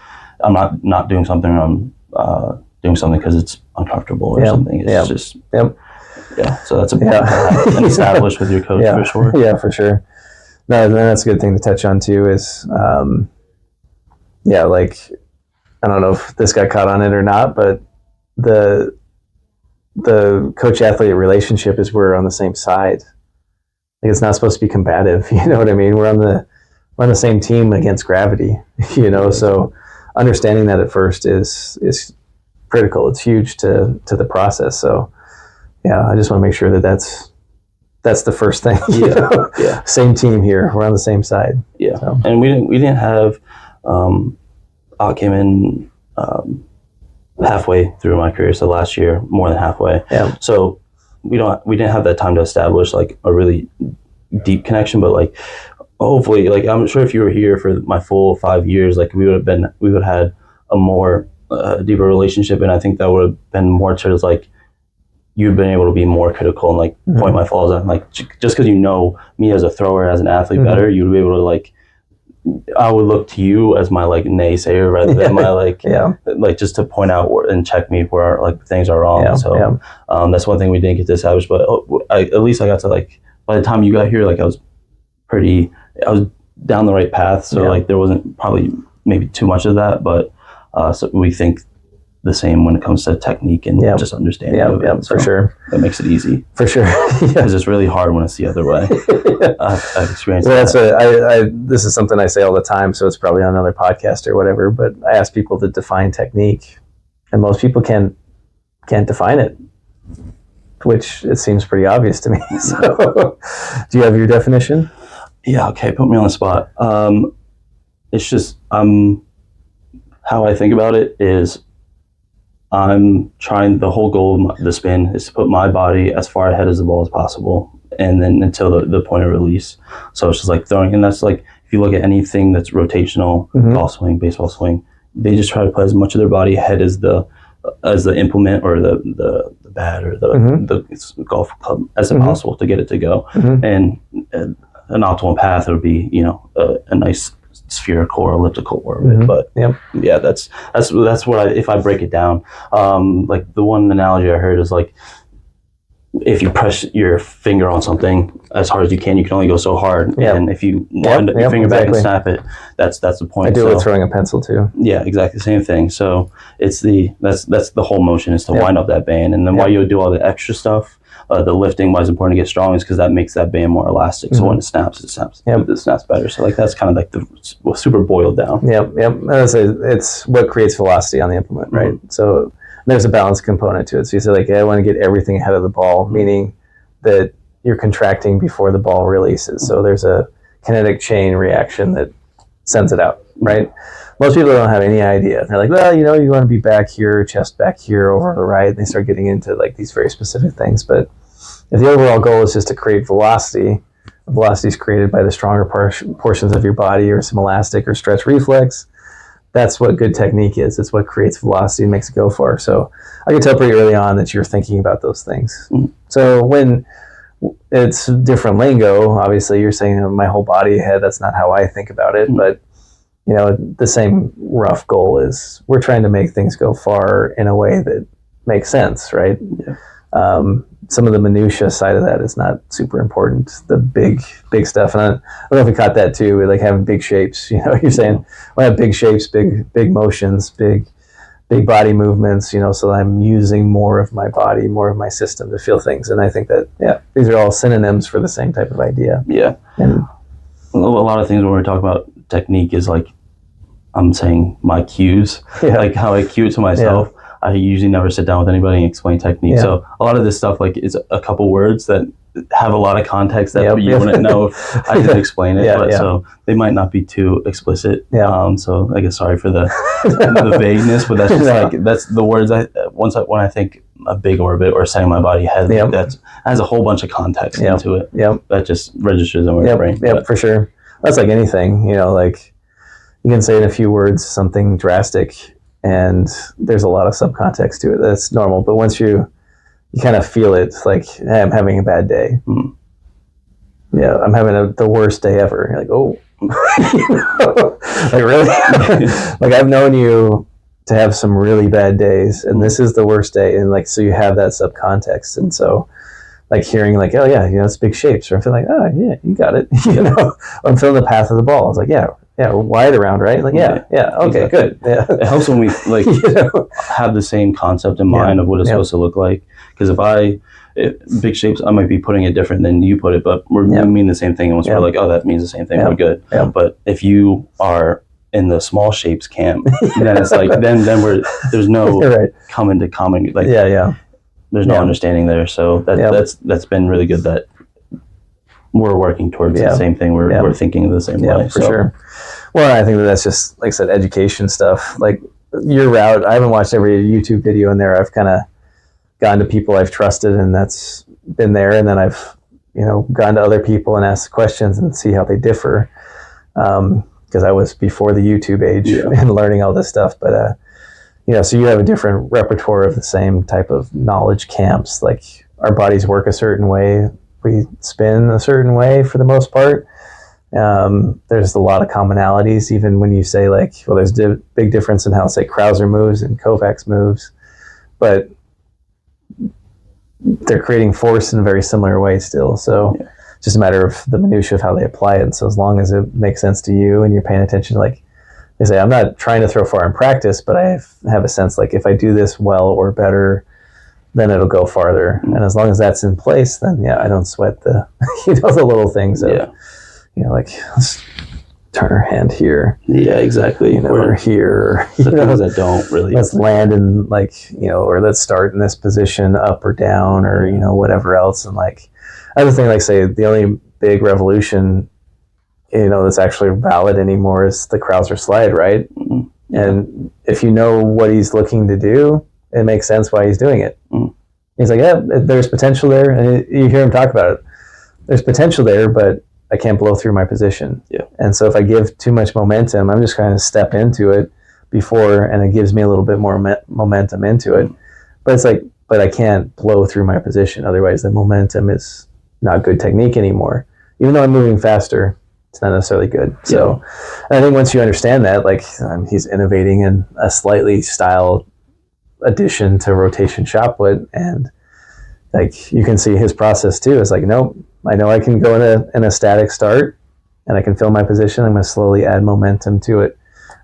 I'm not doing something, or I'm doing something because it's uncomfortable or something. It's just so that's a point to have established with your coach for sure. Yeah, for sure. No, that's a good thing to touch on too. Is like, I don't know if this got caught on it or not, but the coach-athlete relationship is we're on the same side. Like, it's not supposed to be combative. You know what I mean? We're on the same team against gravity. You know, so understanding that at first is critical. It's huge to the process. So I just want to make sure that's the first thing. You know? Same team here. We're on the same side. So. And we didn't have I came in halfway through my career, so last year more than halfway. So we didn't have that time to establish like a really deep connection, but like hopefully, like, I'm sure if you were here for my full 5 years, like we would have had a more deeper relationship, and I think that would have been more towards like you've been able to be more critical and like point my flaws out. Like, just because you know me as a thrower, as an athlete better, you would be able to like, I would look to you as my like naysayer rather than my like like just to point out and check me where like things are wrong. That's one thing we didn't get to establish, but at least I got to, like, by the time you got here, like I was down the right path, so like there wasn't probably maybe too much of that, but so we think the same when it comes to technique and just understanding of it. So for sure. That makes it easy. For sure. Because it's really hard when it's the other way. I've experienced that. That's what this is something I say all the time, so it's probably on another podcast or whatever, but I ask people to define technique, and most people can't define it, which it seems pretty obvious to me. So do you have your definition? Yeah, okay, put me on the spot. It's just how I think about it is I'm trying. The whole goal of the spin is to put my body as far ahead as the ball as possible, and then until the point of release. So it's just like throwing, and that's like if you look at anything that's rotational, golf swing, baseball swing, they just try to put as much of their body ahead as the implement or the bat or the golf club as possible to get it to go. And an optimal path would be, you know, a nice spherical or elliptical orbit. But yeah, that's what if I break it down, like the one analogy I heard is like, if you press your finger on something as hard as you can only go so hard. And if you wind your finger back and snap it, that's the point. I do it with throwing a pencil too. Yeah, exactly the same thing. So it's that's the whole motion is to wind up that band, and then why you do all the extra stuff. The lifting, why it's important to get strong, is because that makes that band more elastic. So when it snaps, it snaps better. So like that's kind of like the super boiled down. It's what creates velocity on the implement, right? So there's a balance component to it. So you say like, I want to get everything ahead of the ball, meaning that you're contracting before the ball releases. So there's a kinetic chain reaction that sends it out, right? Most people don't have any idea. They're like, well, you know, you want to be back here, chest back here, over to the right. And they start getting into like these very specific things. But if the overall goal is just to create velocity is created by the stronger portions of your body or some elastic or stretch reflex. That's what good technique is. It's what creates velocity and makes it go far. So I can tell pretty early on that you're thinking about those things. So when it's different lingo, obviously you're saying my whole body ahead. That's not how I think about it. But, you know, the same rough goal is we're trying to make things go far in a way that makes sense, right? Some of the minutia side of that is not super important. The big stuff, and I don't know if we caught that too. We like having big shapes. You know, you're saying I have big shapes, big motions, big body movements. You know, so I'm using more of my body, more of my system to feel things. And I think that these are all synonyms for the same type of idea. Yeah, and a lot of things when we talk about technique is like I'm saying my cues, like how I cue it to myself. I usually never sit down with anybody and explain technique. So a lot of this stuff like is a couple words that have a lot lot of context that you wouldn't know if I didn't explain it. So they might not be too explicit. So I guess sorry for the the vagueness, but that's just like that's the words when I think a big orbit or setting my body ahead, that has a whole bunch of context into it. That just registers in my brain. For sure. That's like anything, you know, like you can say in a few words something drastic and there's a lot of subcontext to it. That's normal. But once you kind of feel it, it's like, hey, I'm having a bad day. Yeah, I'm having the worst day ever. You're like, oh, like really? Like I've known you to have some really bad days, and this is the worst day. And like, so you have that subcontext, and so like hearing like, oh yeah, you know, it's big shapes, or I'm feeling like, oh yeah, you got it. You know, I'm feeling the path of the ball. I was like, yeah, wide around, right? Like, okay, exactly. Good. Yeah, it helps when we like have the same concept in mind of what it's supposed to look like. Because big shapes, I might be putting it different than you put it, but we mean the same thing. And once we're like, oh, that means the same thing, we're good. But if you are in the small shapes camp, then it's like then there's no coming to common like there's no understanding there. So that's been really good that we're working towards the same thing. We're thinking of the same way. For sure. Well, I think that's just like I said, education stuff. Like your route, I haven't watched every YouTube video in there. I've kind of gone to people I've trusted, and that's been there. And then I've, you know, gone to other people and asked questions and see how they differ. Because I was before the YouTube age and learning all this stuff. But, you know, so you have a different repertoire of the same type of knowledge camps. Like our bodies work a certain way. We spin a certain way for the most part. There's a lot of commonalities, even when you say like, well, there's big difference in how, say, Krauser moves and Kovacs moves. But they're creating force in a very similar way still. So it's just a matter of the minutia of how they apply it. So as long as it makes sense to you and you're paying attention, like they say, I'm not trying to throw far in practice, but I have a sense like if I do this well or better, then it'll go farther. And as long as that's in place, then I don't sweat the, the little things of, like let's turn our hand here. Yeah, exactly. Or here. The things that don't really. Let's land in or let's start in this position up or down or, whatever else. And like, other thing, like say the only big revolution that's actually valid anymore is the Krauser slide, right? Mm-hmm. And if you know what he's looking to do, it makes sense why he's doing it. Mm. He's like, yeah, there's potential there. And you hear him talk about it. There's potential there, but I can't blow through my position. Yeah. And so if I give too much momentum, I'm just kind of step into it before, and it gives me a little bit more momentum into it. But it's like, but I can't blow through my position. Otherwise, the momentum is not good technique anymore. Even though I'm moving faster, it's not necessarily good. So and I think once you understand that, like he's innovating in a slightly styled addition to rotation shot put, and like you can see his process too. It's like, nope, I know I can go in a static start and I can fill my position. I'm going to slowly add momentum to it.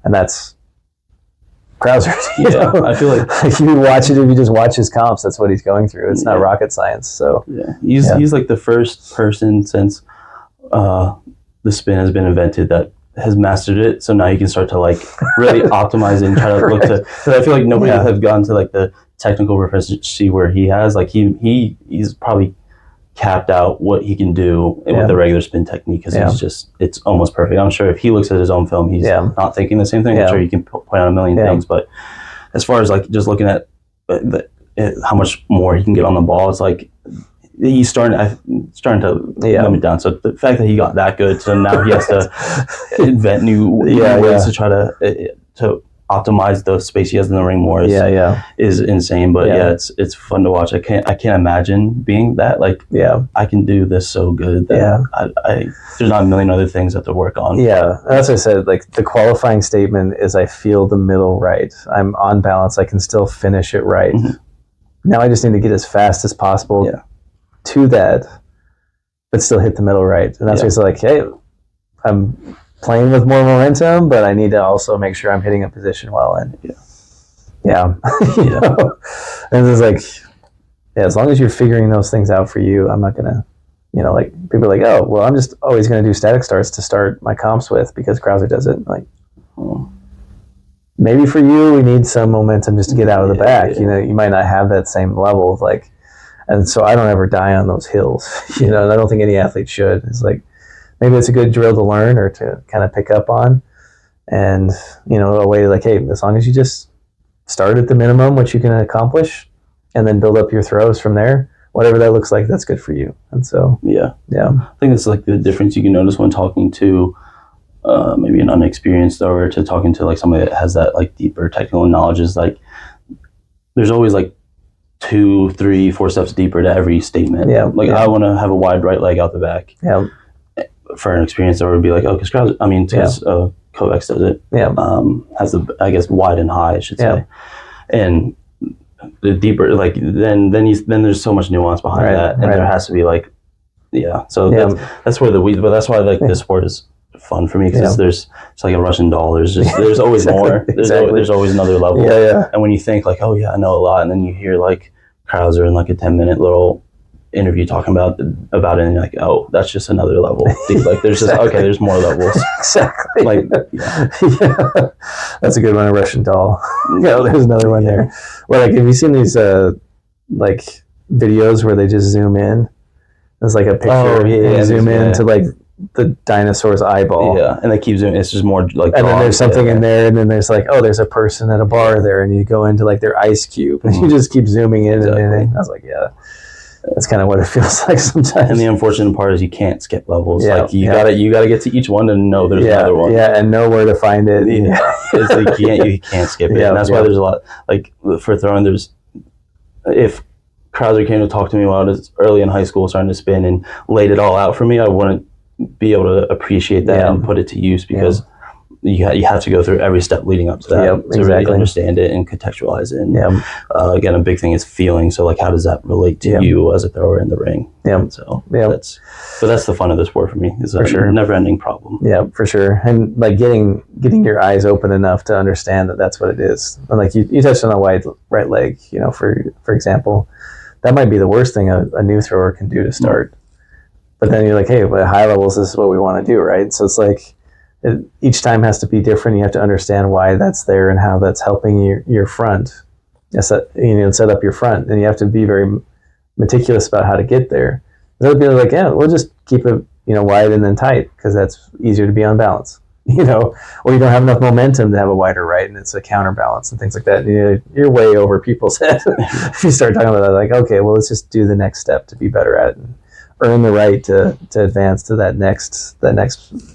And that's Krauser. I feel like if you just watch his comps, that's what he's going through. It's not rocket science. So he's like the first person since the spin has been invented that has mastered it. So now you can start to like really optimize it and try to look to, because I feel like nobody has gotten to like the technical proficiency where he has. Like he's probably capped out what he can do with the regular spin technique, because he's just, it's almost perfect. I'm sure if he looks at his own film, he's not thinking the same thing. I'm sure you can point out a million things, but as far as like just looking at how much more he can get on the ball, it's like he's starting to limit it down. So the fact that he got that good, so now he has to invent new ways to try to optimize the space he has in the ring more is insane. But it's fun to watch. I can't imagine being that, like I can do this so good that I there's not a million other things I have to work on. As I said, like the qualifying statement is I feel the middle right, I'm on balance, I can still finish it right. Now I just need to get as fast as possible to that, but still hit the middle right. And that's why it's like, hey, I'm playing with more momentum, but I need to also make sure I'm hitting a position well. And you know? And it's like, as long as you're figuring those things out for you, I'm not gonna, like people are like, oh, well, I'm just always gonna do static starts to start my comps with because Krauser does it. Like, maybe for you, we need some momentum just to get out of the back. You might not have that same level of like, and so I don't ever die on those hills, and I don't think any athlete should. It's like, maybe it's a good drill to learn or to kind of pick up on. And, a way like, hey, as long as you just start at the minimum, which you can accomplish, and then build up your throws from there, whatever that looks like, that's good for you. And so, I think it's like the difference you can notice when talking to maybe an unexperienced thrower to talking to like somebody that has that like deeper technical knowledge is like, there's always like 2, 3, 4 steps deeper to every statement. I want to have a wide right leg out the back. For an experience, that would be like, oh, because Kovacs does it. Has the, I guess, wide and high, I should say. And the deeper, like, then there's so much nuance behind that, and there has to be like, So that's where but that's why like this sport is fun for me, because it's like a Russian doll. There's always more. There's always another level. And when you think like, oh yeah, I know a lot, and then you hear like Krauser in like a 10-minute little interview talking about it, and you're like, oh, that's just another level. Like there's just there's more levels. Exactly. Like that's a good one, a Russian doll. There's another one there. Well, like, have you seen these like videos where they just zoom in? There's like a picture and zoom in to like the dinosaur's eyeball. And they keep zooming. It's just more like, and then there's something in there, and then there's like, oh, there's a person at a bar there, and you go into like their ice cube, and you just keep zooming in and in. I was like, that's kind of what it feels like sometimes. And the unfortunate part is you can't skip levels. Like you gotta get to each one to know there's another one. And know where to find it. It's like you can't skip it. And that's why there's a lot, like for throwing, if Krauser came to talk to me when I was early in high school starting to spin and laid it all out for me, I wouldn't be able to appreciate that and put it to use, because you have to go through every step leading up to that to really understand it and contextualize it. And again, a big thing is feeling. So like, how does that relate to you as a thrower in the ring? So that's the fun of the sport for me. Is a never-ending problem. For sure. And like getting your eyes open enough to understand that that's what it is. And like you touched on a wide right leg, for example, that might be the worst thing a new thrower can do to start. But then you're like, hey, but at high levels, this is what we want to do, right? So it's like, each time has to be different. You have to understand why that's there and how that's helping your front. Set up your front, and you have to be very meticulous about how to get there. They'll be like, we'll just keep it wide and then tight, because that's easier to be on balance. Or you don't have enough momentum to have a wider right, and it's a counterbalance and things like that. You're way over people's head if you start talking about that. Like, okay, well, let's just do the next step to be better at it and earn the right to advance to that next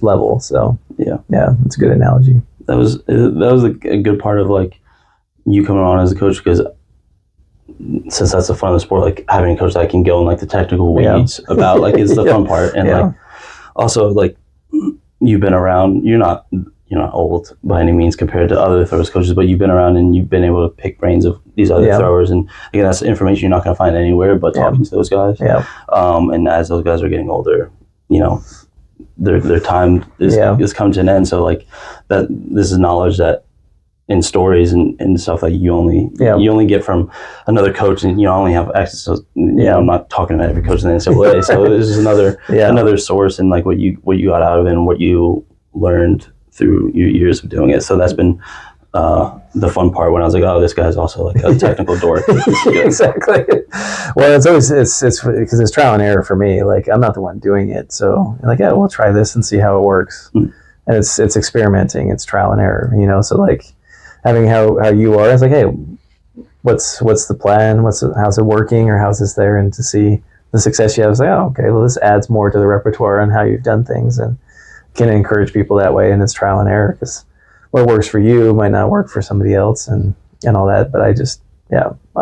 level. So yeah, it's a good analogy. That was a good part of like you coming on as a coach, because since that's the fun of the sport, like having a coach that can go in like the technical weeds about like is the fun part, and like also like you've been around. You're not old by any means compared to other throwers coaches, but you've been around and you've been able to pick brains of these other throwers, and again, that's information you're not going to find anywhere but talking to those guys. And as those guys are getting older, their time is come to an end. So like that, this is knowledge that in stories and stuff that you only get from another coach, and you only have access to. I'm not talking about every coach in the NCAA, so this is another source, and like what you got out of it and what you learned through your years of doing it. So that's been the fun part when I was like, oh, this guy's also like a technical dork. Exactly. Well, it's always it's because it's trial and error for me. Like, I'm not the one doing it, so I'm like, yeah, we'll try this and see how it works. And it's experimenting. It's trial and error. So like having how you are, it's like, hey, what's the plan? How's it working, or how's this there? And to see the success you have, I was like, oh, okay, well, this adds more to the repertoire and how you've done things, and can encourage people that way. And it's trial and error, because what works for you might not work for somebody else, and all that. But I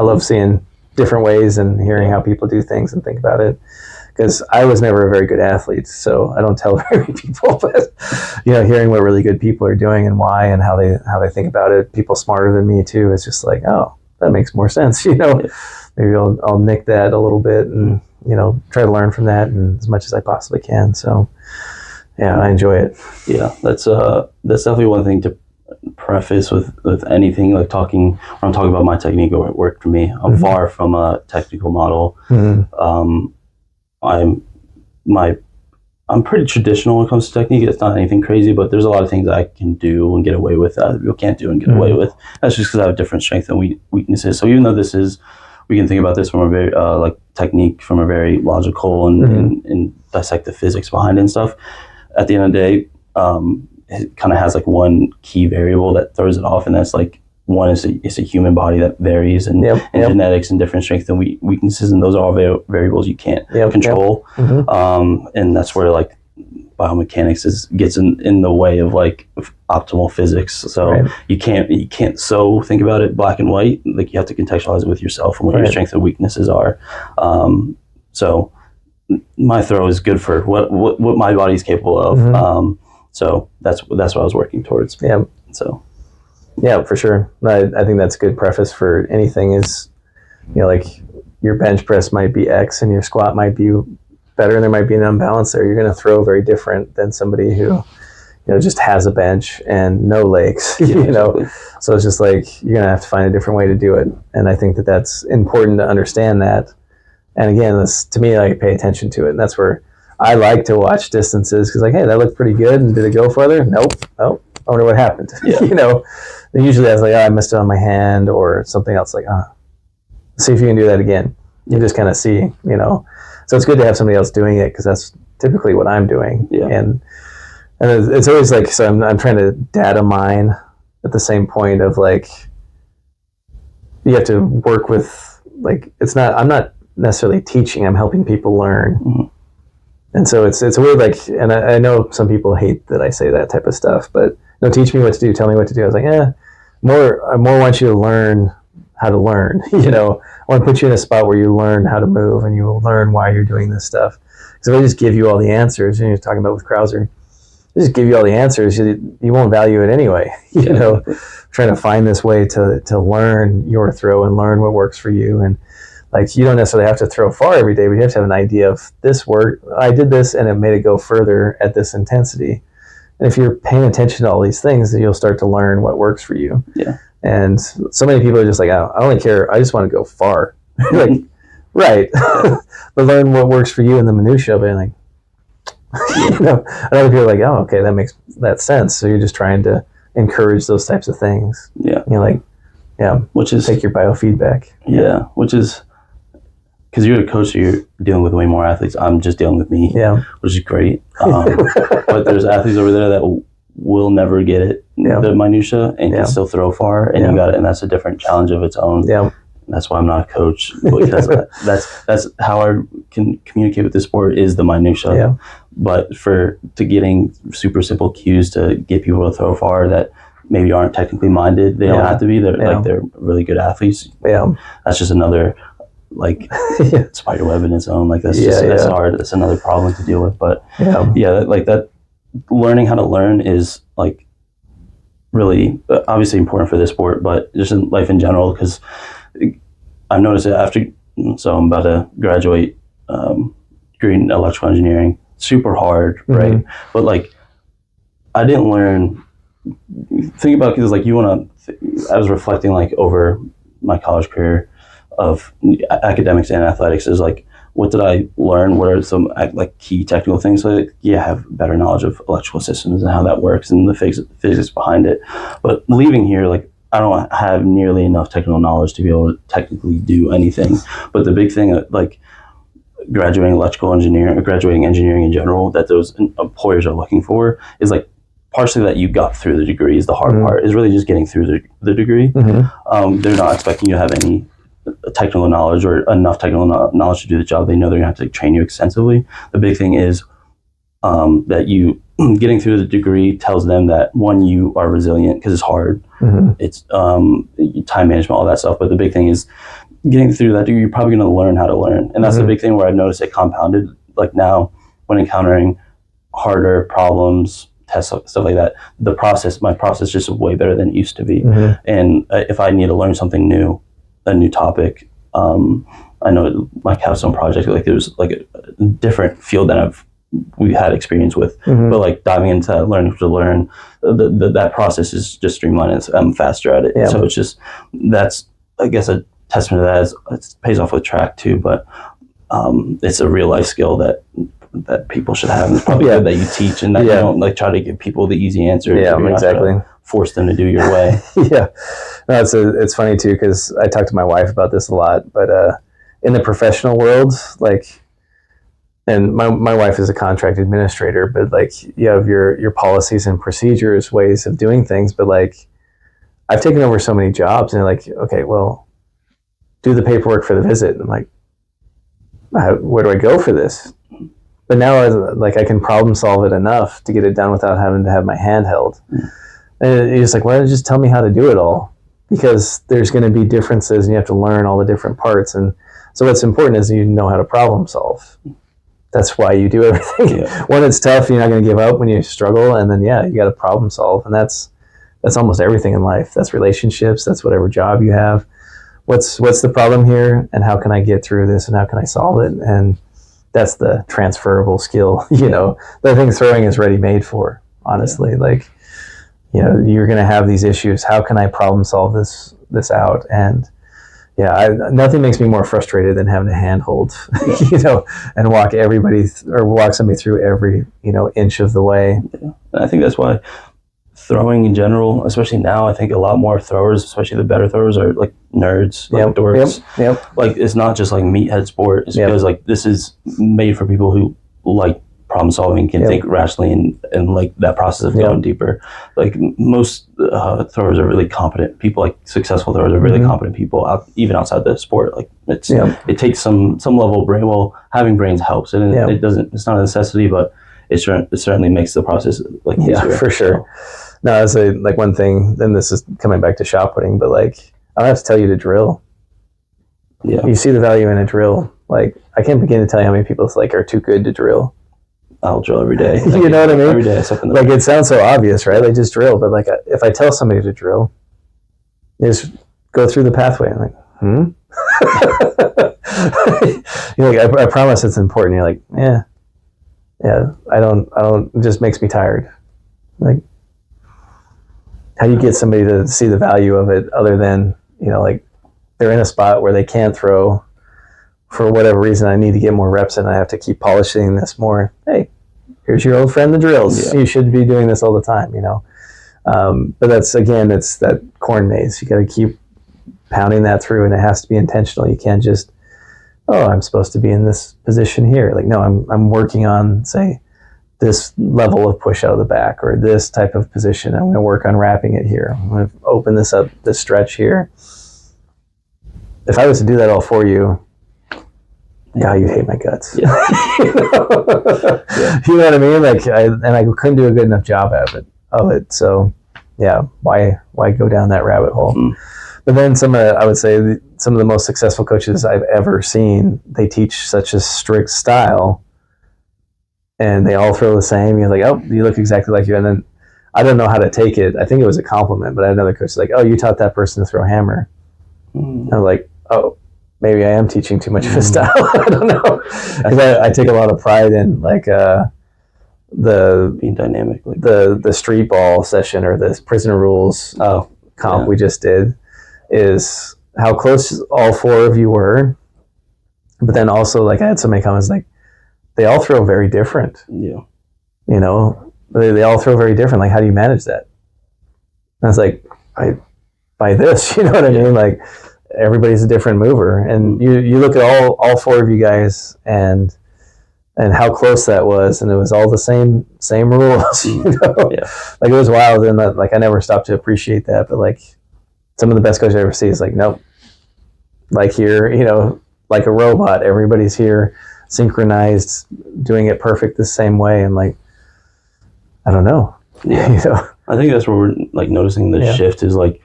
love seeing different ways and hearing how people do things and think about it. Because I was never a very good athlete, so I don't tell very many people. But hearing what really good people are doing and why and how they think about it, people smarter than me too. It's just like, oh, that makes more sense. Maybe I'll nick that a little bit and try to learn from that, and as much as I possibly can. So yeah, I enjoy it. Yeah, that's definitely one thing to preface with anything like talking. When I'm talking about my technique or what worked for me, I'm far from a technical model. I'm pretty traditional when it comes to technique. It's not anything crazy, but there's a lot of things I can do and get away with that other people can't do and get away with. That's just because I have different strengths and weaknesses. So even though we can think about this from a very like technique from a very logical and dissect the physics behind it and stuff. At the end of the day, it kind of has like one key variable that throws it off, and that's like one is a human body that varies and genetics and different strengths and weaknesses, and those are all variables you can't control. And that's where like biomechanics gets in the way of like optimal physics. So you can't so think about it black and white. Like you have to contextualize it with yourself and what your strengths and weaknesses are. So my throw is good for what my body's capable of. So that's what I was working towards. So. Yeah, for sure. I think that's a good preface for anything is, like your bench press might be X and your squat might be better, and there might be an imbalance there. You're going to throw very different than somebody who, just has a bench and no legs, Exactly. So it's just like, you're going to have to find a different way to do it. And I think that's important to understand that. And again, to me, I pay attention to it. And that's where I like to watch distances, because like, hey, that looked pretty good. And did it go further? Nope. I wonder what happened. And usually I was like, I missed it on my hand or something else. Like, see if you can do that again. You just kind of see, So it's good to have somebody else doing it, because that's typically what I'm doing. And it's always like, so I'm trying to data mine at the same point of like, you have to work with like, I'm not necessarily teaching, I'm helping people learn. And so it's a weird, like, and I know some people hate that I say that type of stuff, but no, teach me what to do, tell me what to do. I was like, I more want you to learn how to learn. I want to put you in a spot where you learn how to move and you will learn why you're doing this stuff. So if I just give you all the answers, and you're talking about with Krauser, just give you all the answers, you won't value it anyway. Trying to find this way to learn your throw and learn what works for you. And like, you don't necessarily have to throw far every day, but you have to have an idea of this work. I did this and it made it go further at this intensity. And if you're paying attention to all these things, then you'll start to learn what works for you. And so many people are just like, I only care. I just want to go far. Like, right. But learn what works for you in the minutia of it. Like, and other people are like, oh, okay, that makes that sense. So you're just trying to encourage those types of things. Which is take your biofeedback. Which is because you're a coach, so you're dealing with way more athletes. I'm just dealing with me, which is great. But there's athletes over there that will never get it, the minutia, and can still throw far, and you got it, and that's a different challenge of its own. That's why I'm not a coach, because that's how I can communicate with the sport, is the minutia. But to getting super simple cues to get people to throw far that maybe aren't technically minded, they don't have to be. They're really good athletes. That's just another spider web in its own. Like that's hard. That's another problem to deal with. But that learning how to learn is like really obviously important for this sport, but just in life in general, because I've noticed it so I'm about to graduate degree in electrical engineering. Super hard, right? But like, I didn't learn. Think about, because like I was reflecting like over my college career of academics and athletics, is like, what did I learn? What are some like key technical things? So I have better knowledge of electrical systems and how that works and the physics behind it. But leaving here, like, I don't have nearly enough technical knowledge to be able to technically do anything. But the big thing, like graduating electrical engineering or graduating engineering in general, that those employers are looking for, is like partially that you got through the degree is the hard part, is really just getting through the degree. They're not expecting you to have any technical knowledge or enough technical knowledge to do the job. They know they're going to have to train you extensively. The big thing is that you getting through the degree tells them that, one, you are resilient, because it's hard. It's time management, all that stuff. But the big thing is getting through that degree, you're probably going to learn how to learn. And that's the big thing where I've noticed it compounded. Like now, when encountering harder problems, tests, stuff like that, my process is just way better than it used to be. And if I need to learn something new, a new topic, I know my capstone project, like it was like a different field than we had experience with, but like diving into that, learning to learn, that process is just streamlined. I'm faster at it. So it's just, that's, I guess, a testament to that. It pays off with track too, but it's a real life skill that people should have. And it's probably good that you teach, and that you don't like try to give people the easy answer. Exactly. Force them to do your way. No, it's funny too, because I talk to my wife about this a lot, but in the professional world, like, and my wife is a contract administrator, but like, you have your policies and procedures, ways of doing things, but like, I've taken over so many jobs, and they're like, okay, well, do the paperwork for the visit. And I'm like, where do I go for this? But now I can problem solve it enough to get it done without having to have my hand held. And you're just like, why don't you just tell me how to do it all? Because there's going to be differences, and you have to learn all the different parts. And so what's important is you know how to problem solve. That's why you do everything. When it's tough, you're not going to give up when you struggle. And then, you got to problem solve. And that's almost everything in life. That's relationships. That's whatever job you have. What's the problem here, and how can I get through this, and how can I solve it? And that's the transferable skill, that I think throwing is ready made for, honestly. Like, you're going to have these issues. How can I problem solve this out? And nothing makes me more frustrated than having to handhold, and walk walk somebody through every, inch of the way. And I think that's why throwing in general, especially now, I think a lot more throwers, especially the better throwers, are like nerds, like dorks. Like, it's not just like meathead sport. It's because like this is made for people who like problem solving, can think rationally, and like that process of going deeper. Like most throwers are really competent people. Like successful throwers are really competent people, even outside the sport. Like it takes some level of brain. Well, having brains helps, and it doesn't. It's not a necessity, but it certainly makes the process like easier. For sure. No, I say like one thing. Then this is coming back to shot putting, but like, I don't have to tell you to drill. You see the value in a drill. Like, I can't begin to tell you how many people like are too good to drill. I'll drill every day. You know what I mean? Every day, like, it sounds so obvious, right? They just drill, but like, if I tell somebody to drill, they just go through the pathway. I'm like, You're like, I promise it's important. You're like, I don't. It just makes me tired. Like, how do you get somebody to see the value of it, other than, like, they're in a spot where they can't throw for whatever reason. I need to get more reps in. I have to keep polishing this more. Hey, here's your old friend, the drills. You should be doing this all the time, But that's, again, it's that corn maze. You got to keep pounding that through, and it has to be intentional. You can't just, oh, I'm supposed to be in this position here. Like, no, I'm working on, say, this level of push out of the back, or this type of position. I'm going to work on wrapping it here. I'm going to open this up, this stretch here. If I was to do that all for you, yeah, you'd hate my guts. Yeah. You know what I mean? Like, I couldn't do a good enough job of it. So, yeah, why go down that rabbit hole? Mm. But then I would say some of the most successful coaches I've ever seen, they teach such a strict style, and they all throw the same. You're like, oh, you look exactly like you. And then I don't know how to take it. I think it was a compliment, but I had another coach like, oh, you taught that person to throw a hammer. Mm. I'm like, oh, maybe I am teaching too much of a style. I don't know. Because I take a lot of pride in like the being dynamic, like the street ball session or the prisoner rules comp we just did, is how close all four of you were. But then also, like, I had so many comments like, they all throw very different. Yeah. You know, they all throw very different. Like, how do you manage that? And I was like, by this, you know what I mean? Like, everybody's a different mover. And you look at all four of you guys and how close that was, and it was all the same rules, you know? Yeah. Like, it was wild, and like, I never stopped to appreciate that. But like, some of the best coaches I ever see is like, nope. Like, here, you know, like a robot, everybody's here, synchronized, doing it perfect the same way. And like, I don't know. Yeah. You know? I think that's where we're like noticing the shift is like,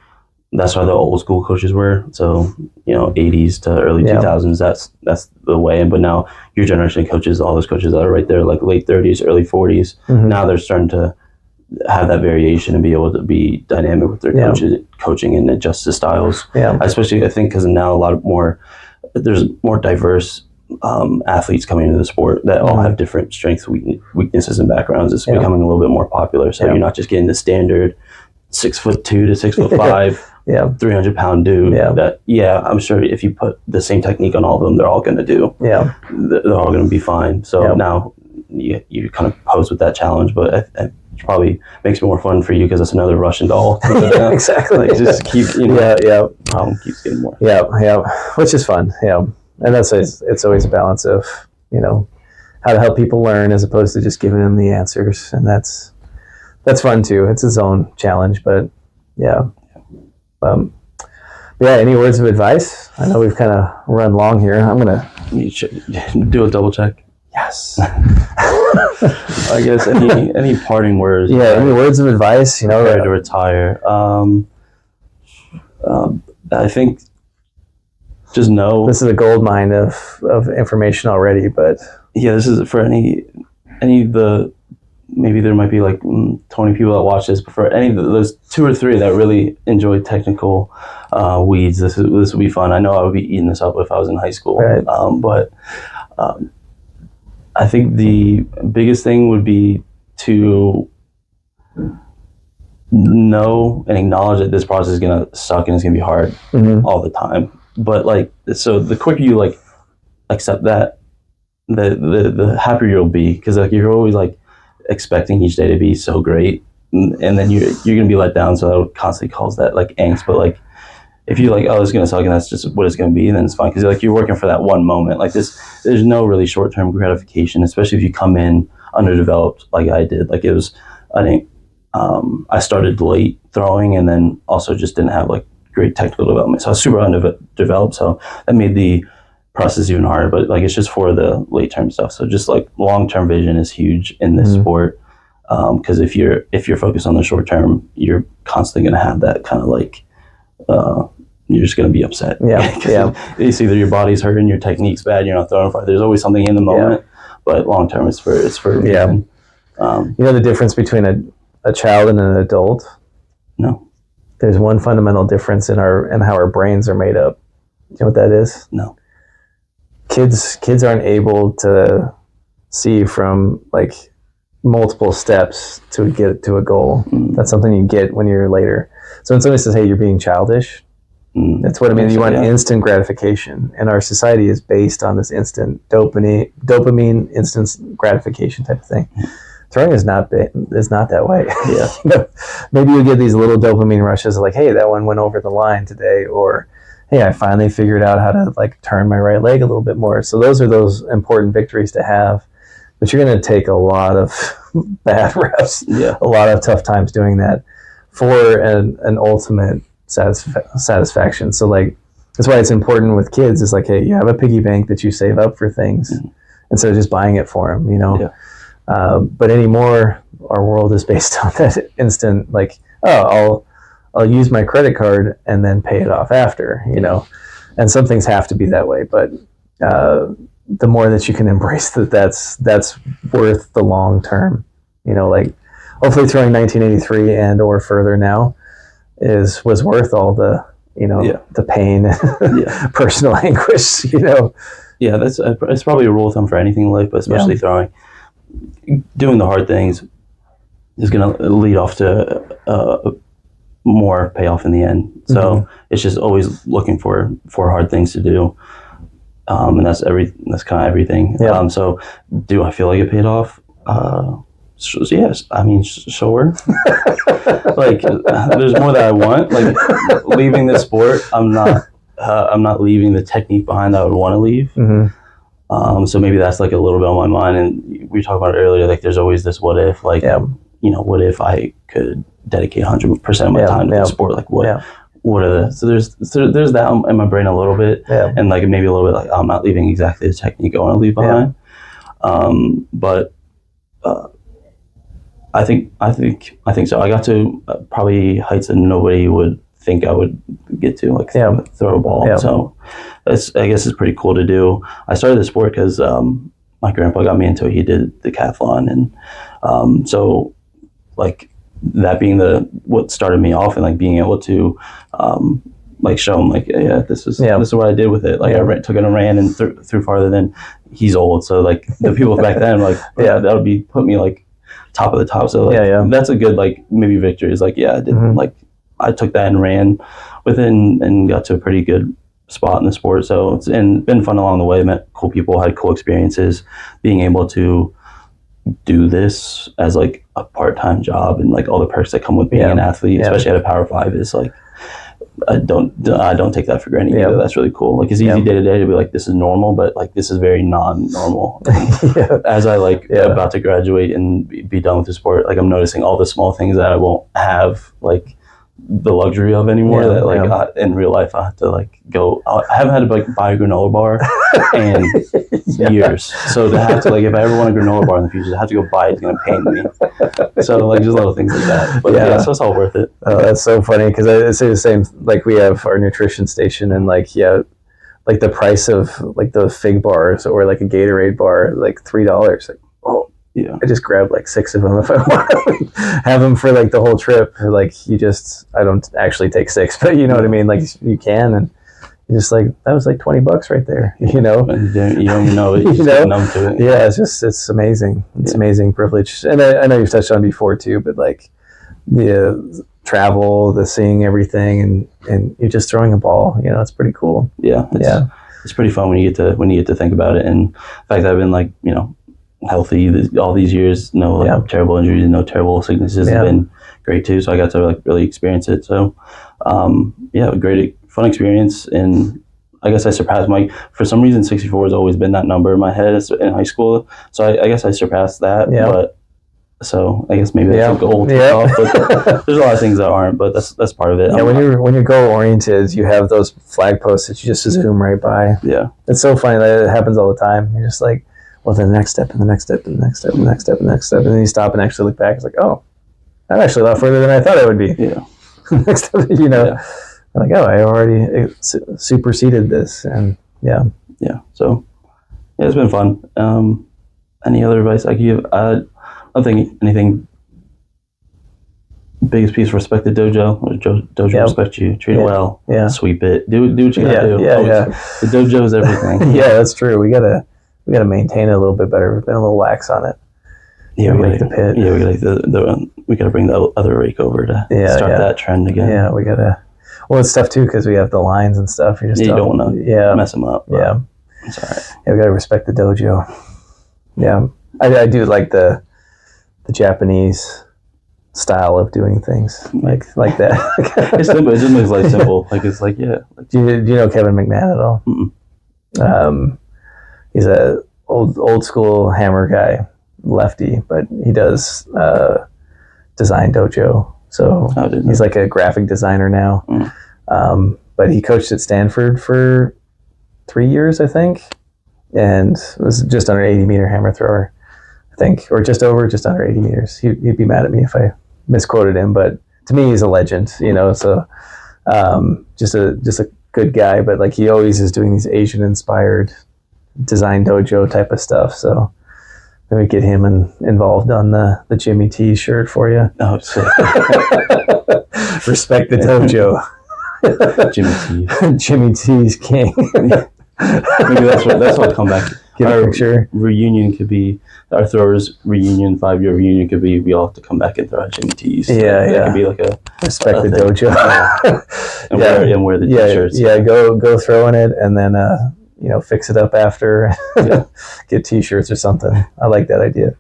that's how the old school coaches were. So, you know, 80s to early 2000s, that's the way. But now your generation of coaches, all those coaches that are right there, like late 30s, early 40s, now they're starting to have that variation and be able to be dynamic with their coaching and adjust the styles. Yeah. Especially, I think, because now there's more diverse athletes coming into the sport that all have different strengths, weaknesses, and backgrounds. It's becoming a little bit more popular. So you're not just getting the standard 6'2" to 6'5", 300-pound dude. That I'm sure if you put the same technique on all of them, they're all going to do. Yeah, they're all going to be fine. So now you kind of pose with that challenge, but it probably makes it more fun for you because it's another Russian doll. Exactly. Like, just keep problem keeps getting more. Which is fun. And it's always a balance of, you know, how to help people learn as opposed to just giving them the answers, and that's fun too. It's its own challenge, but any words of advice? I know we've kind of run long here. I'm gonna do a double check. Yes. I guess any parting words? Any words of advice? You know, ready to retire. I think just know this is a gold mine of information already. But this is for any of the. Maybe there might be like 20 people that watch this, but for any of those 2 or 3 that really enjoy technical weeds, this would be fun. I know I would be eating this up if I was in high school, right. But I think the biggest thing would be to know and acknowledge that this process is going to suck and it's going to be hard all the time. But like, so the quicker you like accept that, the happier you'll be, because like you're always like expecting each day to be so great, and then you're gonna be let down, so that constantly cause that like angst. But like, if you're like, oh, it's gonna suck and that's just what it's gonna be, then it's fine, because like you're working for that one moment. Like there's no really short-term gratification, especially if you come in underdeveloped like I did. Like it was, I think I started late throwing, and then also just didn't have like great technical development, so I was super underdeveloped, so that made the process even harder. But like, it's just for the late term stuff. So just like long-term vision is huge in this sport, because if you're focused on the short term, you're constantly going to have that kind of like you're just going to be upset. It's either your body's hurting, your technique's bad, you're not throwing far. There's always something in the moment, but long term it's for a reason. You know the difference between a child and an adult? No. There's one fundamental difference in how our brains are made up. You know what that is? No. Kids aren't able to see from like multiple steps to get to a goal. That's something you get when you're later. So when somebody says, hey, you're being childish, that's what I mean. You want instant gratification, and our society is based on this instant dopamine instant gratification type of thing. Throwing is not that way. You know, maybe you get these little dopamine rushes like, hey, that one went over the line today, or hey, I finally figured out how to like turn my right leg a little bit more. So those are those important victories to have. But you're going to take a lot of bad reps, Yeah. a lot of tough times doing that for an ultimate satisfaction. So like, that's why it's important with kids. It's like, hey, you have a piggy bank that you save up for things instead of just buying it for them, you know? Yeah. But anymore, our world is based on that instant, like, oh, I'll use my credit card and then pay it off after, you know? And some things have to be that way, but the more that you can embrace that's worth the long term, you know, like hopefully throwing 1983 and or further now was worth all the, you know, the pain, personal anguish, you know. Yeah, it's probably a rule of thumb for anything in life, but especially throwing. Doing the hard things is going to lead off to more payoff in the end. So it's just always looking for hard things to do, and that's kind of everything. Yeah. So do I feel like it paid off? Yes, I mean, sure. Like, there's more that I want. Like, leaving this sport, I'm not leaving the technique behind that I would want to leave. So maybe that's like a little bit on my mind. And we talked about it earlier. Like, there's always this what if. Like, you know, what if I could dedicate 100% of my time to the sport? Like, what are the so there's that in my brain a little bit, and like maybe a little bit like I'm not leaving exactly the technique I want to leave behind. But I think so. I got to probably heights that nobody would think I would get to, like throw a ball. So I guess it's pretty cool to do. I started the sport because my grandpa got me into it. He did decathlon, and so like that being what started me off, and like being able to like show him like, yeah, this is what I did with it. Like I took it and ran and threw farther than he's old. So like the people back then, like that would be put me like top of the top. So like that's a good like maybe victory. Is like I did like I took that and ran with it and got to a pretty good spot in the sport. So it's been fun along the way. Met cool people, had cool experiences. Being able to do this as like a part-time job and like all the perks that come with being an athlete, especially at a Power 5, is like I don't take that for granted either. That's really cool. Like it's easy day to day to be like this is normal, but like this is very non-normal. As I like about to graduate and be done with the sport, like I'm noticing all the small things that I won't have like the luxury of anymore. That like in real life I have to like go. I haven't had to like buy a granola bar in years. So to have to like if I ever want a granola bar in the future, to have to go buy it's gonna pain me. So like just little things like that. But so it's all worth it. Oh, that's so funny because I say the same. Like we have our nutrition station and like like the price of like those fig bars or like a Gatorade bar like $3. Like I just grab like 6 of them if I want to have them for like the whole trip. Or, like I don't actually take 6, but you know what I mean? Like you can, and you're just like, that was like $20 right there, you know? And you don't even know it. You know? Numb to it. Yeah, it's amazing. It's amazing privilege. And I know you've touched on before too, but like the travel, the seeing everything and you're just throwing a ball, you know, it's pretty cool. It's pretty fun when you get to think about it. And the fact that I've been like, you know, healthy all these years, no like, terrible injuries, no terrible sicknesses have been great too. So I got to like really experience it. So a great fun experience. And I guess I surpassed for some reason 64 has always been that number in my head in high school. So I guess I surpassed that. But so I guess maybe that's a goal to off, but there's a lot of things that aren't, but that's part of it. Yeah, when you're goal oriented, you have those flag posts that you just zoom right by. Yeah. It's so funny that it happens all the time. You're just like, well, the next step, and the next step, and the next step, and the next step, and the next step. And then you stop and actually look back. It's like, oh, I'm actually a lot further than I thought I would be. Yeah. Next step, you know, I'm like, oh, I already superseded this. And yeah. So, it's been fun. Any other advice I could give? I don't think anything. Biggest piece, respect the dojo. Dojo respect you. Treat it well. Yeah. Sweep it. Do what you gotta do. The dojo is everything. That's true. We gotta maintain it a little bit better. We've been a little lax on it. Yeah, we like the pit. Yeah, we gotta bring the other rake over to start that trend again. Yeah, we gotta. Well, it's tough too because we have the lines and stuff. You don't want to mess them up. Yeah, it's all right. Yeah, we gotta respect the dojo. Yeah, I do like the Japanese style of doing things like that. It's simple. It just makes life simple. Like it's like Do you know Kevin McMahon at all? He's a old school hammer guy, lefty, but he does design dojo. So he's like a graphic designer now. But he coached at Stanford for 3 years, I think, and was just under 80-meter hammer thrower, I think, or just under 80 meters. He'd be mad at me if I misquoted him, but to me, he's a legend, so just a good guy, but like he always is doing these Asian-inspired design dojo type of stuff, so maybe get him involved on the Jimmy T shirt for you. Oh, sick. Respect the dojo. Jimmy T. Jimmy T's king. Maybe that's what come back. Get a picture. Reunion could be our throwers reunion, 5-year reunion could be we all have to come back and throw out Jimmy T's. Yeah. It could be like a respect the dojo. and wear the t-shirts. Yeah, go throw in it and then fix it up after. Get t-shirts or something. I like that idea.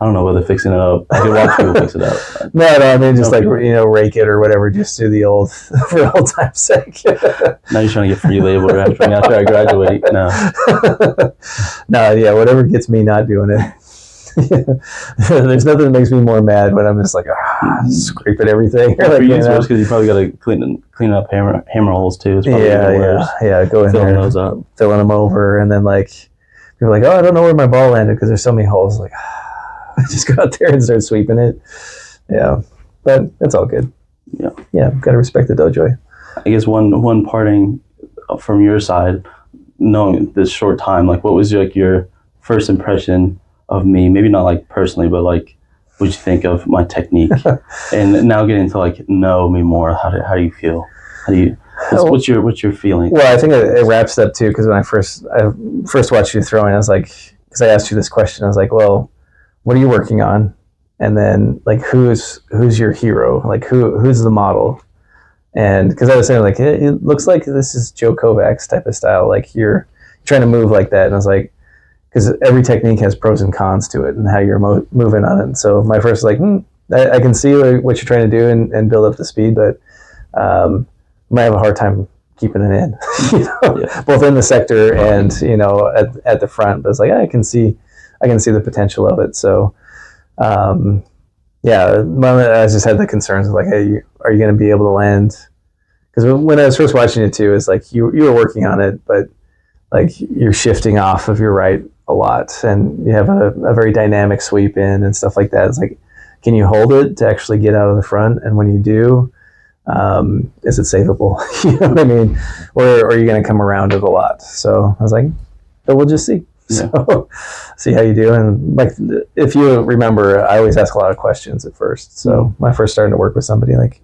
I don't know whether fixing it up. I can watch people fix it up. No, I mean just rake it or whatever. Just do the old for old time's sake. Now you're trying to get free labor after I graduate. No. No, yeah, whatever gets me not doing it. There's nothing that makes me more mad when I'm just like scrape at everything. For you, it's worse because you probably got to clean up hammer holes too. It's probably yeah. Go in filling there, those up, filling them over, and then like people are like, oh, I don't know where my ball landed because there's so many holes. Like. Just go out there and start sweeping it. Yeah, but it's all good. Yeah. Got to respect the dojo. I guess one parting from your side, knowing this short time, like what was your first impression of me? Maybe not like personally, but like what you think of my technique, and now getting to like know me more. How do you feel? What's your feeling? Well, I think it wraps it up too because when I first watched you throwing, I was like, because I asked you this question, I was like, well, what are you working on? And then like, who's your hero? Like who's the model? And because I was saying like, it looks like this is Joe Kovacs type of style. Like you're trying to move like that. And I was like, because every technique has pros and cons to it and how you're moving on it. And so my first like, I can see what you're trying to do and build up the speed, but might have a hard time keeping it in, both in the sector and, at the front. But it's like, I can see the potential of it. So, I just had the concerns of like, hey, are you going to be able to land? Because when I was first watching it too, it's like you were working on it, but like you're shifting off of your right a lot, and you have a very dynamic sweep in and stuff like that. It's like, can you hold it to actually get out of the front? And when you do, is it savable? You know what I mean? Or are you going to come around it a lot? So I was like, but we'll just see. So see how you do. And like, if you remember, I always ask a lot of questions at first. So when I first started to work with somebody, like,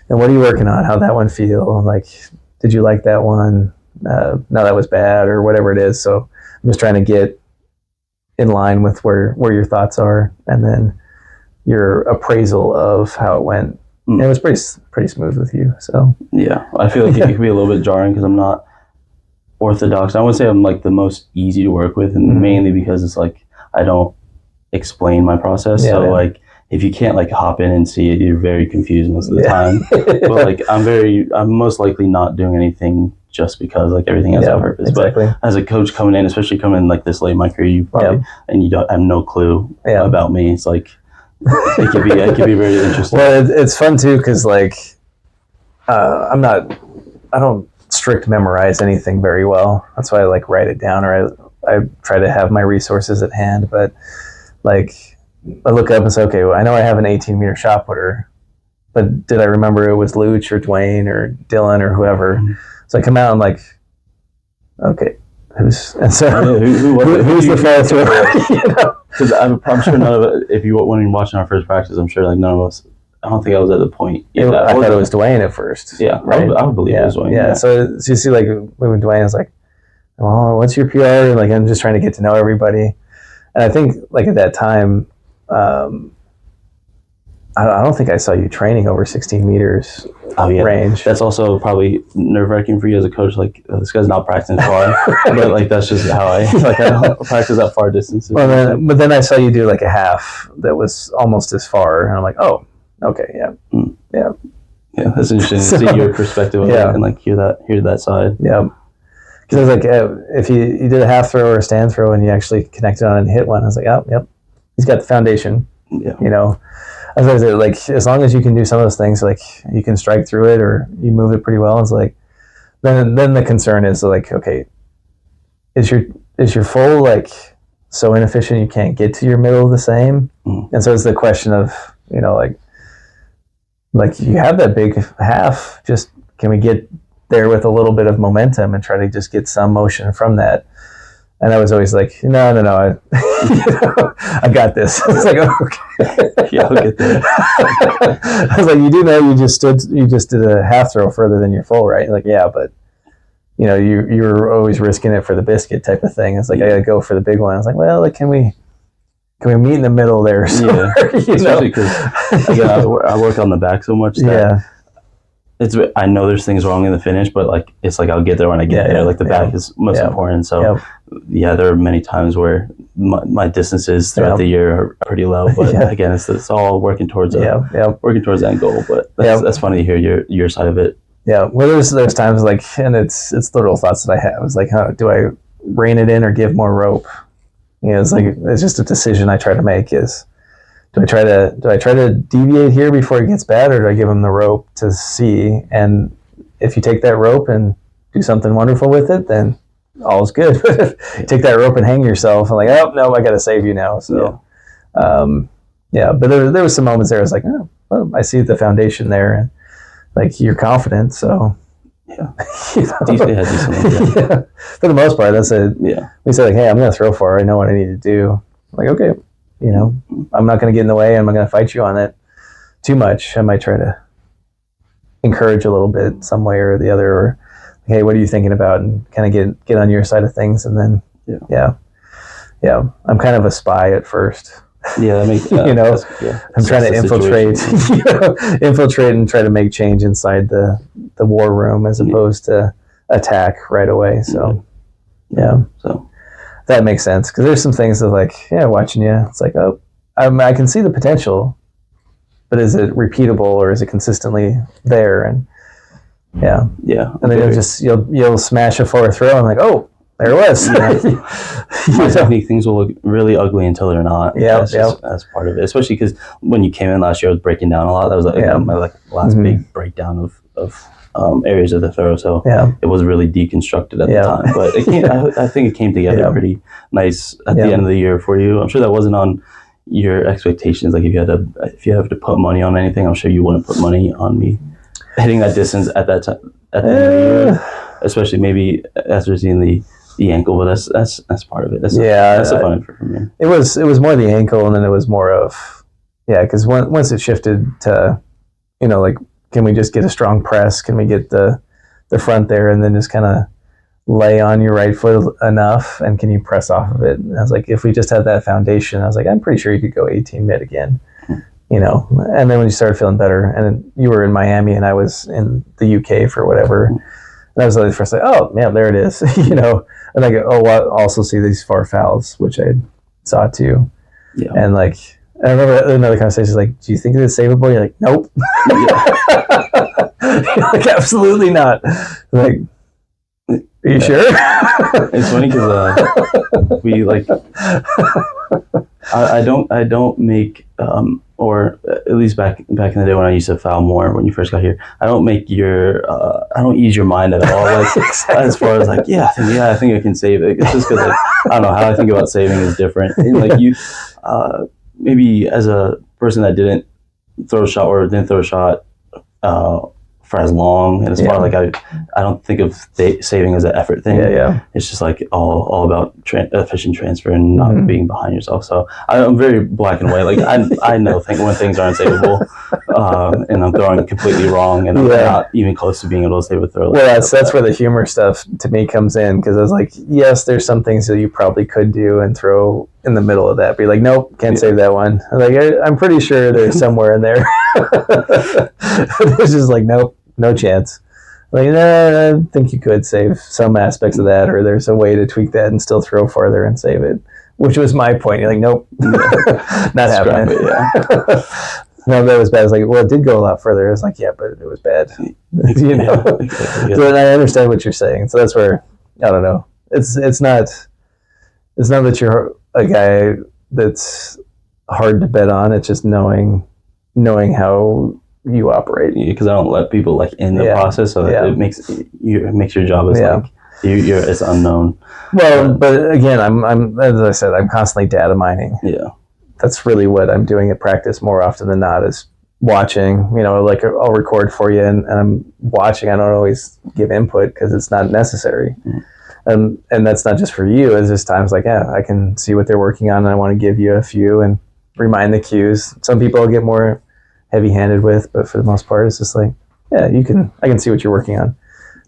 and what are you working on? How'd that one feel? Like, did you like that one? No, that was bad, or whatever it is. So I'm just trying to get in line with where your thoughts are, and then your appraisal of how it went. And it was pretty smooth with you. So yeah, I feel like it could be a little bit jarring because I'm not orthodox. I wouldn't say I'm like the most easy to work with, and mainly because it's like I don't explain my process. Like if you can't like hop in and see it, you're very confused most of the time. But like I'm most likely not doing anything just because like everything has a purpose. Exactly. But as a coach coming in, especially coming in like this late in my career, you probably and you don't have no clue about me. It's like it could be very interesting. Well, it's fun too because like I don't strict memorize anything very well. That's why I like write it down, or I try to have my resources at hand. But like I look up and say, okay, well, I know I have an 18-meter shot putter, but did I remember it was Luch or Dwayne or Dylan or whoever? So I come out and like, okay, who's the follow through? Because I'm sure none of it. If you when you're watching our first practice, I'm sure like none of us. I don't think I was at the point. I thought it was Dwayne at first. Yeah, right? I would believe it was Dwayne. Yeah. So you see, like when Dwayne is like, "Well, what's your PR?" And like, I'm just trying to get to know everybody. And I think like at that time, I don't think I saw you training over 16 meters range. That's also probably nerve-wracking for you as a coach. Like, this guy's not practicing far, but like that's just how I don't practice at far distances. But then I saw you do like a half that was almost as far, and I'm like, oh, Okay, yeah. Yeah, that's interesting to see your perspective of it and like hear that side. Yeah. Because I was like, if you did a half throw or a stand throw and you actually connected on and hit one, I was like, oh, yep, he's got the foundation. Yeah. You know, as I like, as long as you can do some of those things, like you can strike through it or you move it pretty well, it's like, then the concern is like, okay, is your full like so inefficient you can't get to your middle the same? And so it's the question of, you know, like you have that big half, just can we get there with a little bit of momentum and try to just get some motion from that? And I was always like, no, I got this. It's like, okay, yeah, I'll get there. I was like, you do know you just did a half throw further than your full, right? Like, yeah, but you know, you're always risking it for the biscuit type of thing. It's like, I gotta go for the big one. I was like, well, like, can we meet in the middle there? Yeah, especially because I work on the back so much that I know there's things wrong in the finish, but like it's like I'll get there when I get there. Like the back is most important. So there are many times where my distances throughout the year are pretty low. But again, it's all working towards the end goal. But that's funny to hear your side of it. Yeah, well, there's times like, and it's the little thoughts that I have. It's like, do I rein it in or give more rope? You know, it's like it's just a decision I try to make. Is do I try to deviate here before it gets bad, or do I give him the rope to see? And if you take that rope and do something wonderful with it, then all's good. Take that rope and hang yourself, and like, oh no, I got to save you now. So, but there was some moments there. I was like, oh, well, I see the foundation there, and like you're confident, so yeah. For the most part, that's it. Yeah, we said like, hey, I'm gonna throw for it. I know what I need to do. I'm like, okay, you know, I'm not gonna get in the way. I'm not gonna fight you on it too much. I might try to encourage a little bit some way or the other, or hey, what are you thinking about, and kind of get on your side of things, and then I'm kind of a spy at first. Yeah, that makes you know, I'm trying to infiltrate and try to make change inside the war room as opposed to attack right away. So so that makes sense, because there's some things that like watching you, it's like, oh, I can see the potential, but is it repeatable or is it consistently there? And and then you'll smash a forward throw and like, oh, there it was. My technique things will look really ugly until they're not. That's part of it. Especially because when you came in last year, I was breaking down a lot. That was my last big breakdown of areas of the throw. So it was really deconstructed at the time. But I think it came together pretty nice at the end of the year for you. I'm sure that wasn't on your expectations. Like if you have to put money on anything, I'm sure you wouldn't put money on me hitting that distance at that time at the end of the year. Especially maybe after seeing the ankle, but that's part of it. That's the fun for me. It was more the ankle, and then it was more of because once it shifted to, you know, like, can we just get a strong press? Can we get the front there, and then just kind of lay on your right foot enough, and can you press off of it? And I was like, if we just had that foundation, I was like, I'm pretty sure you could go 18 mid again. You know, and then when you started feeling better, and you were in Miami and I was in the UK for whatever, and I was like, first like, oh man, there it is, you know. And I go, oh, well, I also see these far fouls, which I saw too. Yeah. And like, I remember another conversation, like, do you think it's savable? You're like, nope. Like, absolutely not. Like, are you sure? It's funny because we like, I don't make or at least back in the day when I used to foul more when you first got here, I don't make I don't ease your mind at all. Like as far as like I think I can save it. It's just because like I don't know how I think about saving is different. And like you, maybe as a person that didn't throw a shot or didn't throw a shot for as long, and as far like I don't think of saving as an effort thing. It's just like all about efficient transfer and not being behind yourself. So I'm very black and white. Like I know when things aren't savable, and I'm throwing completely wrong, and I'm not even close to being able to save a throw. Well, that's where the humor stuff to me comes in, because I was like, yes, there's some things that you probably could do and throw in the middle of that, but you're like, nope, can't save that one. Like I'm pretty sure there's somewhere in there. It's just like, nope, no chance. Like, I think you could save some aspects of that, or there's a way to tweak that and still throw farther and save it, which was my point. You're like, nope, not happening. no, that was bad. It's like, well, it did go a lot further. It's like, yeah, but it was bad. You know. Yeah, exactly, yeah. So I understand what you're saying. So that's where I don't know. It's not that you're a guy that's hard to bet on. It's just knowing how you operate. Because I don't let people like in the process, so it makes your job as like you're it's unknown. Well, but again, I'm as I said, I'm constantly data mining. Yeah, that's really what I'm doing at practice more often than not is watching. You know, like I'll record for you, and I'm watching. I don't always give input because it's not necessary. And that's not just for you. It's just times like, I can see what they're working on, and I want to give you a few and remind the cues. Some people I'll get more heavy-handed with, but for the most part, it's just like, I can see what you're working on.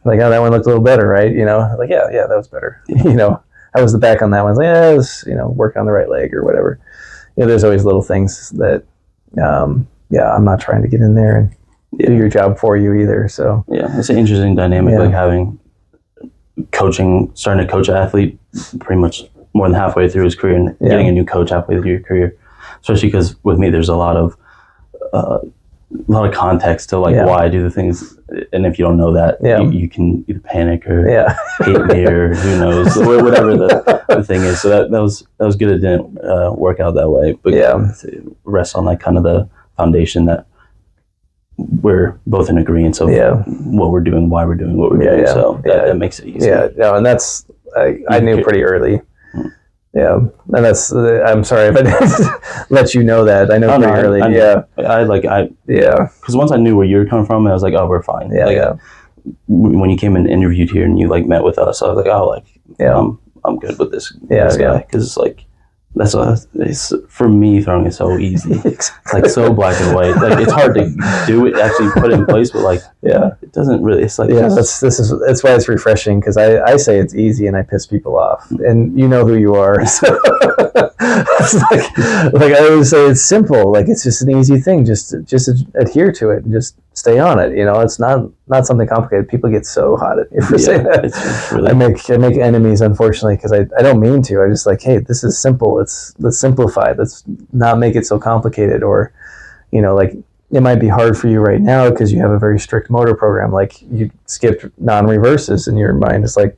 Like, that one looked a little better, right? You know, like, that was better. You know, how was the back on that one? It's like, it was, working on the right leg or whatever. There's always little things that, I'm not trying to get in there and do your job for you either. So it's an interesting dynamic, like having starting to coach an athlete pretty much more than halfway through his career and getting a new coach halfway through your career, especially because with me there's a lot of context to like why I do the things, and if you don't know that, you can either panic or hate me or who knows, whatever the thing is. So that was good. It didn't work out that way, but rest on like kind of the foundation that we're both in agreement of what we're doing, why we're doing what we're doing. So that makes it easy. And that's I knew pretty early. And that's I'm sorry if I didn't let you know that. I know pretty early. Because once I knew where you were coming from, I was like, oh, we're fine. When you came and interviewed here and you like met with us, I was like, oh, I'm good with this guy, because it's like it's for me, throwing is so easy. It's like so black and white. Like it's hard to do it, actually put it in place, but like it doesn't really. It's like that's why it's refreshing, because I say it's easy and I piss people off, and you know who you are. So it's like I always say, it's simple. Like it's just an easy thing. Just adhere to it and just stay on it. It's not something complicated. People get so hot at me for saying that. It's really, I make enemies, unfortunately, because I don't mean to. I just like, hey, this is simple. Let's simplify it. Let's not make it so complicated. Or, like it might be hard for you right now because you have a very strict motor program. Like you skipped non-reverses in your mind. It's like,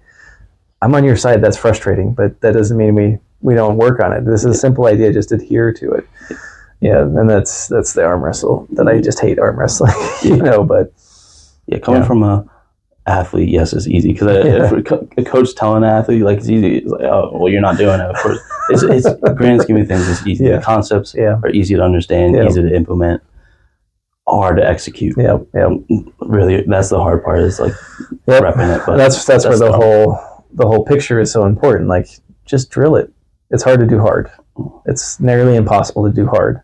I'm on your side. That's frustrating, but that doesn't mean we don't work on it. This is a simple idea. Just adhere to it. Yeah, and that's the arm wrestle that I just hate arm wrestling. But coming from a athlete, yes, it's easy, because a coach telling an athlete like it's easy, it's like, oh, well, you're not doing it. Of course, it's grand scheme of things, it's easy. The concepts are easy to understand, easy to implement, hard to execute. Really, that's the hard part, is like repping it. But that's where the whole picture is so important. Like, just drill it. It's hard to do hard. It's nearly impossible to do hard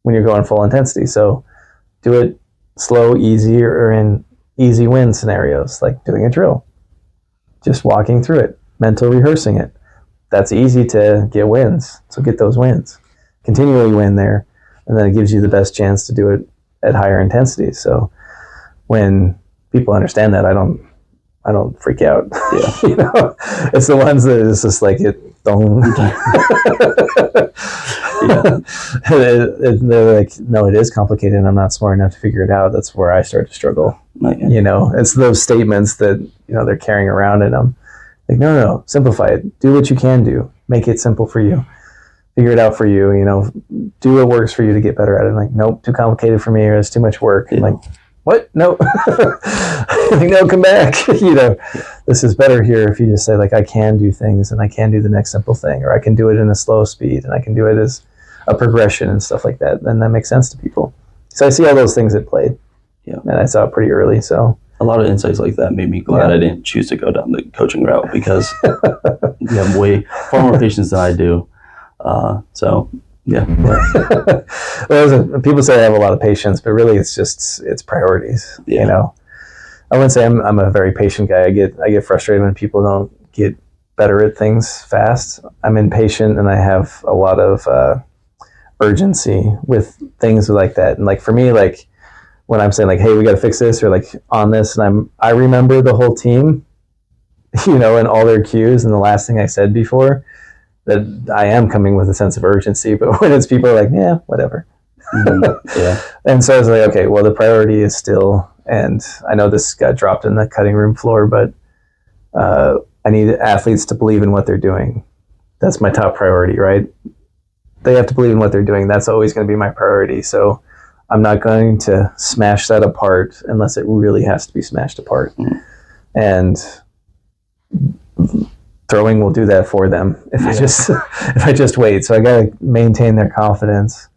when you're going full intensity. So do it slow, easy, or in easy win scenarios, like doing a drill. Just walking through it, mental rehearsing it. That's easy to get wins. So get those wins. Continually win there, and then it gives you the best chance to do it at higher intensity. So when people understand that, I don't freak out. It's the ones that it's just like it don't. They're like, no, it is complicated, and I'm not smart enough to figure it out. That's where I start to struggle. It's those statements that they're carrying around, and I'm like, no, simplify it. Do what you can do. Make it simple for you. Figure it out for you. Do what works for you to get better at it. I'm like, nope, too complicated for me, or it's too much work. I'm like, what? No. No, come back. This is better here if you just say, like, I can do things, and I can do the next simple thing, or I can do it in a slow speed, and I can do it as a progression and stuff like that. Then that makes sense to people. So I see all those things at play. And I saw it pretty early. So a lot of insights like that made me glad I didn't choose to go down the coaching route, because you have far more patience than I do. Well, people say I have a lot of patience, but really it's priorities. I wouldn't say I'm a very patient guy. I get frustrated when people don't get better at things fast. I'm impatient, and I have a lot of urgency with things like that. And like for me, like when I'm saying like, hey, we got to fix this, or like on this, and I remember the whole team, and all their cues, and the last thing I said before, that I am coming with a sense of urgency. But when it's people are like, yeah, whatever. Yeah. And so I was like, okay, well, the priority is still, and I know this got dropped in the cutting room floor, but I need athletes to believe in what they're doing. That's my top priority, right? They have to believe in what they're doing. That's always going to be my priority. So I'm not going to smash that apart unless it really has to be smashed apart. And throwing will do that for them if I just wait. So I got to maintain their confidence.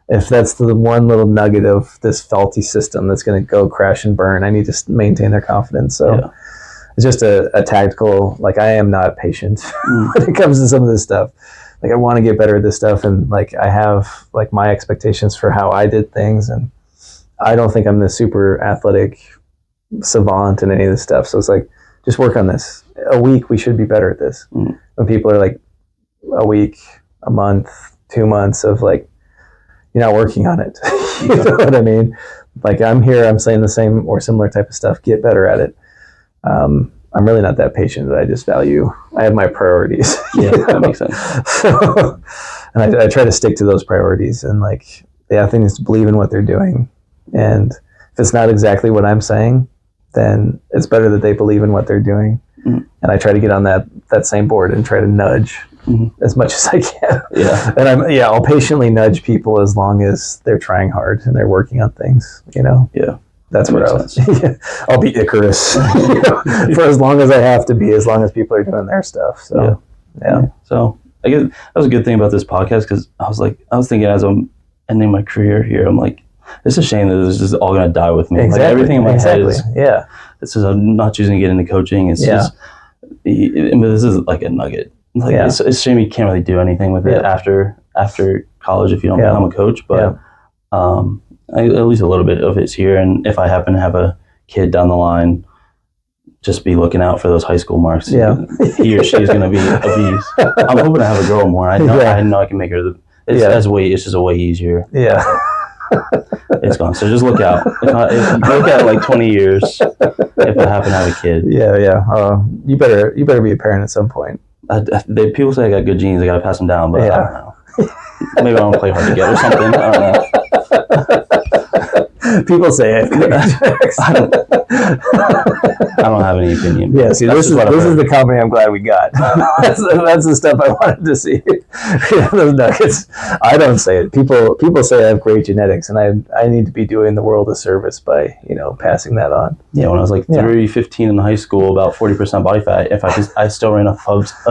If that's the one little nugget of this faulty system that's going to go crash and burn, I need to maintain their confidence. So it's just a tactical, like, I am not patient when it comes to some of this stuff. Like, I want to get better at this stuff, and like I have like my expectations for how I did things, and I don't think I'm the super athletic savant in any of this stuff. So it's like, just work on this. A week, we should be better at this. When people are like, a week, a month, 2 months of like, you're not working on it. You know what I mean? Like, I'm here, I'm saying the same or similar type of stuff. Get better at it. I'm really not that patient. I just I have my priorities. Yeah, that makes sense. So, and I try to stick to those priorities, and like the athletes believe in what they're doing. And if it's not exactly what I'm saying, then it's better that they believe in what they're doing. And I try to get on that same board and try to nudge as much as I can. Yeah. And I'll patiently nudge people as long as they're trying hard and they're working on things, you know? Yeah. That's what I'll be Icarus for as long as I have to be, as long as people are doing their stuff. So, yeah. So I guess that was a good thing about this podcast, because I was thinking as I'm ending my career here, I'm like, it's a shame that this is all going to die with me. Exactly. Like, everything in my head is, this is I'm not choosing to get into coaching. It's just, but this is like a nugget. Like, it's a shame you can't really do anything with it after college if you don't become a coach. But at least a little bit of it's here, and if I happen to have a kid down the line, just be looking out for those high school marks. He or she's going to be a beast. I'm hoping to have a girl more. I know I can make her. It's just a way easier. Yeah, it's gone. So just look out. Look at like 20 years if I happen to have a kid. You better be a parent at some point. People say I got good genes. I got to pass them down, but I don't know. Maybe I don't play hard to get or something. I don't know. People say I don't have any opinion. Yeah, see, this is the company I'm glad we got. That's the stuff I wanted to see. Those nuggets. I don't say it. People say I have great genetics, and I need to be doing the world a service by passing that on. Yeah, when I was like 315 in high school, about 40% body fat. If I still ran a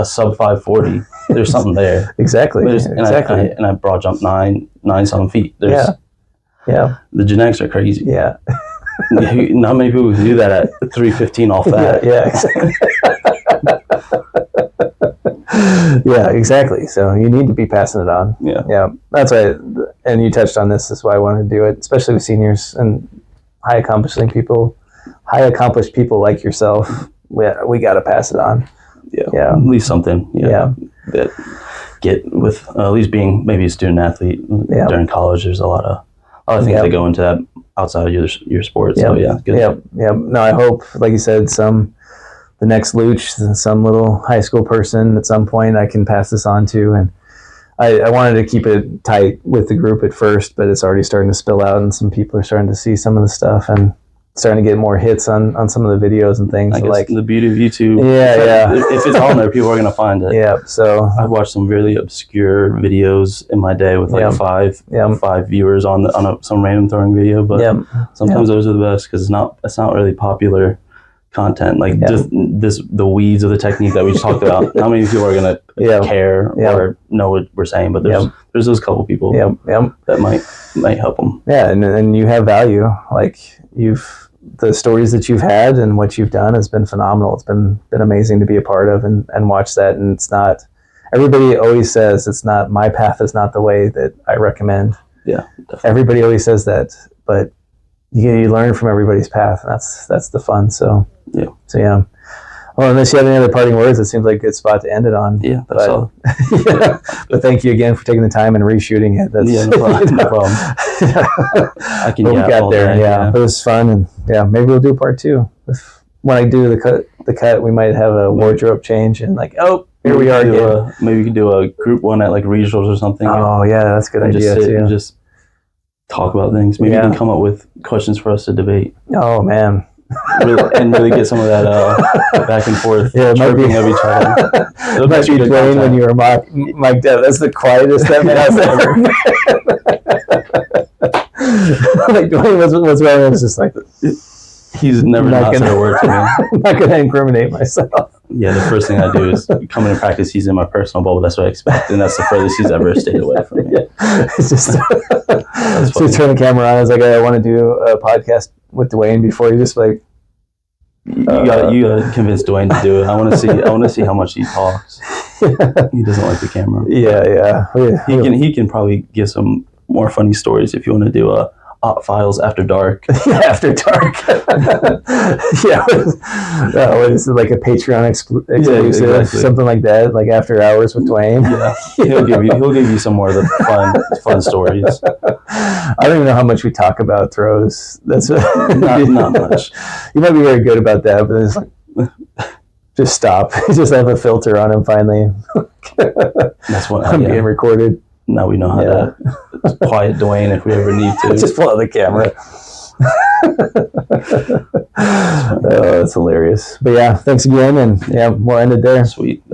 sub 540, there's something there. Exactly. And I broad jumped 9-some feet. The genetics are crazy. Yeah. Not many people can do that at 315 all fat. Yeah, exactly. Yeah, exactly. So you need to be passing it on. Yeah. That's right. And you touched on this. That's why I wanted to do it, especially with seniors and high accomplished people like yourself. We got to pass it on. Yeah. At least something. That get with at least being maybe a student athlete during college. There's a lot of things that go into that outside of your sport. So good. No, I hope, like you said, the next Luch, some little high school person at some point I can pass this on to. And I wanted to keep it tight with the group at first, but it's already starting to spill out, and some people are starting to see some of the stuff and starting to get more hits on some of the videos and things. I guess like the beauty of YouTube. If it's on there, people are going to find it. Yeah. So I've watched some really obscure videos in my day with like five viewers on some random throwing video, but sometimes those are the best because it's not really popular content. Like just the weeds of the technique that we just talked about. Not many people are going to care or know what we're saying, but there's those couple people that might help them. Yeah, and you have value. Like the stories that you've had and what you've done has been phenomenal. It's been amazing to be a part of and watch that. And it's not, everybody always says it's not, my path is not the way that I recommend. Yeah, definitely. Everybody always says that, but you learn from everybody's path. And that's the fun. So yeah. Well, unless you have any other parting words, it seems like a good spot to end it on. Yeah, that's all. But thank you again for taking the time and reshooting it. That's, no problem. I can get all there. Day, It was fun, and maybe we'll do part 2. When I do the cut, we might have a wardrobe change and here we are again. Maybe we could do a group one at like regionals or something. Oh yeah, that's a good idea too. talk about things. Maybe you can come up with questions for us to debate. Oh man. really get some of that back and forth chirping of each other. It might be Dwayne when you were mic'd up. That's the quietest that man's ever been. Like Dwayne was wrong. It was just like he's never not said a word to me. I'm not gonna incriminate myself. Yeah, the first thing I do is come into practice. He's in my personal bubble. That's what I expect, and that's the furthest he's ever stayed away from me. Yeah. It's just so turn the camera on. I was like, I want to do a podcast with Dwayne before you just like. You gotta convince Dwayne to do it. I want to see how much he talks. He doesn't like the camera. Yeah. He can probably give some more funny stories if you want to do a Files After Dark. After Dark. Yeah. What is it, like a Patreon exclusive, exactly. Something like that, like After Hours with Dwayne. Yeah, he'll give you some more of the fun stories. I don't even know how much we talk about throws. That's not much. You might be very good about that, but it's like just stop. Just have a filter on him finally. That's what I'm being recorded. Now we know how to quiet Dwayne if we ever need to. Just pull out the camera. Oh, that's hilarious. But yeah, thanks again, and we'll end it there. Sweet.